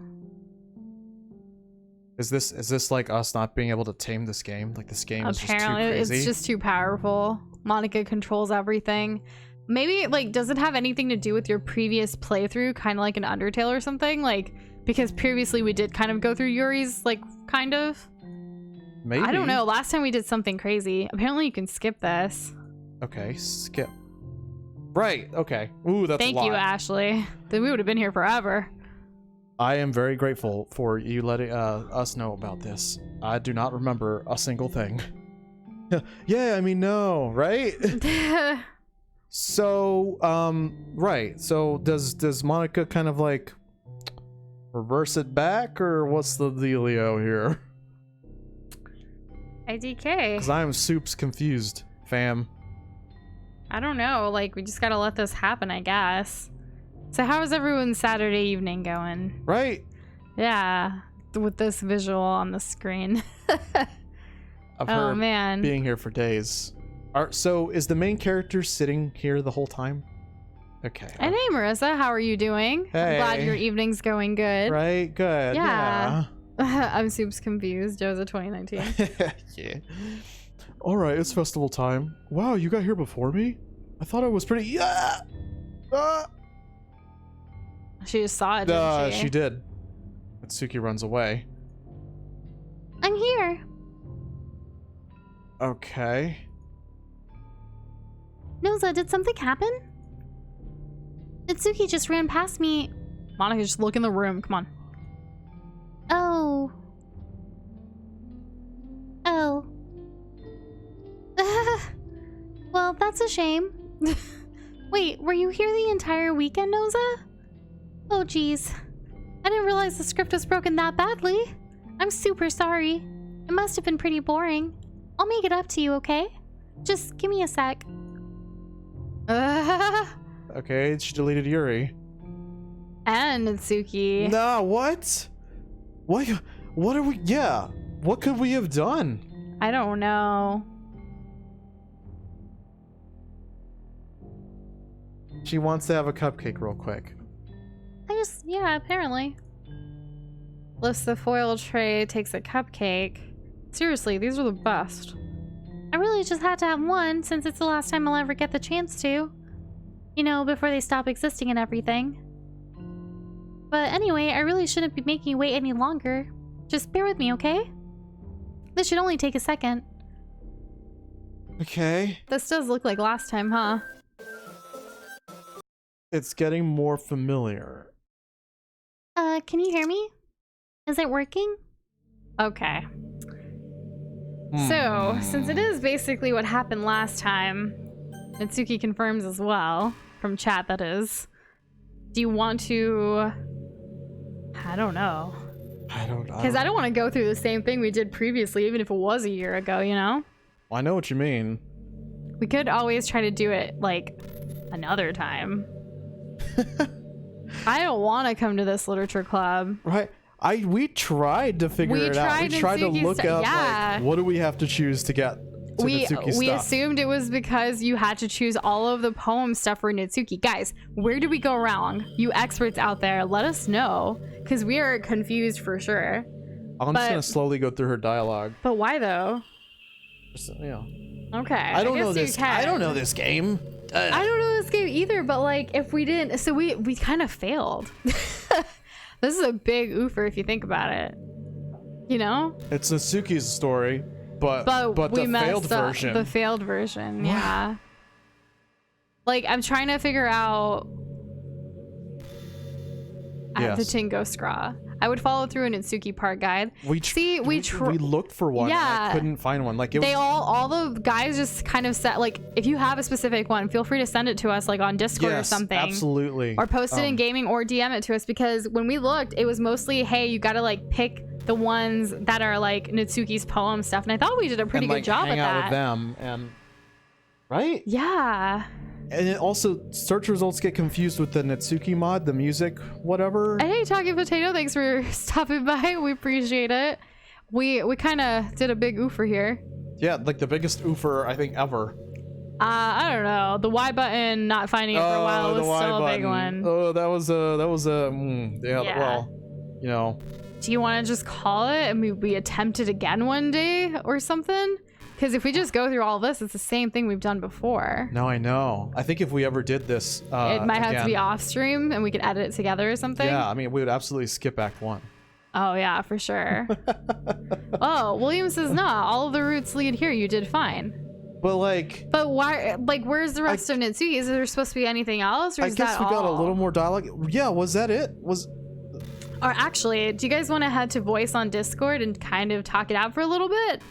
Is this like us not being able to tame this game? Like this game is just too crazy? It's just too powerful. Monica controls everything. Maybe, like, does it have anything to do with your previous playthrough? Kind of like an Undertale or something? Like, because previously we did kind of go through Yuri's, like, kind of? Maybe. I don't know. Last time we did something crazy. Apparently you can skip this. Okay, skip. Right, okay. Ooh, that's a lot. Thank you, Ashley. Then we would have been here forever. I am very grateful for you letting us know about this. I do not remember a single thing. Yeah, I mean, no, right? So, right. So does Monica kind of like reverse it back, or what's the dealio here? IDK. Because I am soups confused, fam. I don't know. Like, we just gotta let this happen, I guess. So how is everyone's Saturday evening going? Right? Yeah. with this visual on the screen. Of Oh her man. being here for days. So is the main character sitting here the whole time? Okay. And hey, Marissa, how are you doing? Hey. I'm glad your evening's going good. Right? Good. Yeah. I'm super confused. Doza 2019. Yeah. All right, it's festival time. Wow, you got here before me? I thought I was pretty. Yeah. She just saw it, didn't she? She did. Natsuki runs away. I'm here. Okay. Noza, did something happen? Natsuki just ran past me. Monica, just look in the room. Come on. Oh. Oh. Well, that's a shame. Wait, were you here the entire weekend, Noza? Oh, geez. I didn't realize the script was broken that badly. I'm super sorry. It must have been pretty boring. I'll make it up to you, okay? Just give me a sec. Okay, she deleted Yuri. And Natsuki. Nah, what? What are we? Yeah. What could we have done? I don't know. She wants to have a cupcake real quick. Yeah, apparently. Lifts the foil tray, takes a cupcake. Seriously, these are the best. I really just had to have one since it's the last time I'll ever get the chance to. You know, before they stop existing and everything. But anyway, I really shouldn't be making you wait any longer. Just bear with me, okay? This should only take a second. Okay. This does look like last time, huh? It's getting more familiar. Can you hear me? Is it working? Okay. So, since it is basically what happened last time, Natsuki confirms as well, from chat that is, do you want to... I don't know. Because I don't want to go through the same thing we did previously, even if it was a year ago, you know? I know what you mean. We could always try to do it, like, another time. I don't want to come to this literature club. Right. We tried to figure it out. We tried to look up, like, what do we have to choose to get to Natsuki we stuff? assumed it was because you had to choose all of the poem stuff for Natsuki. Guys, where did we go wrong? You experts out there, let us know, because we are confused for sure. I'm just gonna slowly go through her dialogue. But why though? Just, you know. Okay. I don't guess know you this. can. I don't know this game. I don't know this game either, but like if we didn't, so we kind of failed. This is a big oofer if you think about it. You know? It's Natsuki's story, but we the failed messed up version. the failed version, yeah. Like I'm trying to figure out. I have the Tingo Scraw. I would follow through an Natsuki part guide. We looked for one. Yeah, and I couldn't find one. Like all the guys just kind of said, like, if you have a specific one, feel free to send it to us, like on Discord or something. Absolutely. Or post it in gaming or DM it to us, because when we looked, it was mostly, hey, you got to like pick the ones that are like Natsuki's poem stuff, and I thought we did a pretty good job hang at out that. with them and right. Yeah. And it also, search results get confused with the Natsuki mod, the music, whatever. Hey, Talking Potato, thanks for stopping by. We appreciate it. We kind of did a big oofer here. Yeah, like the biggest oofer I think ever. I don't know. The Y button not finding it for a while was still a big one. Oh, that was yeah. Well, you know. Do you want to just call it and we attempt it again one day or something? Because if we just go through all this, it's the same thing we've done before. No, I know. I think if we ever did this, it might have to be off stream and we could edit it together or something. Yeah, I mean, we would absolutely skip Act 1. Oh yeah, for sure. Oh, William says, nah, all of the routes lead here. You did fine. But like... But why, like, where's the rest of Natsuki? Is there supposed to be anything else? Or I guess we got a little more dialogue. Yeah, was that it? Or actually, do you guys want to head to voice on Discord and kind of talk it out for a little bit?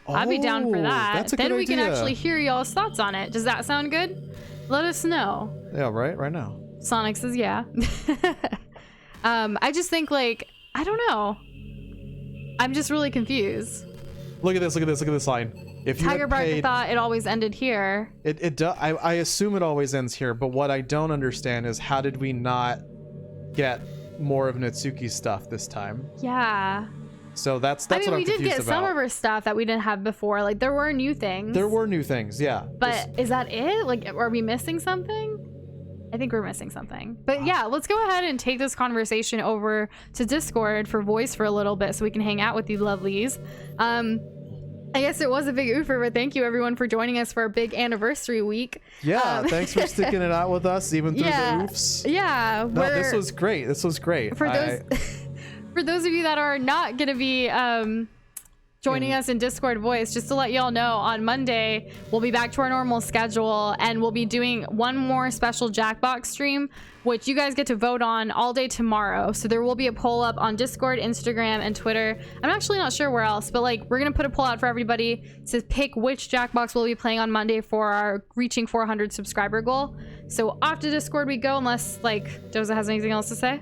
I'd be down for that. That's a then good we can idea. actually hear y'all's thoughts on it. Does that sound good? Let us know. Yeah, right now. Sonic says yeah. I just think, like, I don't know. I'm just really confused. Look at this line. If you Tiger had Barker paid, thought it always ended here. it does. I assume it always ends here, but what I don't understand is how did we not get more of Natsuki's stuff this time? Yeah. So that's I what mean, I'm we did confused get some about. of our stuff that we didn't have before. Like there were new things. There were new things, yeah. But is that it? Like, are we missing something? I think we're missing something. But yeah, let's go ahead and take this conversation over to Discord for voice for a little bit so we can hang out with you lovelies. I guess it was a big oofer, but thank you everyone for joining us for our big anniversary week. Yeah, thanks for sticking it out with us even through the oofs. Yeah. No, this was great. This was great. For those for those of you that are not going to be joining us in Discord voice, just to let y'all know, on Monday we'll be back to our normal schedule and we'll be doing one more special Jackbox stream, which you guys get to vote on all day tomorrow. So there will be a poll up on Discord, Instagram, and Twitter. I'm actually not sure where else, but like we're gonna put a poll out for everybody to pick which Jackbox we'll be playing on Monday for our reaching 400 subscriber goal. So off to Discord we go, unless like Doza has anything else to say.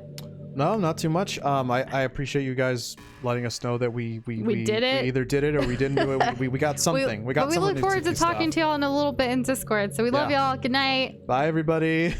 No, not too much. I appreciate you guys letting us know that we did it. We either did it or we didn't do it. We got something. We got but we look forward to talking to y'all in a little bit in Discord. So we love y'all. Good night. Bye, everybody.